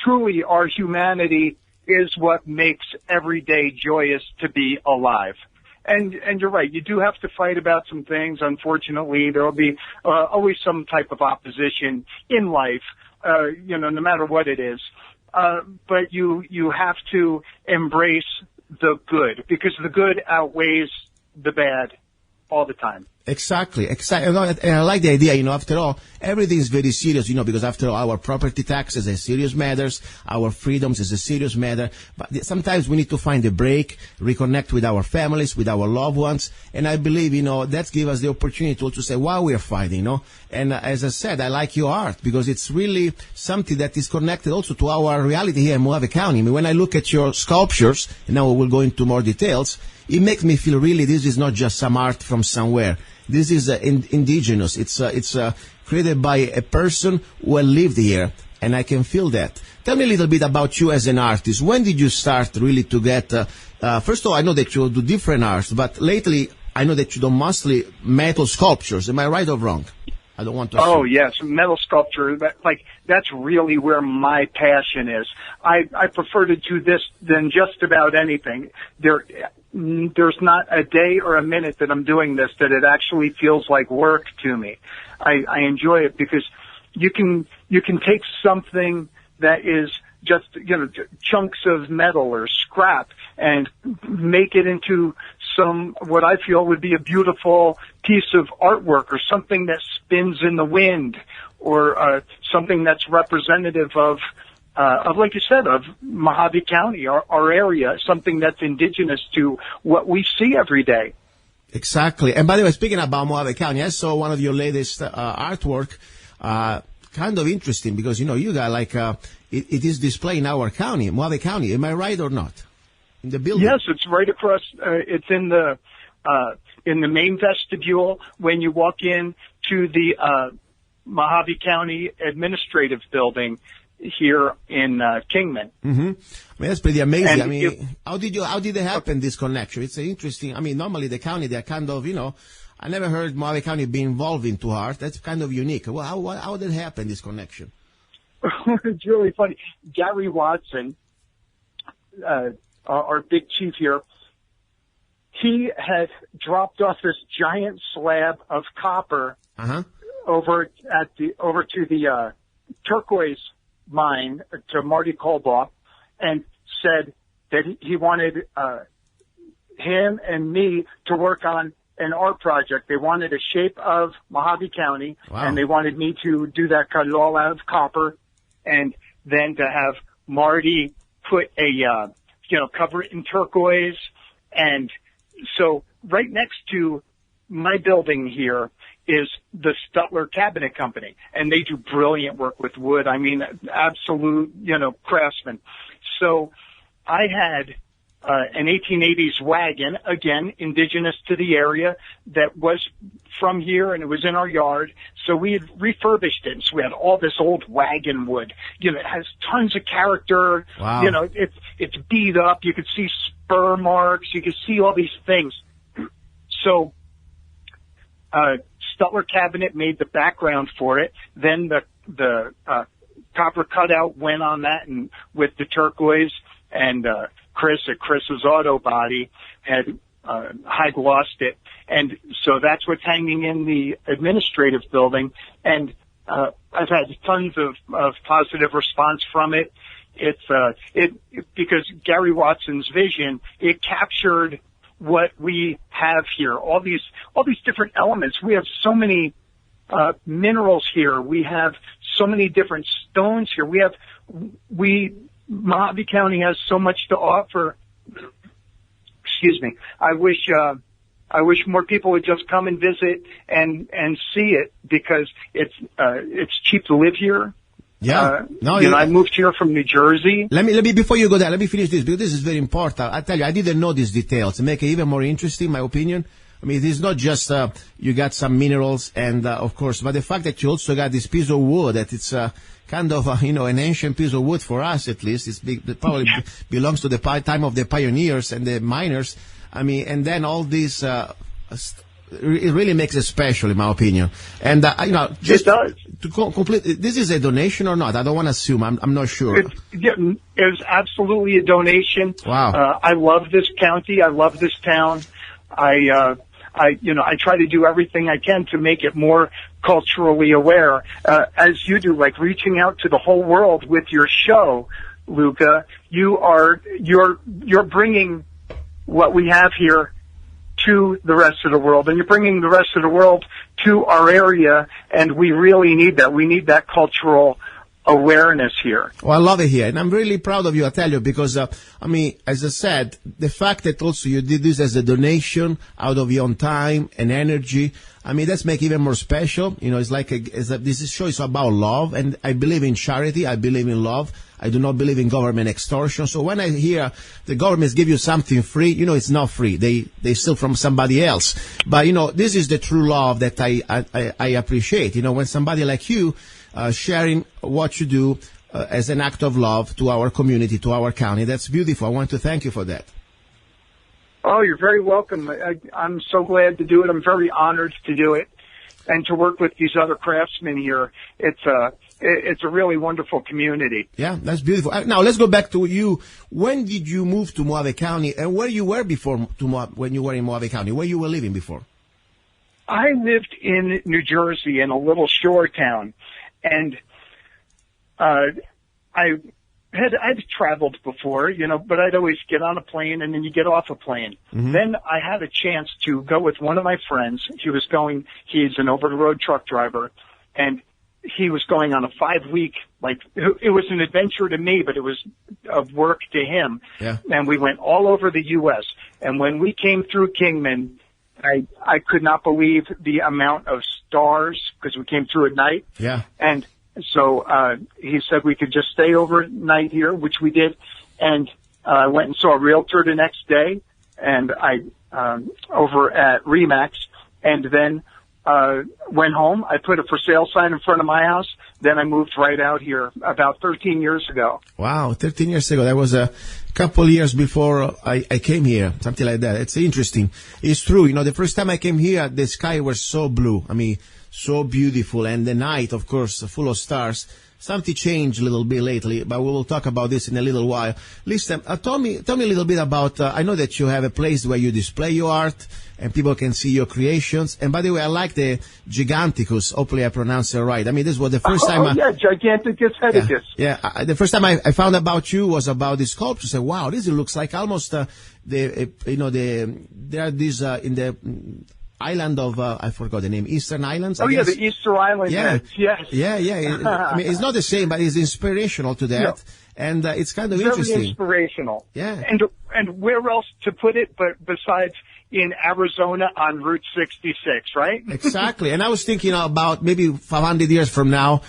truly, our humanity is what makes every day joyous to be alive. And you're right, you do have to fight about some things. Unfortunately, there will be always some type of opposition in life, you know, no matter what it is. But you have to embrace the good, because the good outweighs the bad all the time. Exactly. And I like the idea, you know, after all, everything is very serious, you know, because after all, our property taxes are serious matters, our freedoms is a serious matter, but sometimes we need to find a break, reconnect with our families, with our loved ones, and I believe, you know, that gives us the opportunity to also say why we are fighting, you know, and as I said, I like your art, because it's really something that is connected also to our reality here in Mojave County. I mean, when I look at your sculptures, and now we'll go into more details, it makes me feel really this is not just some art from somewhere. This is indigenous. It's created by a person who lived here, and I can feel that. Tell me a little bit about you as an artist. When did you start really to get, first of all, I know that you do different arts, but lately I know that you do mostly metal sculptures. Am I right or wrong? I don't want to assume. Oh, yes, metal sculpture. That's really where my passion is. I prefer to do this than just about anything. There's not a day or a minute that I'm doing this that it actually feels like work to me. I enjoy it because you can take something that is just, you know, chunks of metal or scrap and make it into what I feel would be a beautiful piece of artwork, or something that spins in the wind, or something that's representative of like you said, of Mojave County, our area, something that's indigenous to what we see every day. Exactly. And by the way, speaking about Mojave County, I saw one of your latest artwork, kind of interesting, because, you know, you got like, it is displayed in our county, Mojave County. Am I right or not? In the building? Yes, it's right across, it's in the main vestibule when you walk in to the Mojave County Administrative Building here in Kingman. Mm-hmm. I mean, that's pretty amazing. And I mean, how did it happen, this connection? It's interesting. I mean, normally the county, they're kind of, you know, I never heard Mojave County be involved into art. That's kind of unique. Well, how did it happen, this connection? It's really funny. Gary Watson, our big chief here, he had dropped off this giant slab of copper over to the turquoise mine to Marty Kolbaugh, and said that he wanted him and me to work on an art project. They wanted a shape of Mojave County, and they wanted me to do that, cut it all out of copper, and then to have Marty put a, cover it in turquoise. And so right next to my building here is the Stutler Cabinet Company, and they do brilliant work with wood. I mean, absolute, craftsmen. So I had an 1880s wagon, again, indigenous to the area, that was from here, and it was in our yard. So we had refurbished it. So we had all this old wagon wood. It has tons of character. Wow. It's beat up. You could see spur marks. You could see all these things. So Stutler Cabinet made the background for it. Then the copper cutout went on that, and with the turquoise, and Chris at Chris's Auto Body had high glossed it, and so that's what's hanging in the administrative building. And I've had tons of positive response from it. It's because Gary Watson's vision, it captured what we have here, all these different elements. We have so many minerals here. We have so many different stones here. Mojave County has so much to offer. Excuse me. I wish more people would just come and visit and see it, because it's cheap to live here. Yeah. I moved here from New Jersey. Let me before you go there, let me finish this, because this is very important. I tell you, I didn't know these details to make it even more interesting, in my opinion. I mean, it is not just you got some minerals and of course, but the fact that you also got this piece of wood, that it's kind of an ancient piece of wood for us, at least. It probably belongs to the time of the pioneers and the miners. I mean, and then all these it really makes it special, in my opinion. And just it does. To complete, this is a donation or not? I don't want to assume. I'm not sure. It was absolutely a donation. Wow. I love this county. I love this town. I try to do everything I can to make it more culturally aware, as you do, like reaching out to the whole world with your show, Luca. You're bringing what we have here to the rest of the world, and you're bringing the rest of the world to our area, and we really need that. We need that cultural awareness here. Well, I love it here, and I'm really proud of you, I tell you, because, as I said, the fact that also you did this as a donation out of your own time and energy, that's make it even more special. It's like this show is about love, and I believe in charity, I believe in love. I do not believe in government extortion. So when I hear the governments give you something free, it's not free. They steal from somebody else. But, this is the true love that I appreciate. When somebody like you, sharing what you do as an act of love to our community, to our county. That's beautiful. I want to thank you for that. Oh, you're very welcome. I'm so glad to do it. I'm very honored to do it, and to work with these other craftsmen here. It's a really wonderful community. Yeah, that's beautiful. Now let's go back to you. When did you move to Mojave County, and where you were before when you were in Mojave County? Where you were living before? I lived in New Jersey in a little shore town. And I'd traveled before, but I'd always get on a plane and then you get off a plane. Mm-hmm. Then I had a chance to go with one of my friends. He's an over-the-road truck driver, and he was going on a 5-week, it was an adventure to me, but it was of work to him. Yeah. And we went all over the U.S. And when we came through Kingman, I could not believe the amount of stars, because we came through at night. Yeah. And so he said we could just stay overnight here, which we did. And I went and saw a realtor the next day, and I over at Remax, and then went home. I put a for sale sign in front of my house. Then I moved right out here about 13 years ago. Wow, 13 years ago. That was a couple years before I came here, something like that. It's interesting. It's true. The first time I came here, the sky was so blue. So beautiful. And the night, of course, full of stars. something changed a little bit lately, but we will talk about this in a little while. Listen, tell me a little bit about, I know that you have a place where you display your art and people can see your creations. And by the way, I like the Giganticus. Hopefully I pronounced it right. I mean, this was the first time. Giganticus hedicus. Yeah. The first time I found about you was about this sculpture. I said, wow, this looks like almost, there are these, in the, island of, I forgot the name, Eastern Islands? Oh, yeah, the Easter Island. Yeah. Yes. Yeah. I mean, it's not the same, but it's inspirational to that. Yeah. And it's kind of very interesting. Inspirational. Yeah. And where else to put it but besides in Arizona on Route 66, right? Exactly. And I was thinking about maybe 500 years from now,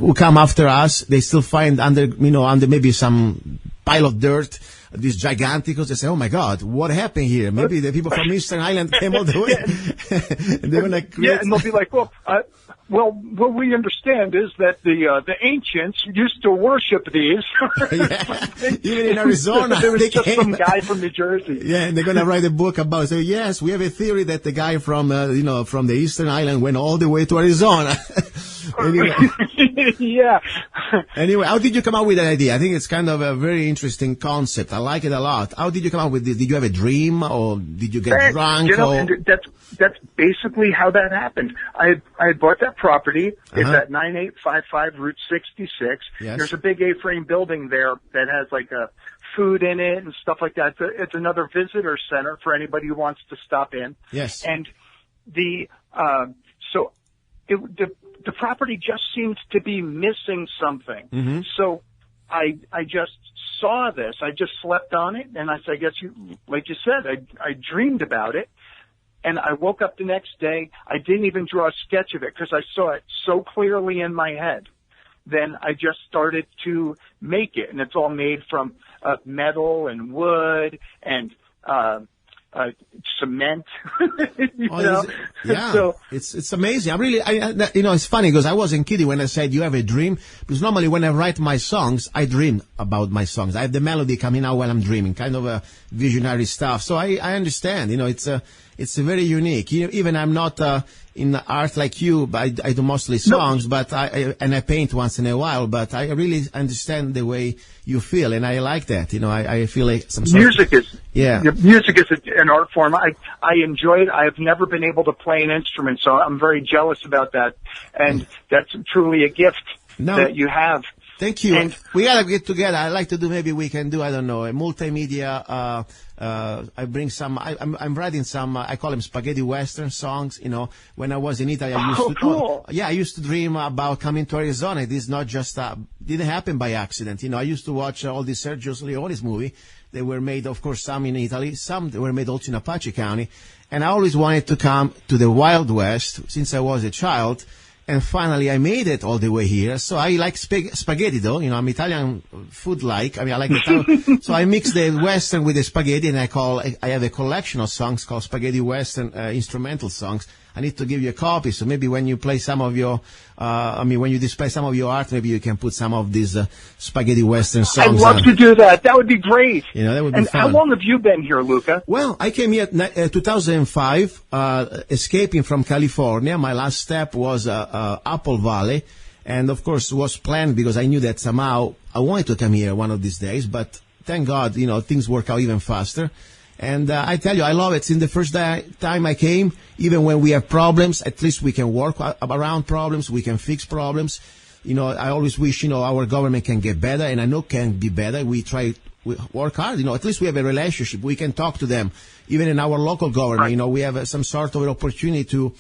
who come after us, they still find under maybe some pile of dirt, these Giganticus. They say, oh my God, what happened here? Maybe the people from Eastern Island came all the way. And they're gonna create... Yeah, and they'll be like, well, what we understand is that the ancients used to worship these. Even in Arizona. There was just some guy from New Jersey. Yeah, and they're going to write a book about it. So, yes, we have a theory that the guy from, from the Eastern Island went all the way to Arizona. Anyway. Yeah. Anyway, how did you come up with that idea? I think it's kind of a very interesting concept. I like it a lot. How did you come up with this? Did you have a dream or did you get drunk? And that's basically how that happened. I had bought that property. It's at 9855 Route 66. Yes. There's a big A-frame building there that has like a food in it and stuff like that. It's another visitor center for anybody who wants to stop in. Yes. And the property just seemed to be missing something. Mm-hmm. So I just saw this. I just slept on it, and I guess like you said, I dreamed about it. And I woke up the next day. I didn't even draw a sketch of it because I saw it so clearly in my head. Then I just started to make it, and it's all made from metal and wood and cement. Yeah, so, it's amazing. It's funny because I wasn't kidding when I said you have a dream. Because normally when I write my songs, I dream about my songs. I have the melody coming out while I'm dreaming, kind of a visionary stuff. So I understand. It's very unique. Even I'm not in art like you, but I do mostly songs. No. But I paint once in a while. But I really understand the way you feel, and I like that. I feel like some sort music of, is music is an art form. I enjoy it. I have never been able to play an instrument, so I'm very jealous about that. And that's truly a gift that you have. Thank you. And we gotta get together. I like to do. Maybe we can do. I don't know, a multimedia. I bring some. I'm writing some. I call them spaghetti western songs. When I was in Italy, I used to. Cool. I used to dream about coming to Arizona. It is not just. Didn't happen by accident. I used to watch all these Sergio Leone's movie. They were made, of course, some in Italy. Some were made also in Apache County. And I always wanted to come to the Wild West since I was a child. And finally, I made it all the way here. So I like spaghetti, though. I'm Italian food-like. I like Italian. So I mix the Western with the spaghetti, and I have a collection of songs called Spaghetti Western instrumental songs. I need to give you a copy. So maybe when you play some of your, when you display some of your art, maybe you can put some of these spaghetti Western songs. I'd love to do that. That would be great. That would be fun. And how long have you been here, Luca? Well, I came here 2005, escaping from California. My last step was Apple Valley. And of course, it was planned because I knew that somehow I wanted to come here one of these days. But thank God, things work out even faster. And I tell you, I love it. Since the first time I came, even when we have problems, at least we can work around problems. We can fix problems. I always wish, our government can get better, and I know can be better. We work hard. At least we have a relationship. We can talk to them. Even in our local government, we have some sort of an opportunity to,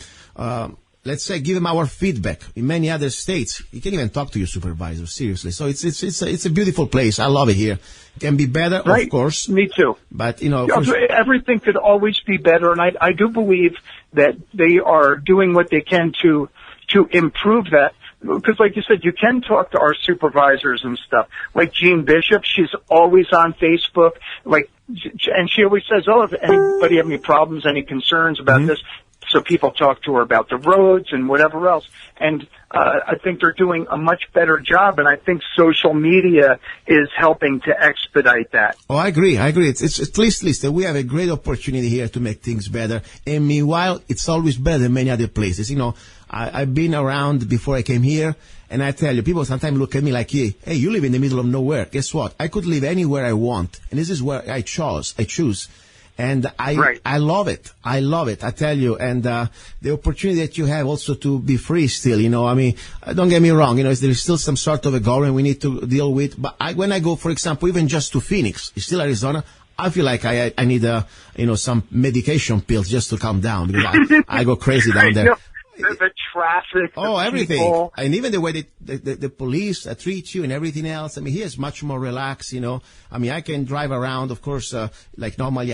let's say, give them our feedback. In many other states, you can't even talk to your supervisor, seriously. So it's a beautiful place. I love it here. It can be better, of course. Me too. But, everything could always be better. And I do believe that they are doing what they can to improve that. Because like you said, you can talk to our supervisors and stuff. Like Jean Bishop, she's always on Facebook. And she always says, if anybody have any problems, any concerns about this, so people talk to her about the roads and whatever else. And I think they're doing a much better job, and I think social media is helping to expedite that. Oh, I agree. It's at least we have a great opportunity here to make things better. And meanwhile, it's always better than many other places. You know, I've been around before I came here, and I tell you, people sometimes look at me like, hey, you live in the middle of nowhere. Guess what? I could live anywhere I want, and this is where I choose. And I love it. I tell you. And the opportunity that you have also to be free still, you know, I mean, don't get me wrong, you know, there's still some sort of a government we need to deal with. But when I go, for example, even just to Phoenix, it's still Arizona, I feel like I need some medication pills just to calm down, because I go crazy down there. The traffic, everything. People. And even the way the police treat you and everything else. I mean, here is much more relaxed, you know. I mean, I can drive around, of course, like normally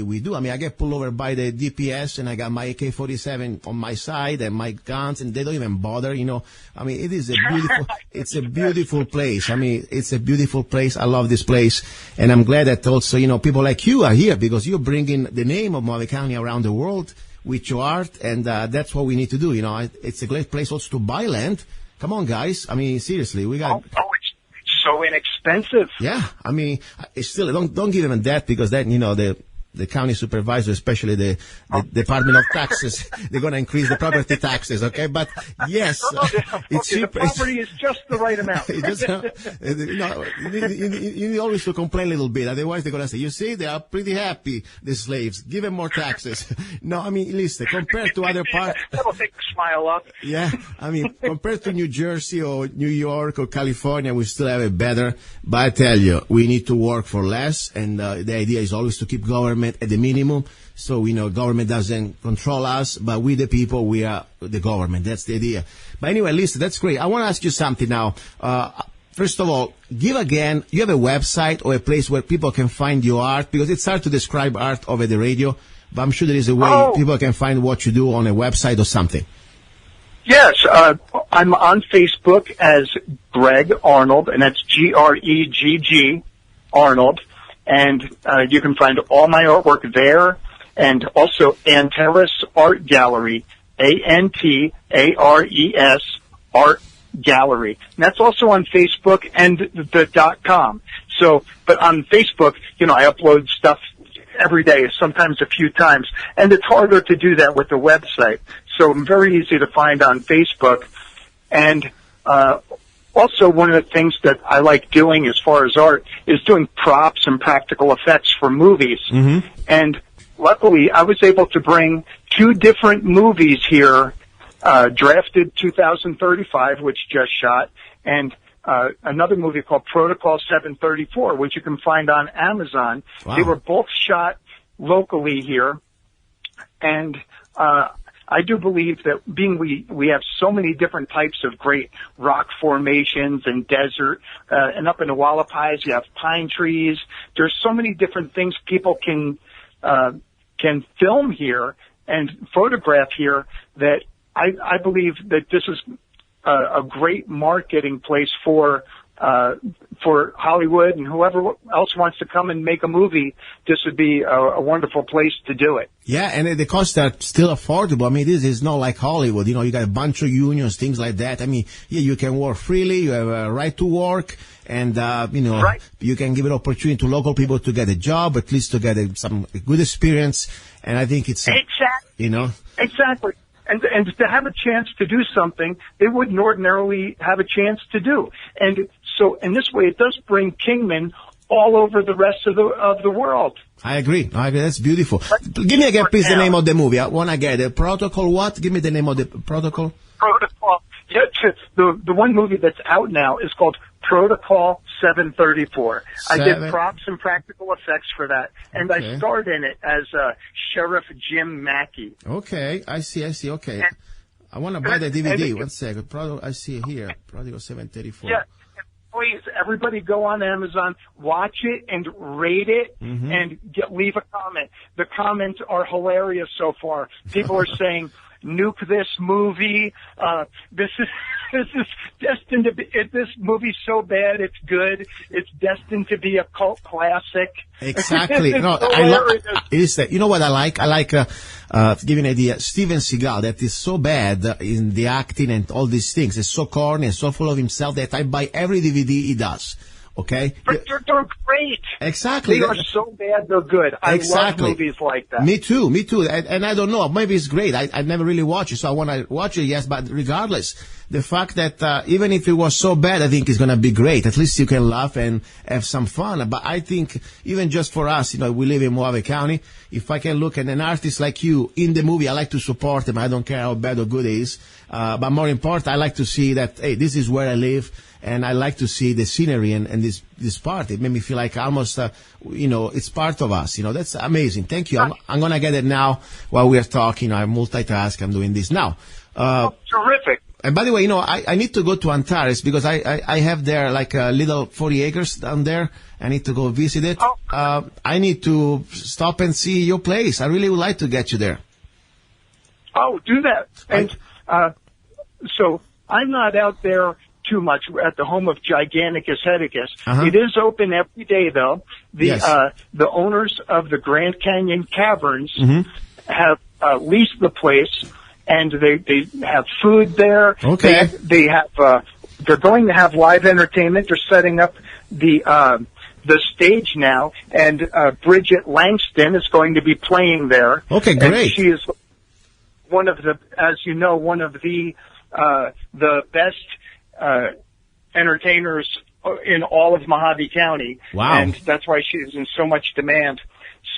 we do. I mean, I get pulled over by the DPS, and I got my AK-47 on my side and my guns, and they don't even bother, you know. I mean, it's a beautiful place. I mean, it's a beautiful place. I love this place. And I'm glad that also, you know, people like you are here, because you're bringing the name of Mohave County around the world with your art, and that's what we need to do. You know, it's a great place also to buy land. Come on, guys. I mean, seriously, we got. It's so inexpensive. Yeah, I mean, it's still don't give them that, because then, you know, the county supervisor, especially the Department of Taxes, they're going to increase the property taxes, okay? But yes, it's cheap. The property is just the right amount. You need always to complain a little bit. Otherwise, they're going to say, you see, they are pretty happy, the slaves. Give them more taxes. No, I mean, listen, compared to other parts. That'll take a smile up. Yeah, I mean, compared to New Jersey or New York or California, we still have it better. But I tell you, we need to work for less, and the idea is always to keep government at the minimum, so we know government doesn't control us, but we the people, we are the government. That's the idea. But anyway, listen, that's great. I want to ask you something now. First of all, give again, you have a website or a place where people can find your art, because it's hard to describe art over the radio, but I'm sure there is a way people can find what you do on a website or something. Yes, I'm on Facebook as Gregg-Arnold, and that's Gregg Arnold. And you can find all my artwork there, and also Antares Art Gallery, Antares Art Gallery. And that's also on Facebook and the .com. So, but on Facebook, you know, I upload stuff every day, sometimes a few times, and it's harder to do that with the website. So I'm very easy to find on Facebook. And also, one of the things that I like doing as far as art is doing props and practical effects for movies. Mm-hmm. And luckily, I was able to bring 2 different movies here, Drafted 2035, which just shot, and another movie called Protocol 734, which you can find on Amazon. Wow. They were both shot locally here, and I do believe that we have so many different types of great rock formations and desert, and up in the Wallapies you have pine trees. There's so many different things people can film here and photograph here that I believe that this is a great marketing place for Hollywood and whoever else wants to come and make a movie. This would be a wonderful place to do it. Yeah, and the costs are still affordable. I mean, this is not like Hollywood. You know, you got a bunch of unions, things like that. I mean, yeah, you can work freely. You have a right to work. And, right. You can give an opportunity to local people to get a job, at least to get some good experience. And I think it's, exactly. You know. Exactly. And to have a chance to do something they wouldn't ordinarily have a chance to do. And so in this way, it does bring Kingman all over the rest of the world. I agree. That's beautiful. Give me again, please, the name of the movie. I want to get it. Protocol what? Give me the name of the protocol. Protocol. Yeah, the one movie that's out now is called Protocol 734. I did props and practical effects for that, and I starred in it as Sheriff Jim Mackey. Okay, I see. Okay, I want to buy the DVD. 1 second. I see it here. Protocol 734. Yeah. Please, everybody go on Amazon, watch it, and rate it, and leave a comment. The comments are hilarious so far. People are saying, nuke this movie. This is This is destined to be. This movie's so bad, it's good. It's destined to be a cult classic. Exactly. No, is that, you know what I like? I like, to give you an idea, Steven Seagal, that is so bad in the acting and all these things. It's so corny and so full of himself that I buy every DVD he does. Okay? But they're great. Exactly. They are so bad, they're good. I love movies like that. Me too. And I don't know, maybe it's great. I never really watch it, so I want to watch it, yes, but regardless, the fact that even if it was so bad, I think it's going to be great. At least you can laugh and have some fun. But I think even just for us, we live in Mojave County, if I can look at an artist like you in the movie, I like to support him. I don't care how bad or good it is. But more important, I like to see that, hey, this is where I live. And I like to see the scenery and this part. It made me feel like almost, it's part of us. That's amazing. Thank you. I'm going to get it now while we are talking. I multitask. I'm doing this now. Terrific. And by the way, I need to go to Antares because I have there like a little 40 acres down there. I need to go visit it. I need to stop and see your place. I really would like to get you there. Oh, do that. And, so I'm not out there too much at the home of Giganticus Heticus. It is open every day, though. The owners of the Grand Canyon Caverns have leased the place, and they have food there. Okay. They have they're going to have live entertainment. They're setting up the stage now, and Bridget Langston is going to be playing there. Okay, great. And she is one of the best entertainers in all of Mojave County. Wow. And that's why she's in so much demand.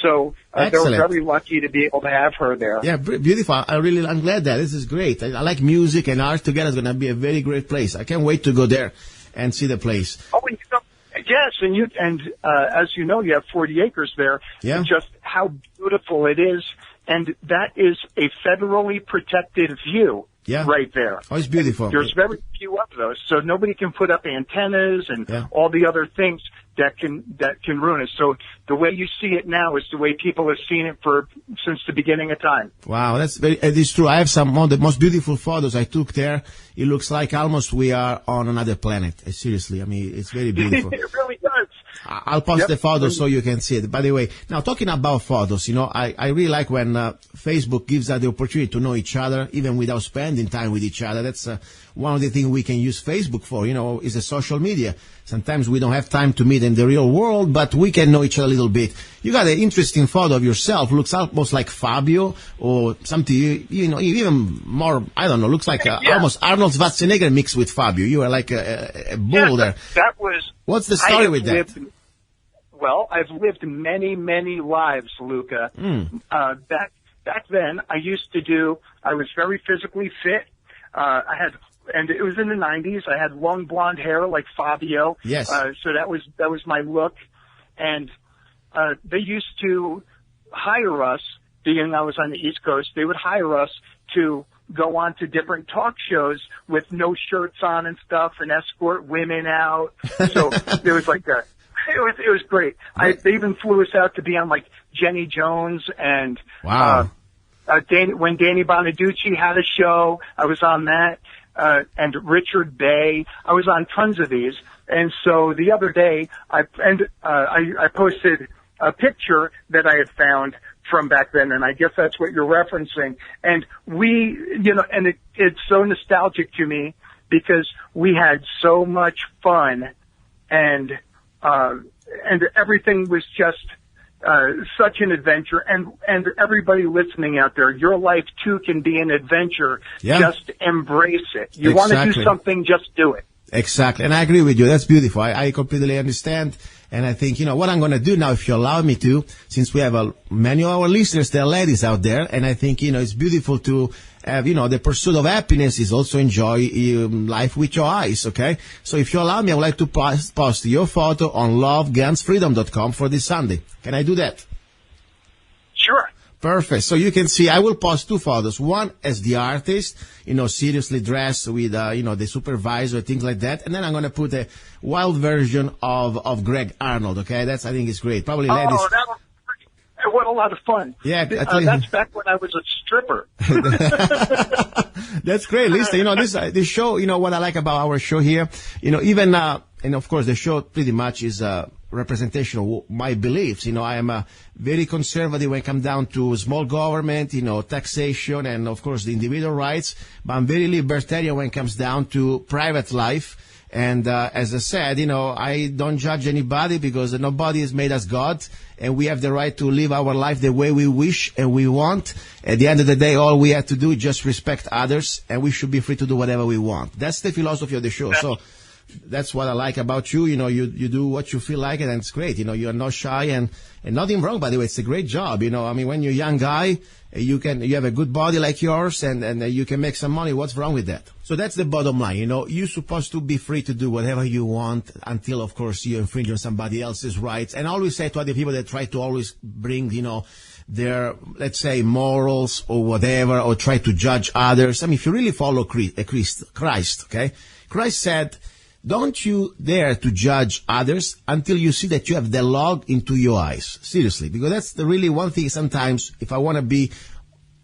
So they're very lucky to be able to have her there. Yeah, beautiful. I'm glad that. This is great. I like music and art together. It's going to be a very great place. I can't wait to go there and see the place. Oh, yes, and as you know, you have 40 acres there. Yeah. Just how beautiful it is. And that is a federally protected view. Yeah. Right there. Oh, it's beautiful. There's very few of those, so nobody can put up antennas and all the other things that can ruin it. So the way you see it now is the way people have seen it since the beginning of time. Wow, it is true. I have some of the most beautiful photos I took there. It looks like almost we are on another planet. Seriously, I mean, it's very beautiful. It really does. I'll post the photos so you can see it. By the way, now talking about photos, I really like when Facebook gives us the opportunity to know each other, even without spending time with each other. That's one of the things we can use Facebook for, is the social media. Sometimes we don't have time to meet in the real world, but we can know each other a little bit. You got an interesting photo of yourself. Looks almost like Fabio or something, even more, I don't know, looks like almost Arnold Schwarzenegger mixed with Fabio. You are like a bull there. That was... What's the story with that? Well, I've lived many, many lives, Luca. Back then, I was very physically fit. And it was in the 90s. I had long blonde hair like Fabio. Yes. So that was my look. And they used to hire us, being I was on the East Coast, they would hire us to go on to different talk shows with no shirts on and stuff and escort women out. So there was like it was great. They even flew us out to be on like Jenny Jones and wow. When Danny Bonaducci had a show, I was on that. And Richard Bay. I was on tons of these. And so the other day, I posted a picture that I had found from back then, and I guess that's what you're referencing. And it's so nostalgic to me because we had so much fun, and everything was just such an adventure, and everybody listening out there, your life too can be an adventure. Yeah. Just embrace it. You want to do something, just do it. Exactly, and I agree with you. That's beautiful. I completely understand, and I think what I'm going to do now, if you allow me to, since we have many of our listeners, they're ladies out there, and I think it's beautiful to have the pursuit of happiness is also enjoy life with your eyes. Okay, so if you allow me, I would like to post your photo on lovegunsfreedom.com for this Sunday. Can I do that? Sure. Perfect. So you can see, I will post two photos. One as the artist, seriously dressed with, the supervisor, things like that. And then I'm going to put a wild version of Gregg-Arnold. Okay. I think it's great. Probably ladies. what a lot of fun. Yeah, that's back when I was a stripper. That's great. Listen, this show, what I like about our show here, even, and of course the show pretty much is representation of my beliefs. I am very conservative when it comes down to small government, taxation, and of course the individual rights. But I'm very libertarian when it comes down to private life. And as I said, I don't judge anybody because nobody has made us God, and we have the right to live our life the way we wish and we want. At the end of the day, all we have to do is just respect others, and we should be free to do whatever we want. That's the philosophy of the show. So that's what I like about you. You do what you feel like, and it's great. You're not shy, and nothing wrong, by the way. It's a great job. When you're a young guy, you have a good body like yours, and you can make some money. What's wrong with that? So that's the bottom line. You're supposed to be free to do whatever you want until, of course, you infringe on somebody else's rights. And I always say to other people that try to always bring, their, let's say, morals or whatever, or try to judge others. I mean, if you really follow Christ, okay? Christ said, don't you dare to judge others until you see that you have the log into your eyes. Seriously, because that's the really one thing sometimes, if I want to be,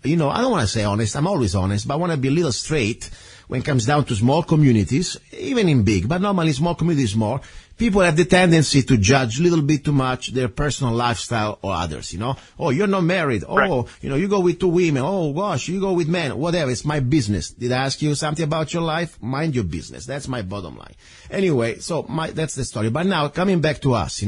I don't want to say honest, I'm always honest, but I want to be a little straight when it comes down to small communities, even in big, but normally small communities more. People have the tendency to judge a little bit too much their personal lifestyle or others, Oh, you're not married. Oh, right. You go with two women. Oh, gosh, you go with men. Whatever. It's my business. Did I ask you something about your life? Mind your business. That's my bottom line. Anyway, so that's the story. But now, coming back to us,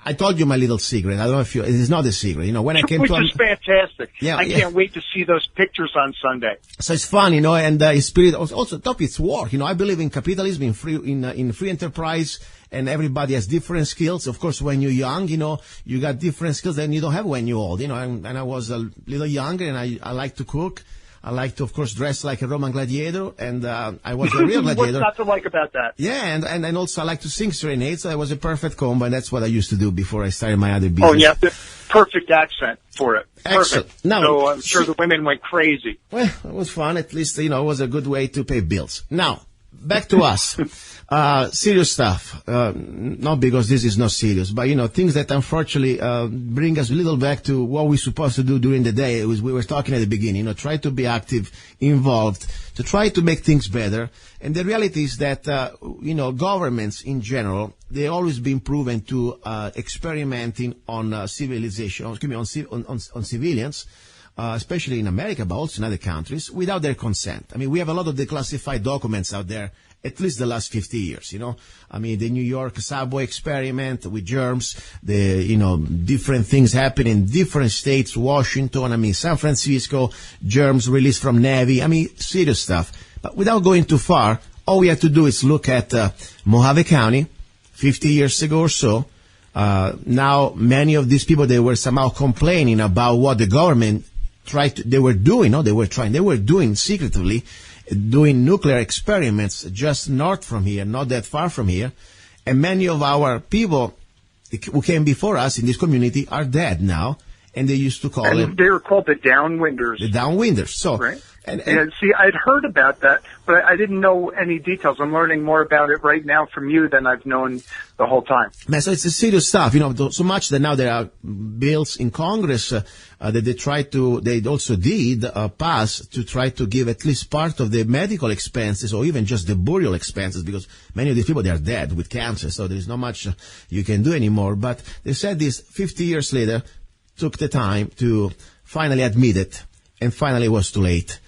I told you my little secret. I don't know if it is not a secret. When I came which to... is fantastic. Yeah, I can't wait to see those pictures on Sunday. So it's fun, and spirit, also top, it's work. I believe in capitalism, in free enterprise, and everybody has different skills. Of course, when you're young, you got different skills than you don't have when you're old, and I was a little younger, and I like to cook. I like to, of course, dress like a Roman gladiator, and I was a real gladiator. What's not to like about that? Yeah, and also I like to sing serenades, so I was a perfect combo, and that's what I used to do before I started my other business. Oh, yeah, the perfect accent for it. Excellent. Perfect. Now, so I'm sure the women went crazy. Well, it was fun. At least, it was a good way to pay bills. Now, back to us. Serious stuff. Not because this is not serious, but, things that unfortunately bring us a little back to what we're supposed to do during the day. We were talking at the beginning, try to be active, involved, to try to make things better. And the reality is that, governments in general, they always been proven to experimenting on civilization, on civilians. Especially in America, but also in other countries, without their consent. I mean, we have a lot of declassified documents out there, at least the last 50 years, I mean, the New York subway experiment with germs, different things happen in different states, Washington, San Francisco, germs released from Navy, serious stuff. But without going too far, all we have to do is look at Mojave County, 50 years ago or so. Now, many of these people, they were somehow complaining about what the government they were doing secretively, doing nuclear experiments just north from here, not that far from here. And many of our people who came before us in this community are dead now. And they used to call it... They were called the downwinders. The downwinders. So, right. And see, I'd heard about that, but I didn't know any details. I'm learning more about it right now from you than I've known the whole time. Man, so it's a serious stuff, so much that now there are bills in Congress that they also did pass to try to give at least part of the medical expenses or even just the burial expenses, because many of these people, they are dead with cancer, so there's not much you can do anymore. But they said this 50 years later, took the time to finally admit it, and finally it was too late.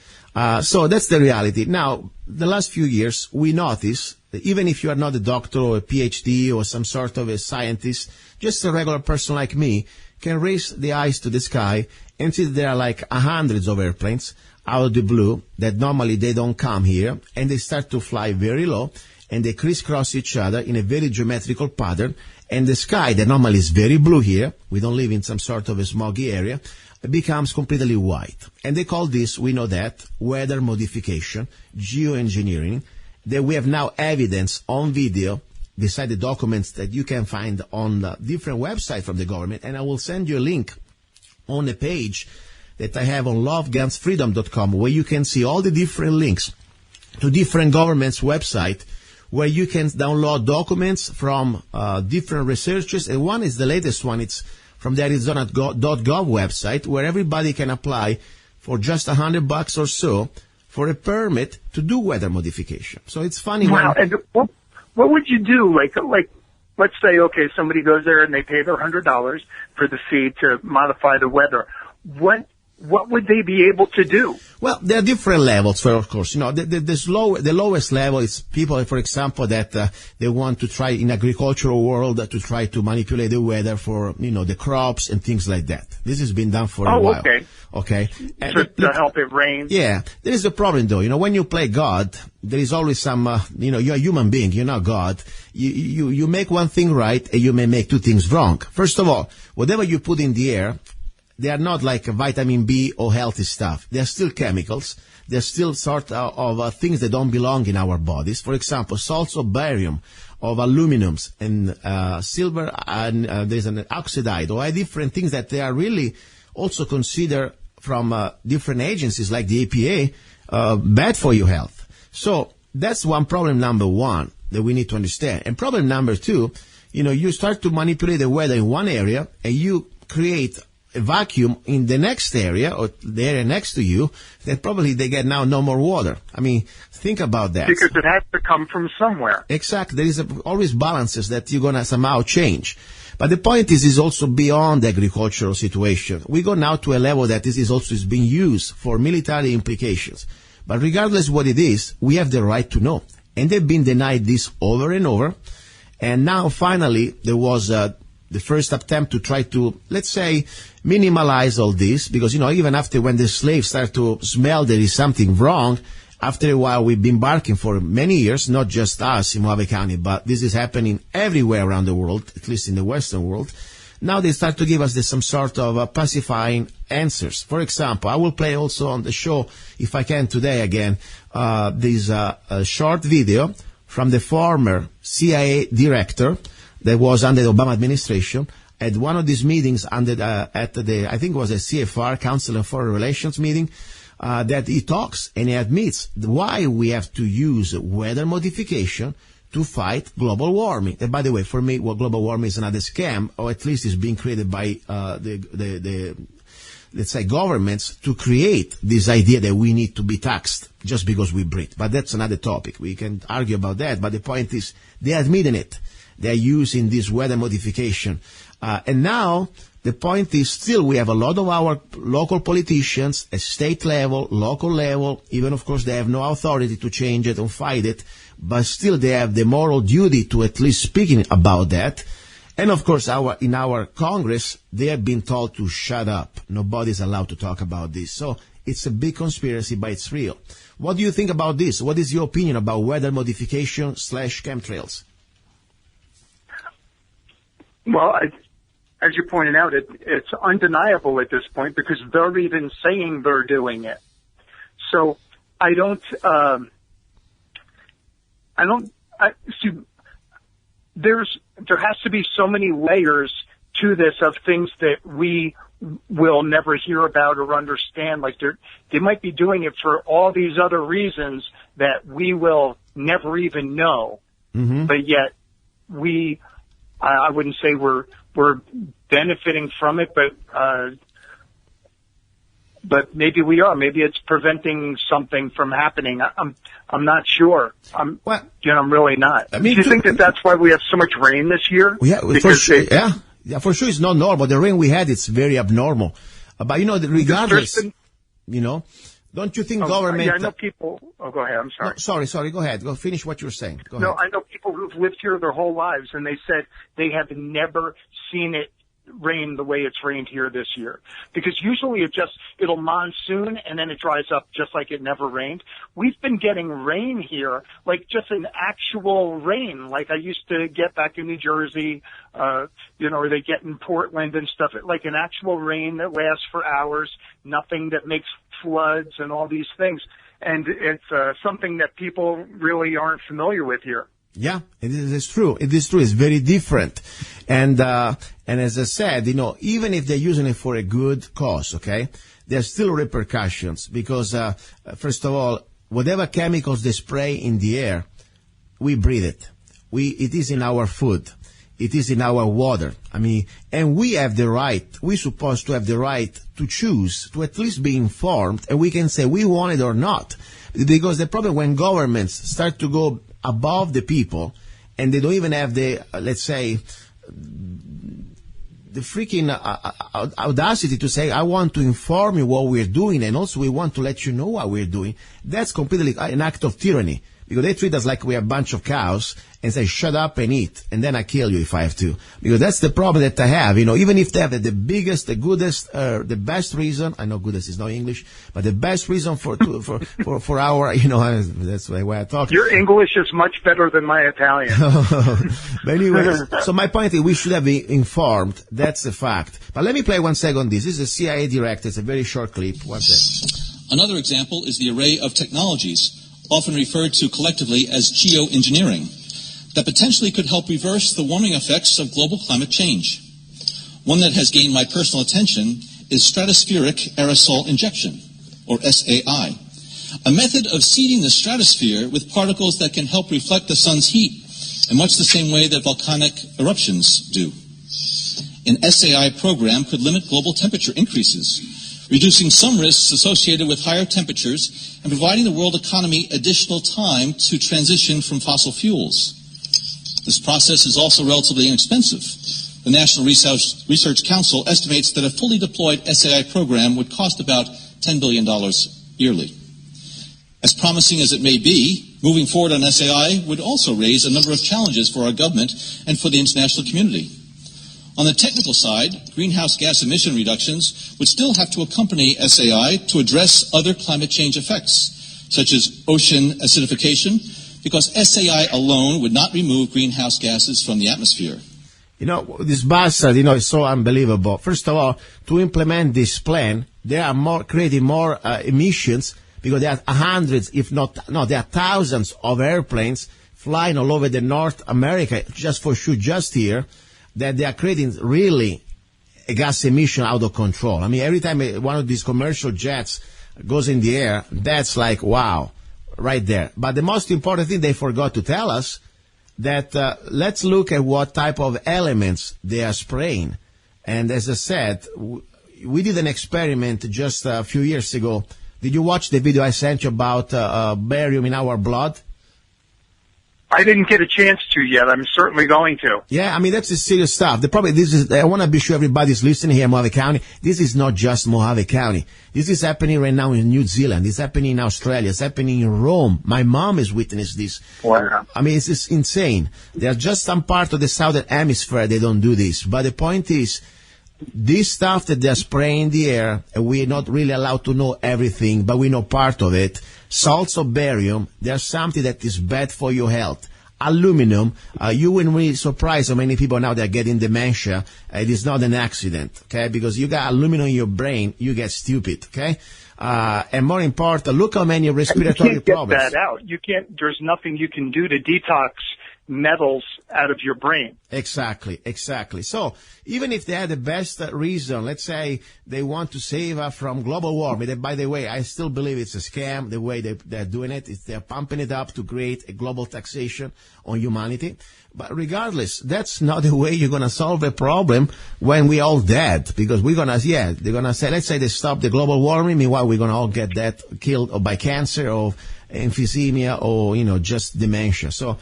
So that's the reality. Now, the last few years, we notice that even if you are not a doctor or a PhD or some sort of a scientist, just a regular person like me can raise the eyes to the sky and see that there are like hundreds of airplanes out of the blue that normally they don't come here, and they start to fly very low, and they crisscross each other in a very geometrical pattern, and the sky that normally is very blue here, we don't live in some sort of a smoggy area, becomes completely white. And they call this, we know that, weather modification, geoengineering, that we have now evidence on video, beside the documents that you can find on different websites from the government. And I will send you a link on a page that I have on lovegunsfreedom.com, where you can see all the different links to different governments' website, where you can download documents from different researchers. And one is the latest one. It's from the Arizona.gov website, where everybody can apply for just $100 or so for a permit to do weather modification. So it's funny. Wow. And what would you do? Like, let's say, okay, somebody goes there and they pay their $100 for the fee to modify the weather. What would they be able to do? Well, there are different levels, of course. The lowest level is people, for example, that they want to try in agricultural world to try to manipulate the weather for, the crops and things like that. This has been done for a while. Okay. To help it rain. Yeah. There is a problem, though. When you play God, there is always some, you're a human being. You're not God. You make one thing right and you may make two things wrong. First of all, whatever you put in the air, they are not like vitamin B or healthy stuff. They are still chemicals. They are still sort of things that don't belong in our bodies. For example, salts of barium, of aluminums, and silver, and there's an oxide, or different things that they are really also considered from different agencies like the EPA bad for your health. So that's one problem number one that we need to understand. And problem number two, you start to manipulate the weather in one area and you create a vacuum in the next area or the area next to you, that probably they get now no more water. I mean, think about that. Because it has to come from somewhere. Exactly. There is always balances that you're going to somehow change. But the point is also beyond the agricultural situation. We go now to a level that this is also being used for military implications. But regardless what it is, we have the right to know. And they've been denied this over and over. And now finally there was the first attempt to try to, let's say, minimalize all this, because, even after when the slaves start to smell there is something wrong, after a while we've been barking for many years, not just us in Mojave County, but this is happening everywhere around the world, at least in the Western world. Now they start to give us some sort of pacifying answers. For example, I will play also on the show, if I can today again, this short video from the former CIA director that was under the Obama administration at one of these meetings I think it was a CFR, Council on Foreign Relations meeting, that he talks and he admits why we have to use weather modification to fight global warming. And by the way, for me, global warming is another scam, or at least it's being created by let's say, governments to create this idea that we need to be taxed just because we breathe. But that's another topic. We can argue about that, but the point is they're admitting it. They're using this weather modification. And now the point is still we have a lot of our local politicians at state level, local level, even of course they have no authority to change it or fight it, but still they have the moral duty to at least speaking about that. And of course in our Congress, they have been told to shut up. Nobody's allowed to talk about this. So it's a big conspiracy, but it's real. What do you think about this? What is your opinion about weather modification / chemtrails? Well, as you pointed out, it's undeniable at this point because they're even saying they're doing it. So there has to be so many layers to this of things that we will never hear about or understand. Like they might be doing it for all these other reasons that we will never even know. Mm-hmm. But yet I wouldn't say we're benefiting from it, but maybe we are. Maybe it's preventing something from happening. I'm not sure. I'm really not. Do you think that's why we have so much rain this year? Yeah, for sure. Yeah, for sure. It's not normal. The rain we had, it's very abnormal. But regardless, don't you think government? Yeah, I know people. Oh, go ahead. I'm sorry. No, sorry. Go ahead. Go finish what you're saying. Go ahead. I know people who've lived here their whole lives, and they said they have never seen it rain the way it's rained here this year. Because usually it'll monsoon and then it dries up just like it never rained. We've been getting rain here, like just an actual rain, like I used to get back in New Jersey, or they get in Portland and stuff, like an actual rain that lasts for hours, nothing that makes floods and all these things. And it's something that people really aren't familiar with here. Yeah, it is true. It is true. It's very different. And as I said, even if they're using it for a good cause, okay, there's still repercussions because, first of all, whatever chemicals they spray in the air, we breathe it. It is in our food. it is in our water. I mean, and we have the right, we're supposed to have the right to choose, to at least be informed, and we can say we want it or not. Because the problem when governments start to go above the people, and they don't even have the, let's say, the freaking audacity to say, I want to inform you what we're doing, and also we want to let you know what we're doing, that's completely an act of tyranny. Because they treat us like we're a bunch of cows and say, shut up and eat, and then I kill you if I have to. Because that's the problem that I have. Even if they have the biggest, the goodest, the best reason, I know goodest is not English, but the best reason for our, that's the way I talk. Your English is much better than my Italian. But anyway, so my point is we should have been informed. That's a fact. But let me play 1 second this. This is a CIA director. It's a very short clip. 1 sec. Another example is the array of technologies, often referred to collectively as geoengineering, that potentially could help reverse the warming effects of global climate change. One that has gained my personal attention is stratospheric aerosol injection, or SAI, a method of seeding the stratosphere with particles that can help reflect the sun's heat in much the same way that volcanic eruptions do. An SAI program could limit global temperature increases, reducing some risks associated with higher temperatures and providing the world economy additional time to transition from fossil fuels. This process is also relatively inexpensive. The National Research Council estimates that a fully deployed SAI program would cost about $10 billion yearly. As promising as it may be, moving forward on SAI would also raise a number of challenges for our government and for the international community. On the technical side, greenhouse gas emission reductions would still have to accompany SAI to address other climate change effects, such as ocean acidification, because SAI alone would not remove greenhouse gases from the atmosphere. This bastard, is so unbelievable. First of all, to implement this plan, they are creating more emissions because there are hundreds, if not, there are thousands of airplanes flying all over the North America, just here, that they are creating really a gas emission out of control. I mean, every time one of these commercial jets goes in the air, that's like, wow, right there. But the most important thing they forgot to tell us, that let's look at what type of elements they are spraying. And as I said, we did an experiment just a few years ago. Did you watch the video I sent you about barium in our blood? I didn't get a chance to yet. I'm certainly going to. Yeah, I mean, that's the serious stuff. The problem, I want to be sure everybody's listening here in Mojave County. This is not just Mojave County. This is happening right now in New Zealand. It's happening in Australia. It's happening in Rome. My mom has witnessed this. Wow. I mean, it's insane. There's just some part of the southern hemisphere they don't do this. But the point is, this stuff that they're spraying in the air, we're not really allowed to know everything, but we know part of it. Salts of barium, there's something that is bad for your health. Aluminum, you wouldn't really surprise how many people now that are getting dementia. It is not an accident, okay? Because you got aluminum in your brain, you get stupid, okay? And more important, look how many respiratory problems. You can't get that out. There's nothing you can do to detox metals out of your brain. Exactly. So even if they had the best reason, let's say they want to save us from global warming, by the way, I still believe it's a scam the way they're doing it. They're pumping it up to create a global taxation on humanity. But regardless, that's not the way you're going to solve a problem when we're all dead. Because they're going to say, let's say they stop the global warming, meanwhile we're going to all get dead, killed or by cancer or emphysema or, just dementia. So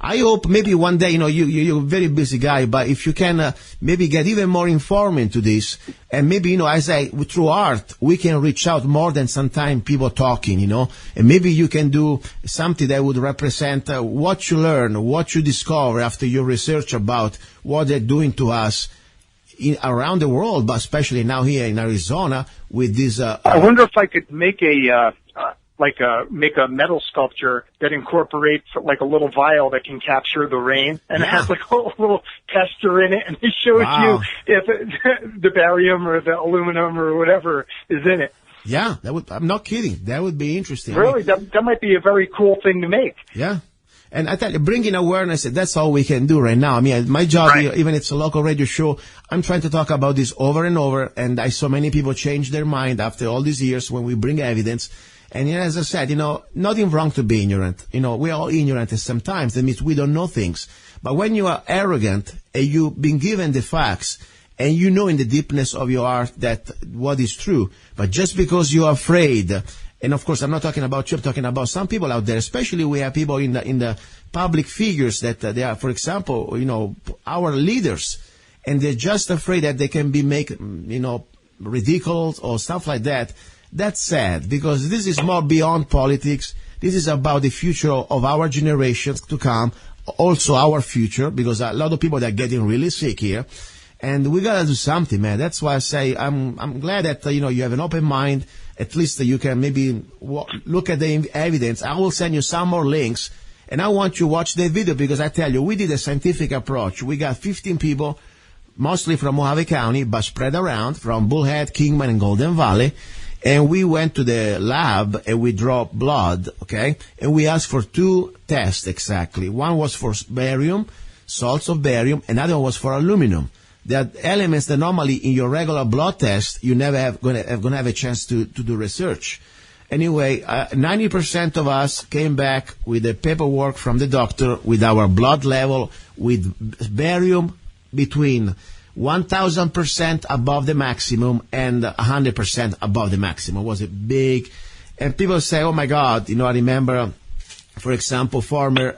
I hope maybe one day, you're a very busy guy, but if you can maybe get even more informed into this, and maybe, through art, we can reach out more than sometimes people talking, and maybe you can do something that would represent what you learn, what you discover after your research about what they're doing to us around the world, but especially now here in Arizona with this. I wonder if I could make make a metal sculpture that incorporates like a little vial that can capture the rain, and it has like a little tester in it, and it shows you if the barium or the aluminum or whatever is in it. Yeah, I'm not kidding. That would be interesting. Really, that might be a very cool thing to make. Yeah. And I tell you, bringing awareness, that's all we can do right now. I mean, my job, even if it's a local radio show, I'm trying to talk about this over and over, and I saw many people change their mind after all these years when we bring evidence. And as I said, nothing wrong to be ignorant. We're all ignorant at some times. That means we don't know things. But when you are arrogant and you've been given the facts and you know in the deepness of your heart that what is true, but just because you're afraid, and of course I'm not talking about you, I'm talking about some people out there, especially we have people in the public figures that they are, for example, our leaders, and they're just afraid that they can be ridiculed or stuff like that. That's sad, because this is more beyond politics. This is about the future of our generations to come, also our future, because a lot of people are getting really sick here, and we gotta do something, man. That's why I say I'm glad that you have an open mind. At least you can maybe look at the evidence. I will send you some more links. And I want you to watch the video, because I tell you, we did a scientific approach. We got 15 people, mostly from Mojave County, but spread around from Bullhead, Kingman, and Golden Valley. And we went to the lab and we draw blood, okay? And we asked for 2 tests exactly. One was for barium, salts of barium, another one was for aluminum. There are elements that normally in your regular blood test, you never gonna have a chance to do research. Anyway, 90% of us came back with the paperwork from the doctor with our blood level with barium between 1,000% above the maximum and 100% above the maximum. It was a big, and people say, oh my God, I remember, for example, former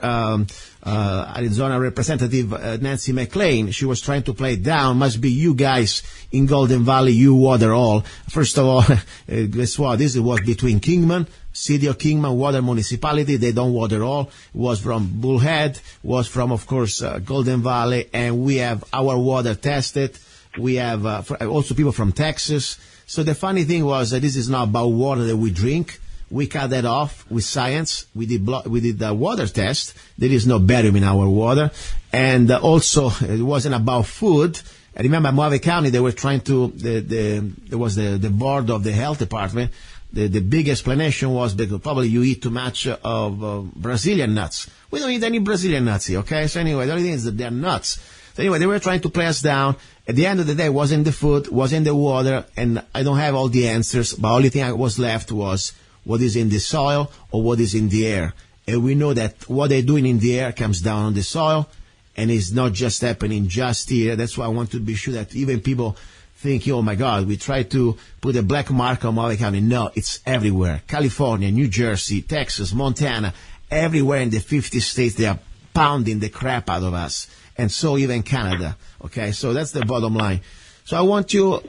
Arizona Representative Nancy McClain, she was trying to play it down. Must be you guys in Golden Valley, you water all. First of all, guess what? This was between Kingman, City of Kingman, Water Municipality. They don't water all. It was from Bullhead, was from, of course, Golden Valley, and we have our water tested. We have also people from Texas. So the funny thing was that this is not about water that we drink. We cut that off with science. We did the water test. There is no barium in our water. And also, it wasn't about food. I remember Mojave County, they were trying to, there was the board of the health department. The big explanation was because probably you eat too much of Brazilian nuts. We don't eat any Brazilian nuts here, okay? So anyway, the only thing is that they're nuts. So anyway, they were trying to play us down. At the end of the day, it wasn't the food, wasn't the water, and I don't have all the answers, but the only thing I was left was what is in the soil or what is in the air. And we know that what they're doing in the air comes down on the soil, and it's not just happening just here. That's why I want to be sure that even people think, oh my God, we try to put a black mark on Mojave County. No, it's everywhere. California, New Jersey, Texas, Montana, everywhere in the 50 states, they are pounding the crap out of us. And so even Canada. Okay, so that's the bottom line. So I want to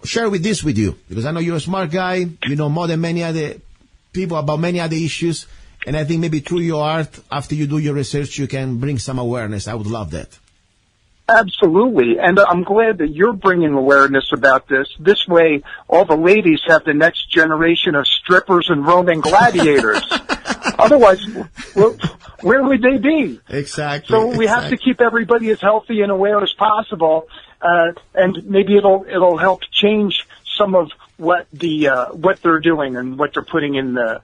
share this with you, because I know you're a smart guy. You know more than many other people about many other issues. And I think maybe through your art, after you do your research, you can bring some awareness. I would love that. Absolutely. And I'm glad that you're bringing awareness about this. This way, all the ladies have the next generation of strippers and Roman gladiators. Otherwise, where would they be? Exactly. So we have to keep everybody as healthy and aware as possible. And maybe it'll help change some of what they're doing and what they're putting in their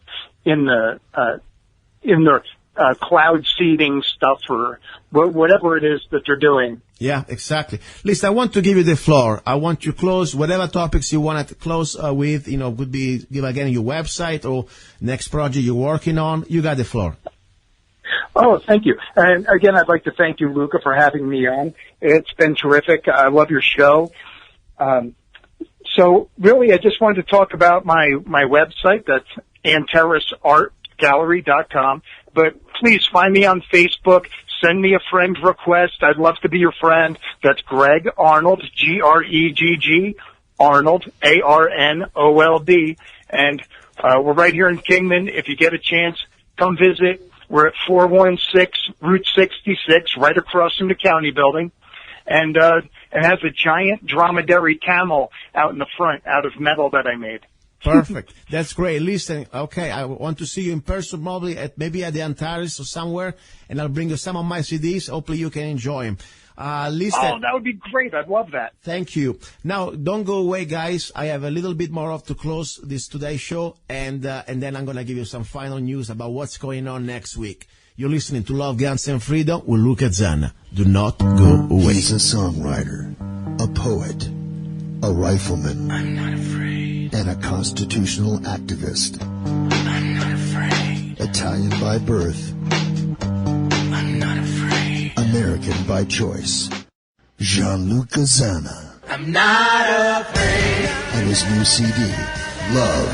cloud seeding stuff or whatever it is that they're doing. Yeah, exactly. Listen, I want to give you the floor. I want you to close whatever topics you want to close with. Could be give again your website or next project you're working on. You got the floor. Oh, thank you. And again, I'd like to thank you, Luca, for having me on. It's been terrific. I love your show. So really, I just wanted to talk about my website. That's AntaresArtGallery.com. But please find me on Facebook. Send me a friend request. I'd love to be your friend. That's gregg-arnold, G-R-E-G-G, Arnold, A-R-N-O-L-D. And we're right here in Kingman. If you get a chance, come visit. We're at 416 Route 66, right across from the county building. And it has a giant dromedary camel out in the front, out of metal that I made. Perfect. That's great. Listen, okay, I want to see you in person, probably maybe at the Antares or somewhere, and I'll bring you some of my CDs. Hopefully you can enjoy them. Listen. Oh, that would be great. I'd love that. Thank you. Now, don't go away, guys. I have a little bit more to close this today's show, and then I'm going to give you some final news about what's going on next week. You're listening to Love, Guns, and Freedom with luca-zanna. Do not go away. He's a songwriter, a poet, a rifleman. I'm not afraid. And a constitutional activist. I'm afraid. Italian by birth, I'm not afraid. American by choice. Gianluca Zanna I'm not afraid. and his new CD, Love,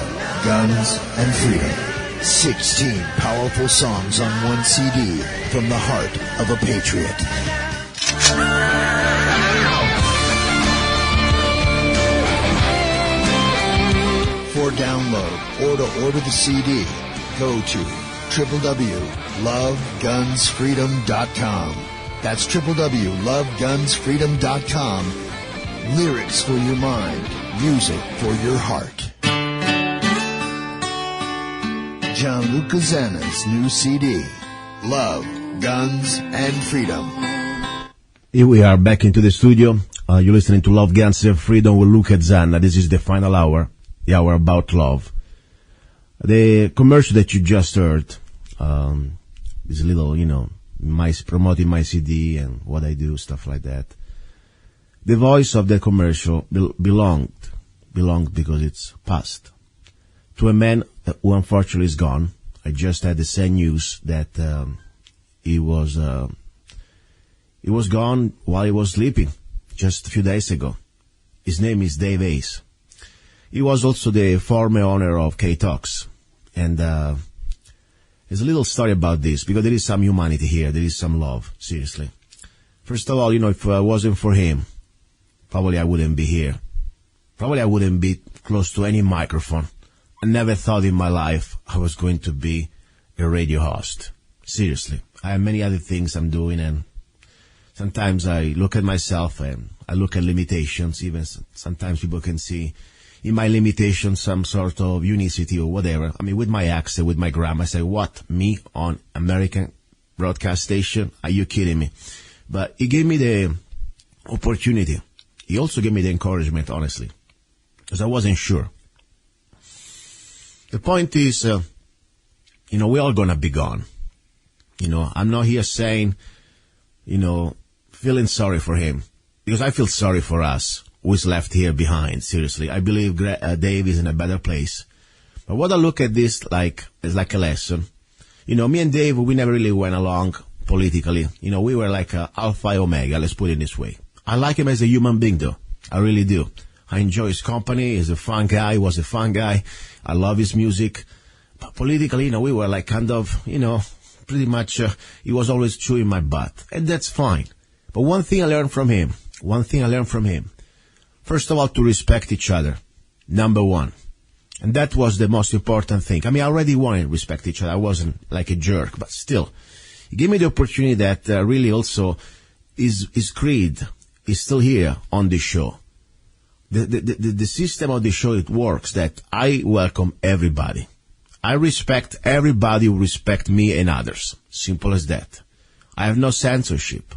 Guns, and Freedom. 16 powerful songs on one CD from the heart of a patriot. For download or to order the CD, go to www.lovegunsfreedom.com. That's www.lovegunsfreedom.com. Lyrics for your mind, music for your heart. Gianluca Zanna's new CD, Love, Guns, and Freedom. Here we are back into the studio. You're listening to Love, Guns, and Freedom with Luca Zanna. This is the final hour, the hour about love. The commercial that you just heard is a little, promoting my CD and what I do, stuff like that. The voice of the commercial belonged because it's past to a man who unfortunately is gone. I just had the same news that he was gone while he was sleeping just a few days ago. His name is Dave Hayes. He was also the former owner of K-Talks. And there's a little story about this, because there is some humanity here. There is some love, seriously. First of all, if it wasn't for him, probably I wouldn't be here. Probably I wouldn't be close to any microphone. I never thought in my life I was going to be a radio host. Seriously. I have many other things I'm doing, and sometimes I look at myself and I look at limitations. Even sometimes people can see in my limitations some sort of unicity or whatever. I mean, with my accent, with my grammar, I say, what? Me on American broadcast station? Are you kidding me? But he gave me the opportunity. He also gave me the encouragement, honestly, because I wasn't sure. The point is, we're all going to be gone. I'm not here saying, feeling sorry for him, because I feel sorry for us who is left here behind. Seriously, I believe Dave is in a better place. But what I look at this is like a lesson. Me and Dave, we never really went along politically. We were like alpha and omega, let's put it this way. I like him as a human being, though. I really do. I enjoy his company. He's a fun guy. He was a fun guy. I love his music. But politically, we were like kind of, pretty much, he was always chewing my butt. And that's fine. But one thing I learned from him, first of all, to respect each other. Number one. And that was the most important thing. I mean, I already wanted to respect each other. I wasn't like a jerk, but still. He gave me the opportunity that really also his creed is still here on the show. The system of the show, it works that I welcome everybody. I respect everybody who respect me and others. Simple as that. I have no censorship.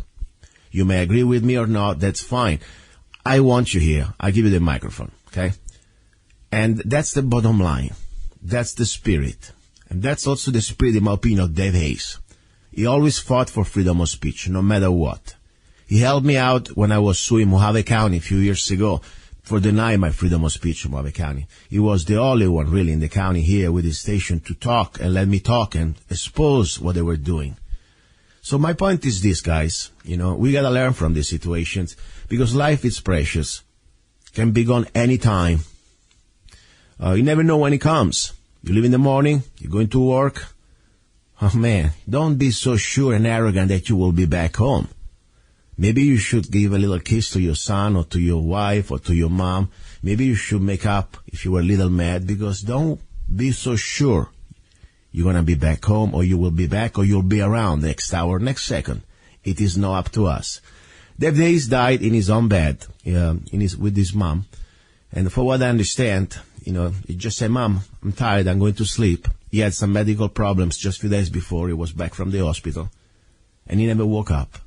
You may agree with me or not, that's fine. I want you here. I give you the microphone, okay? And that's the bottom line. That's the spirit. And that's also the spirit, in my opinion, of Dave Hayes. He always fought for freedom of speech, no matter what. He helped me out when I was suing Mojave County a few years ago for denying my freedom of speech in Mojave County. He was the only one really in the county here with his station to talk and let me talk and expose what they were doing. So my point is this, guys. We gotta learn from these situations because life is precious. Can be gone anytime. You never know when it comes. You leave in the morning, you're going to work. Oh man, don't be so sure and arrogant that you will be back home. Maybe you should give a little kiss to your son or to your wife or to your mom. Maybe you should make up if you were a little mad, because don't be so sure you're going to be back home, or you will be back, or you'll be around next hour, next second. It is not up to us. Dave Hayes died in his own bed, with his mom. And for what I understand, he just said, Mom, I'm tired, I'm going to sleep. He had some medical problems just a few days before he was back from the hospital. And he never woke up.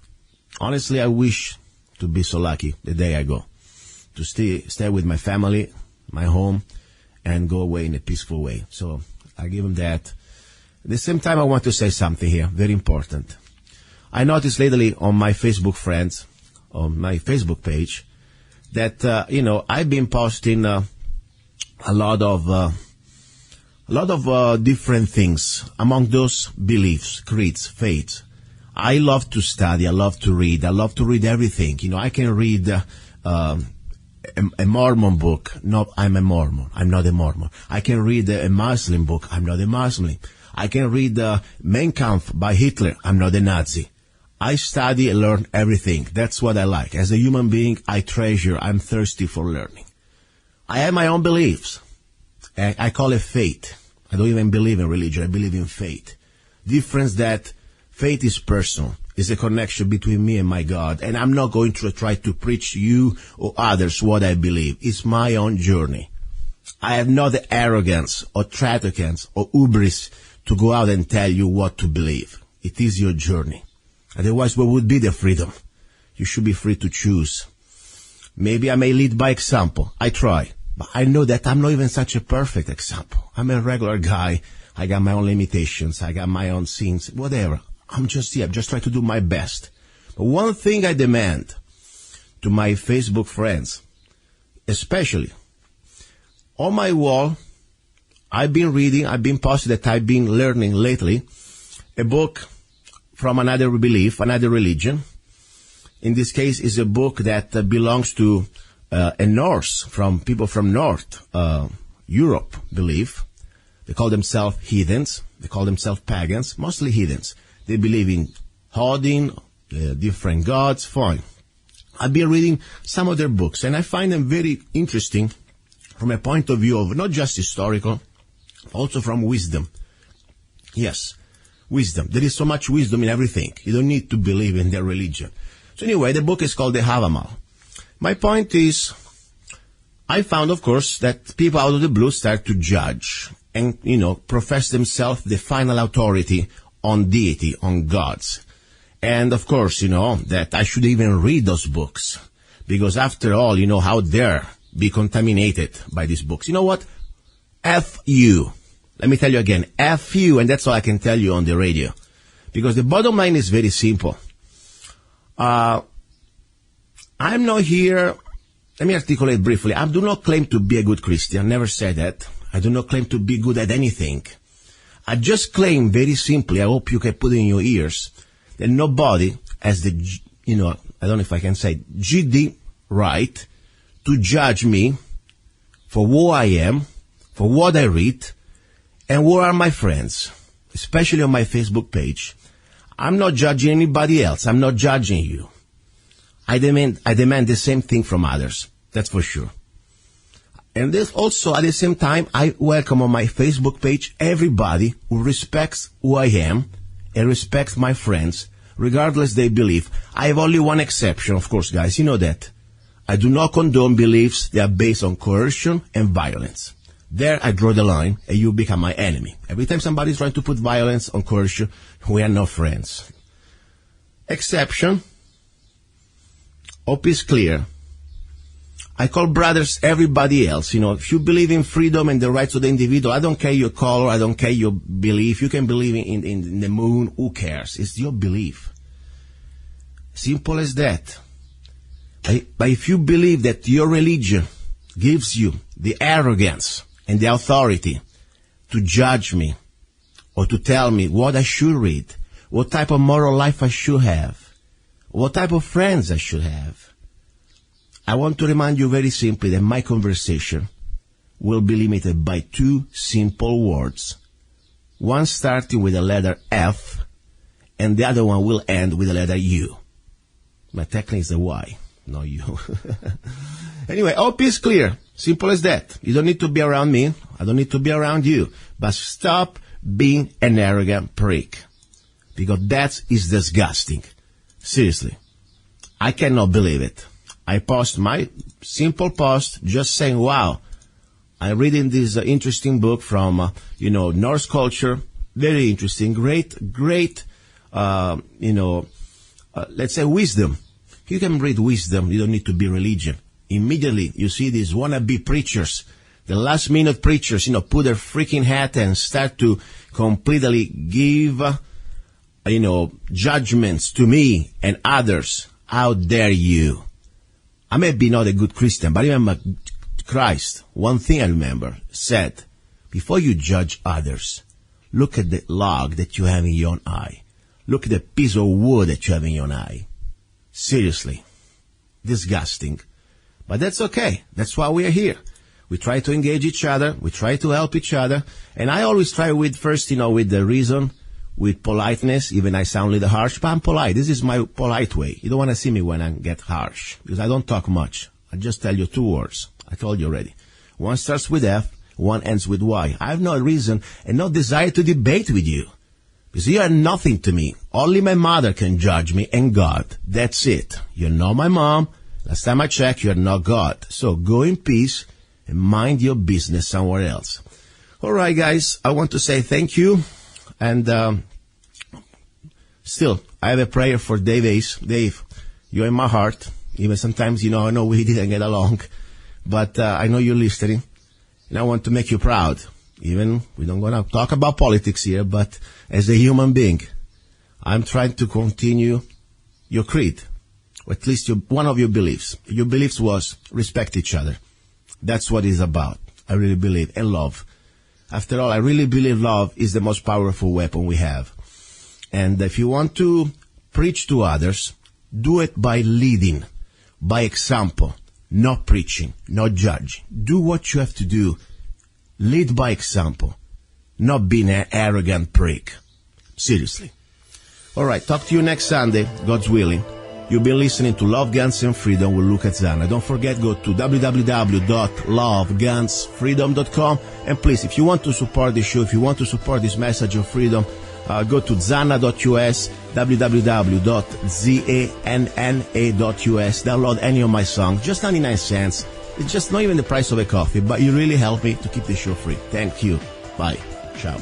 Honestly, I wish to be so lucky the day I go, to stay with my family, my home, and go away in a peaceful way. So I give him that. At the same time, I want to say something here, very important. I noticed lately on my Facebook friends, on my Facebook page, that, I've been posting a lot of a lot of different things. Among those, beliefs, creeds, faiths. I love to study. I love to read. I love to read everything. You know, I can read a Mormon book. No, I'm a Mormon. I'm not a Mormon. I can read a Muslim book. I'm not a Muslim. I can read Mein Kampf by Hitler. I'm not a Nazi. I study and learn everything. That's what I like. As a human being, I treasure. I'm thirsty for learning. I have my own beliefs. I call it faith. I don't even believe in religion. I believe in faith. Difference that faith is personal. It's a connection between me and my God. And I'm not going to try to preach to you or others what I believe. It's my own journey. I have not the arrogance or tratocans or hubris to go out and tell you what to believe. It is your journey. Otherwise, what would be the freedom? You should be free to choose. Maybe I may lead by example. I try. But I know that I'm not even such a perfect example. I'm a regular guy. I got my own limitations. I got my own sins. Whatever. I'm just trying to do my best. But one thing I demand to my Facebook friends, especially on my wall, I've been reading, I've been posting that I've been learning lately a book from another belief, another religion. In this case, is a book that belongs to a Norse, from people from North Europe belief. They call themselves heathens. They call themselves pagans, mostly heathens. They believe in Odin, different gods, fine. I've been reading some of their books, and I find them very interesting from a point of view of not just historical, also from wisdom. Yes, wisdom. There is so much wisdom in everything. You don't need to believe in their religion. So anyway, the book is called the Havamal. My point is, I found, of course, that people out of the blue start to judge and, profess themselves the final authority on deity, on gods. And, of course, that I should even read those books. Because after all, how dare be contaminated by these books. You know what? F you. Let me tell you again, F you, and that's all I can tell you on the radio. Because the bottom line is very simple. I'm not here, let me articulate briefly. I do not claim to be a good Christian, never said that. I do not claim to be good at anything. I just claim very simply, I hope you can put it in your ears, that nobody has the, I don't know if I can say, GD right to judge me for who I am, for what I read, and who are my friends, especially on my Facebook page. I'm not judging anybody else. I'm not judging you. I demand the same thing from others. That's for sure. And this also, at the same time, I welcome on my Facebook page everybody who respects who I am and respects my friends, regardless they believe. I have only one exception, of course, guys. You know that. I do not condone beliefs that are based on coercion and violence. There I draw the line, and you become my enemy. Every time somebody is trying to put violence on coercion, we are not friends. Exception. Hope is clear. I call brothers everybody else. If you believe in freedom and the rights of the individual, I don't care your color, I don't care your belief. You can believe in the moon, who cares? It's your belief. Simple as that. But if you believe that your religion gives you the arrogance and the authority to judge me or to tell me what I should read, what type of moral life I should have, what type of friends I should have, I want to remind you very simply that my conversation will be limited by two simple words. One starting with the letter F, and the other one will end with the letter U. My technique is the Y, not U. Anyway, hope is clear. Simple as that. You don't need to be around me. I don't need to be around you. But stop being an arrogant prick. Because that is disgusting. Seriously. I cannot believe it. I post my simple post just saying, wow, I'm reading this interesting book from, Norse culture. Very interesting. Great, let's say wisdom. You can read wisdom. You don't need to be religion. Immediately, you see these wannabe preachers, the last minute preachers, put their freaking hat and start to completely give, judgments to me and others. How dare you? I may be not a good Christian, but I remember Christ, one thing I remember, said, before you judge others, look at the log that you have in your eye. Look at the piece of wood that you have in your eye. Seriously. Disgusting. But that's okay. That's why we are here. We try to engage each other. We try to help each other. And I always try with first, with the reason, with politeness. Even I sound a little harsh, but I'm polite. This is my polite way. You don't want to see me when I get harsh, because I don't talk much. I just tell you 2 words. I told you already. One starts with F, one ends with Y. I have no reason and no desire to debate with you, because you are nothing to me. Only my mother can judge me, and God. That's it. You're not my mom. Last time I checked, you're not God. So go in peace and mind your business somewhere else. All right, guys, I want to say thank you. And still, I have a prayer for Dave Ace. Dave, you're in my heart. Even sometimes, I know we didn't get along. But I know you're listening. And I want to make you proud. Even we don't want to talk about politics here, but as a human being, I'm trying to continue your creed, or at least one of your beliefs. Your beliefs was respect each other. That's what it's about. I really believe. And love. After all, I really believe love is the most powerful weapon we have. And if you want to preach to others, do it by leading, by example, not preaching, not judging. Do what you have to do. Lead by example, not being an arrogant prick. Seriously. All right, talk to you next Sunday, God's willing. You've been listening to Love, Guns, and Freedom with luca-zanna. Don't forget, go to www.lovegunsfreedom.com. And please, if you want to support the show, if you want to support this message of freedom, go to zanna.us, www.zanna.us. Download any of my songs, just 99 cents. It's just not even the price of a coffee, but you really help me to keep the show free. Thank you. Bye. Ciao.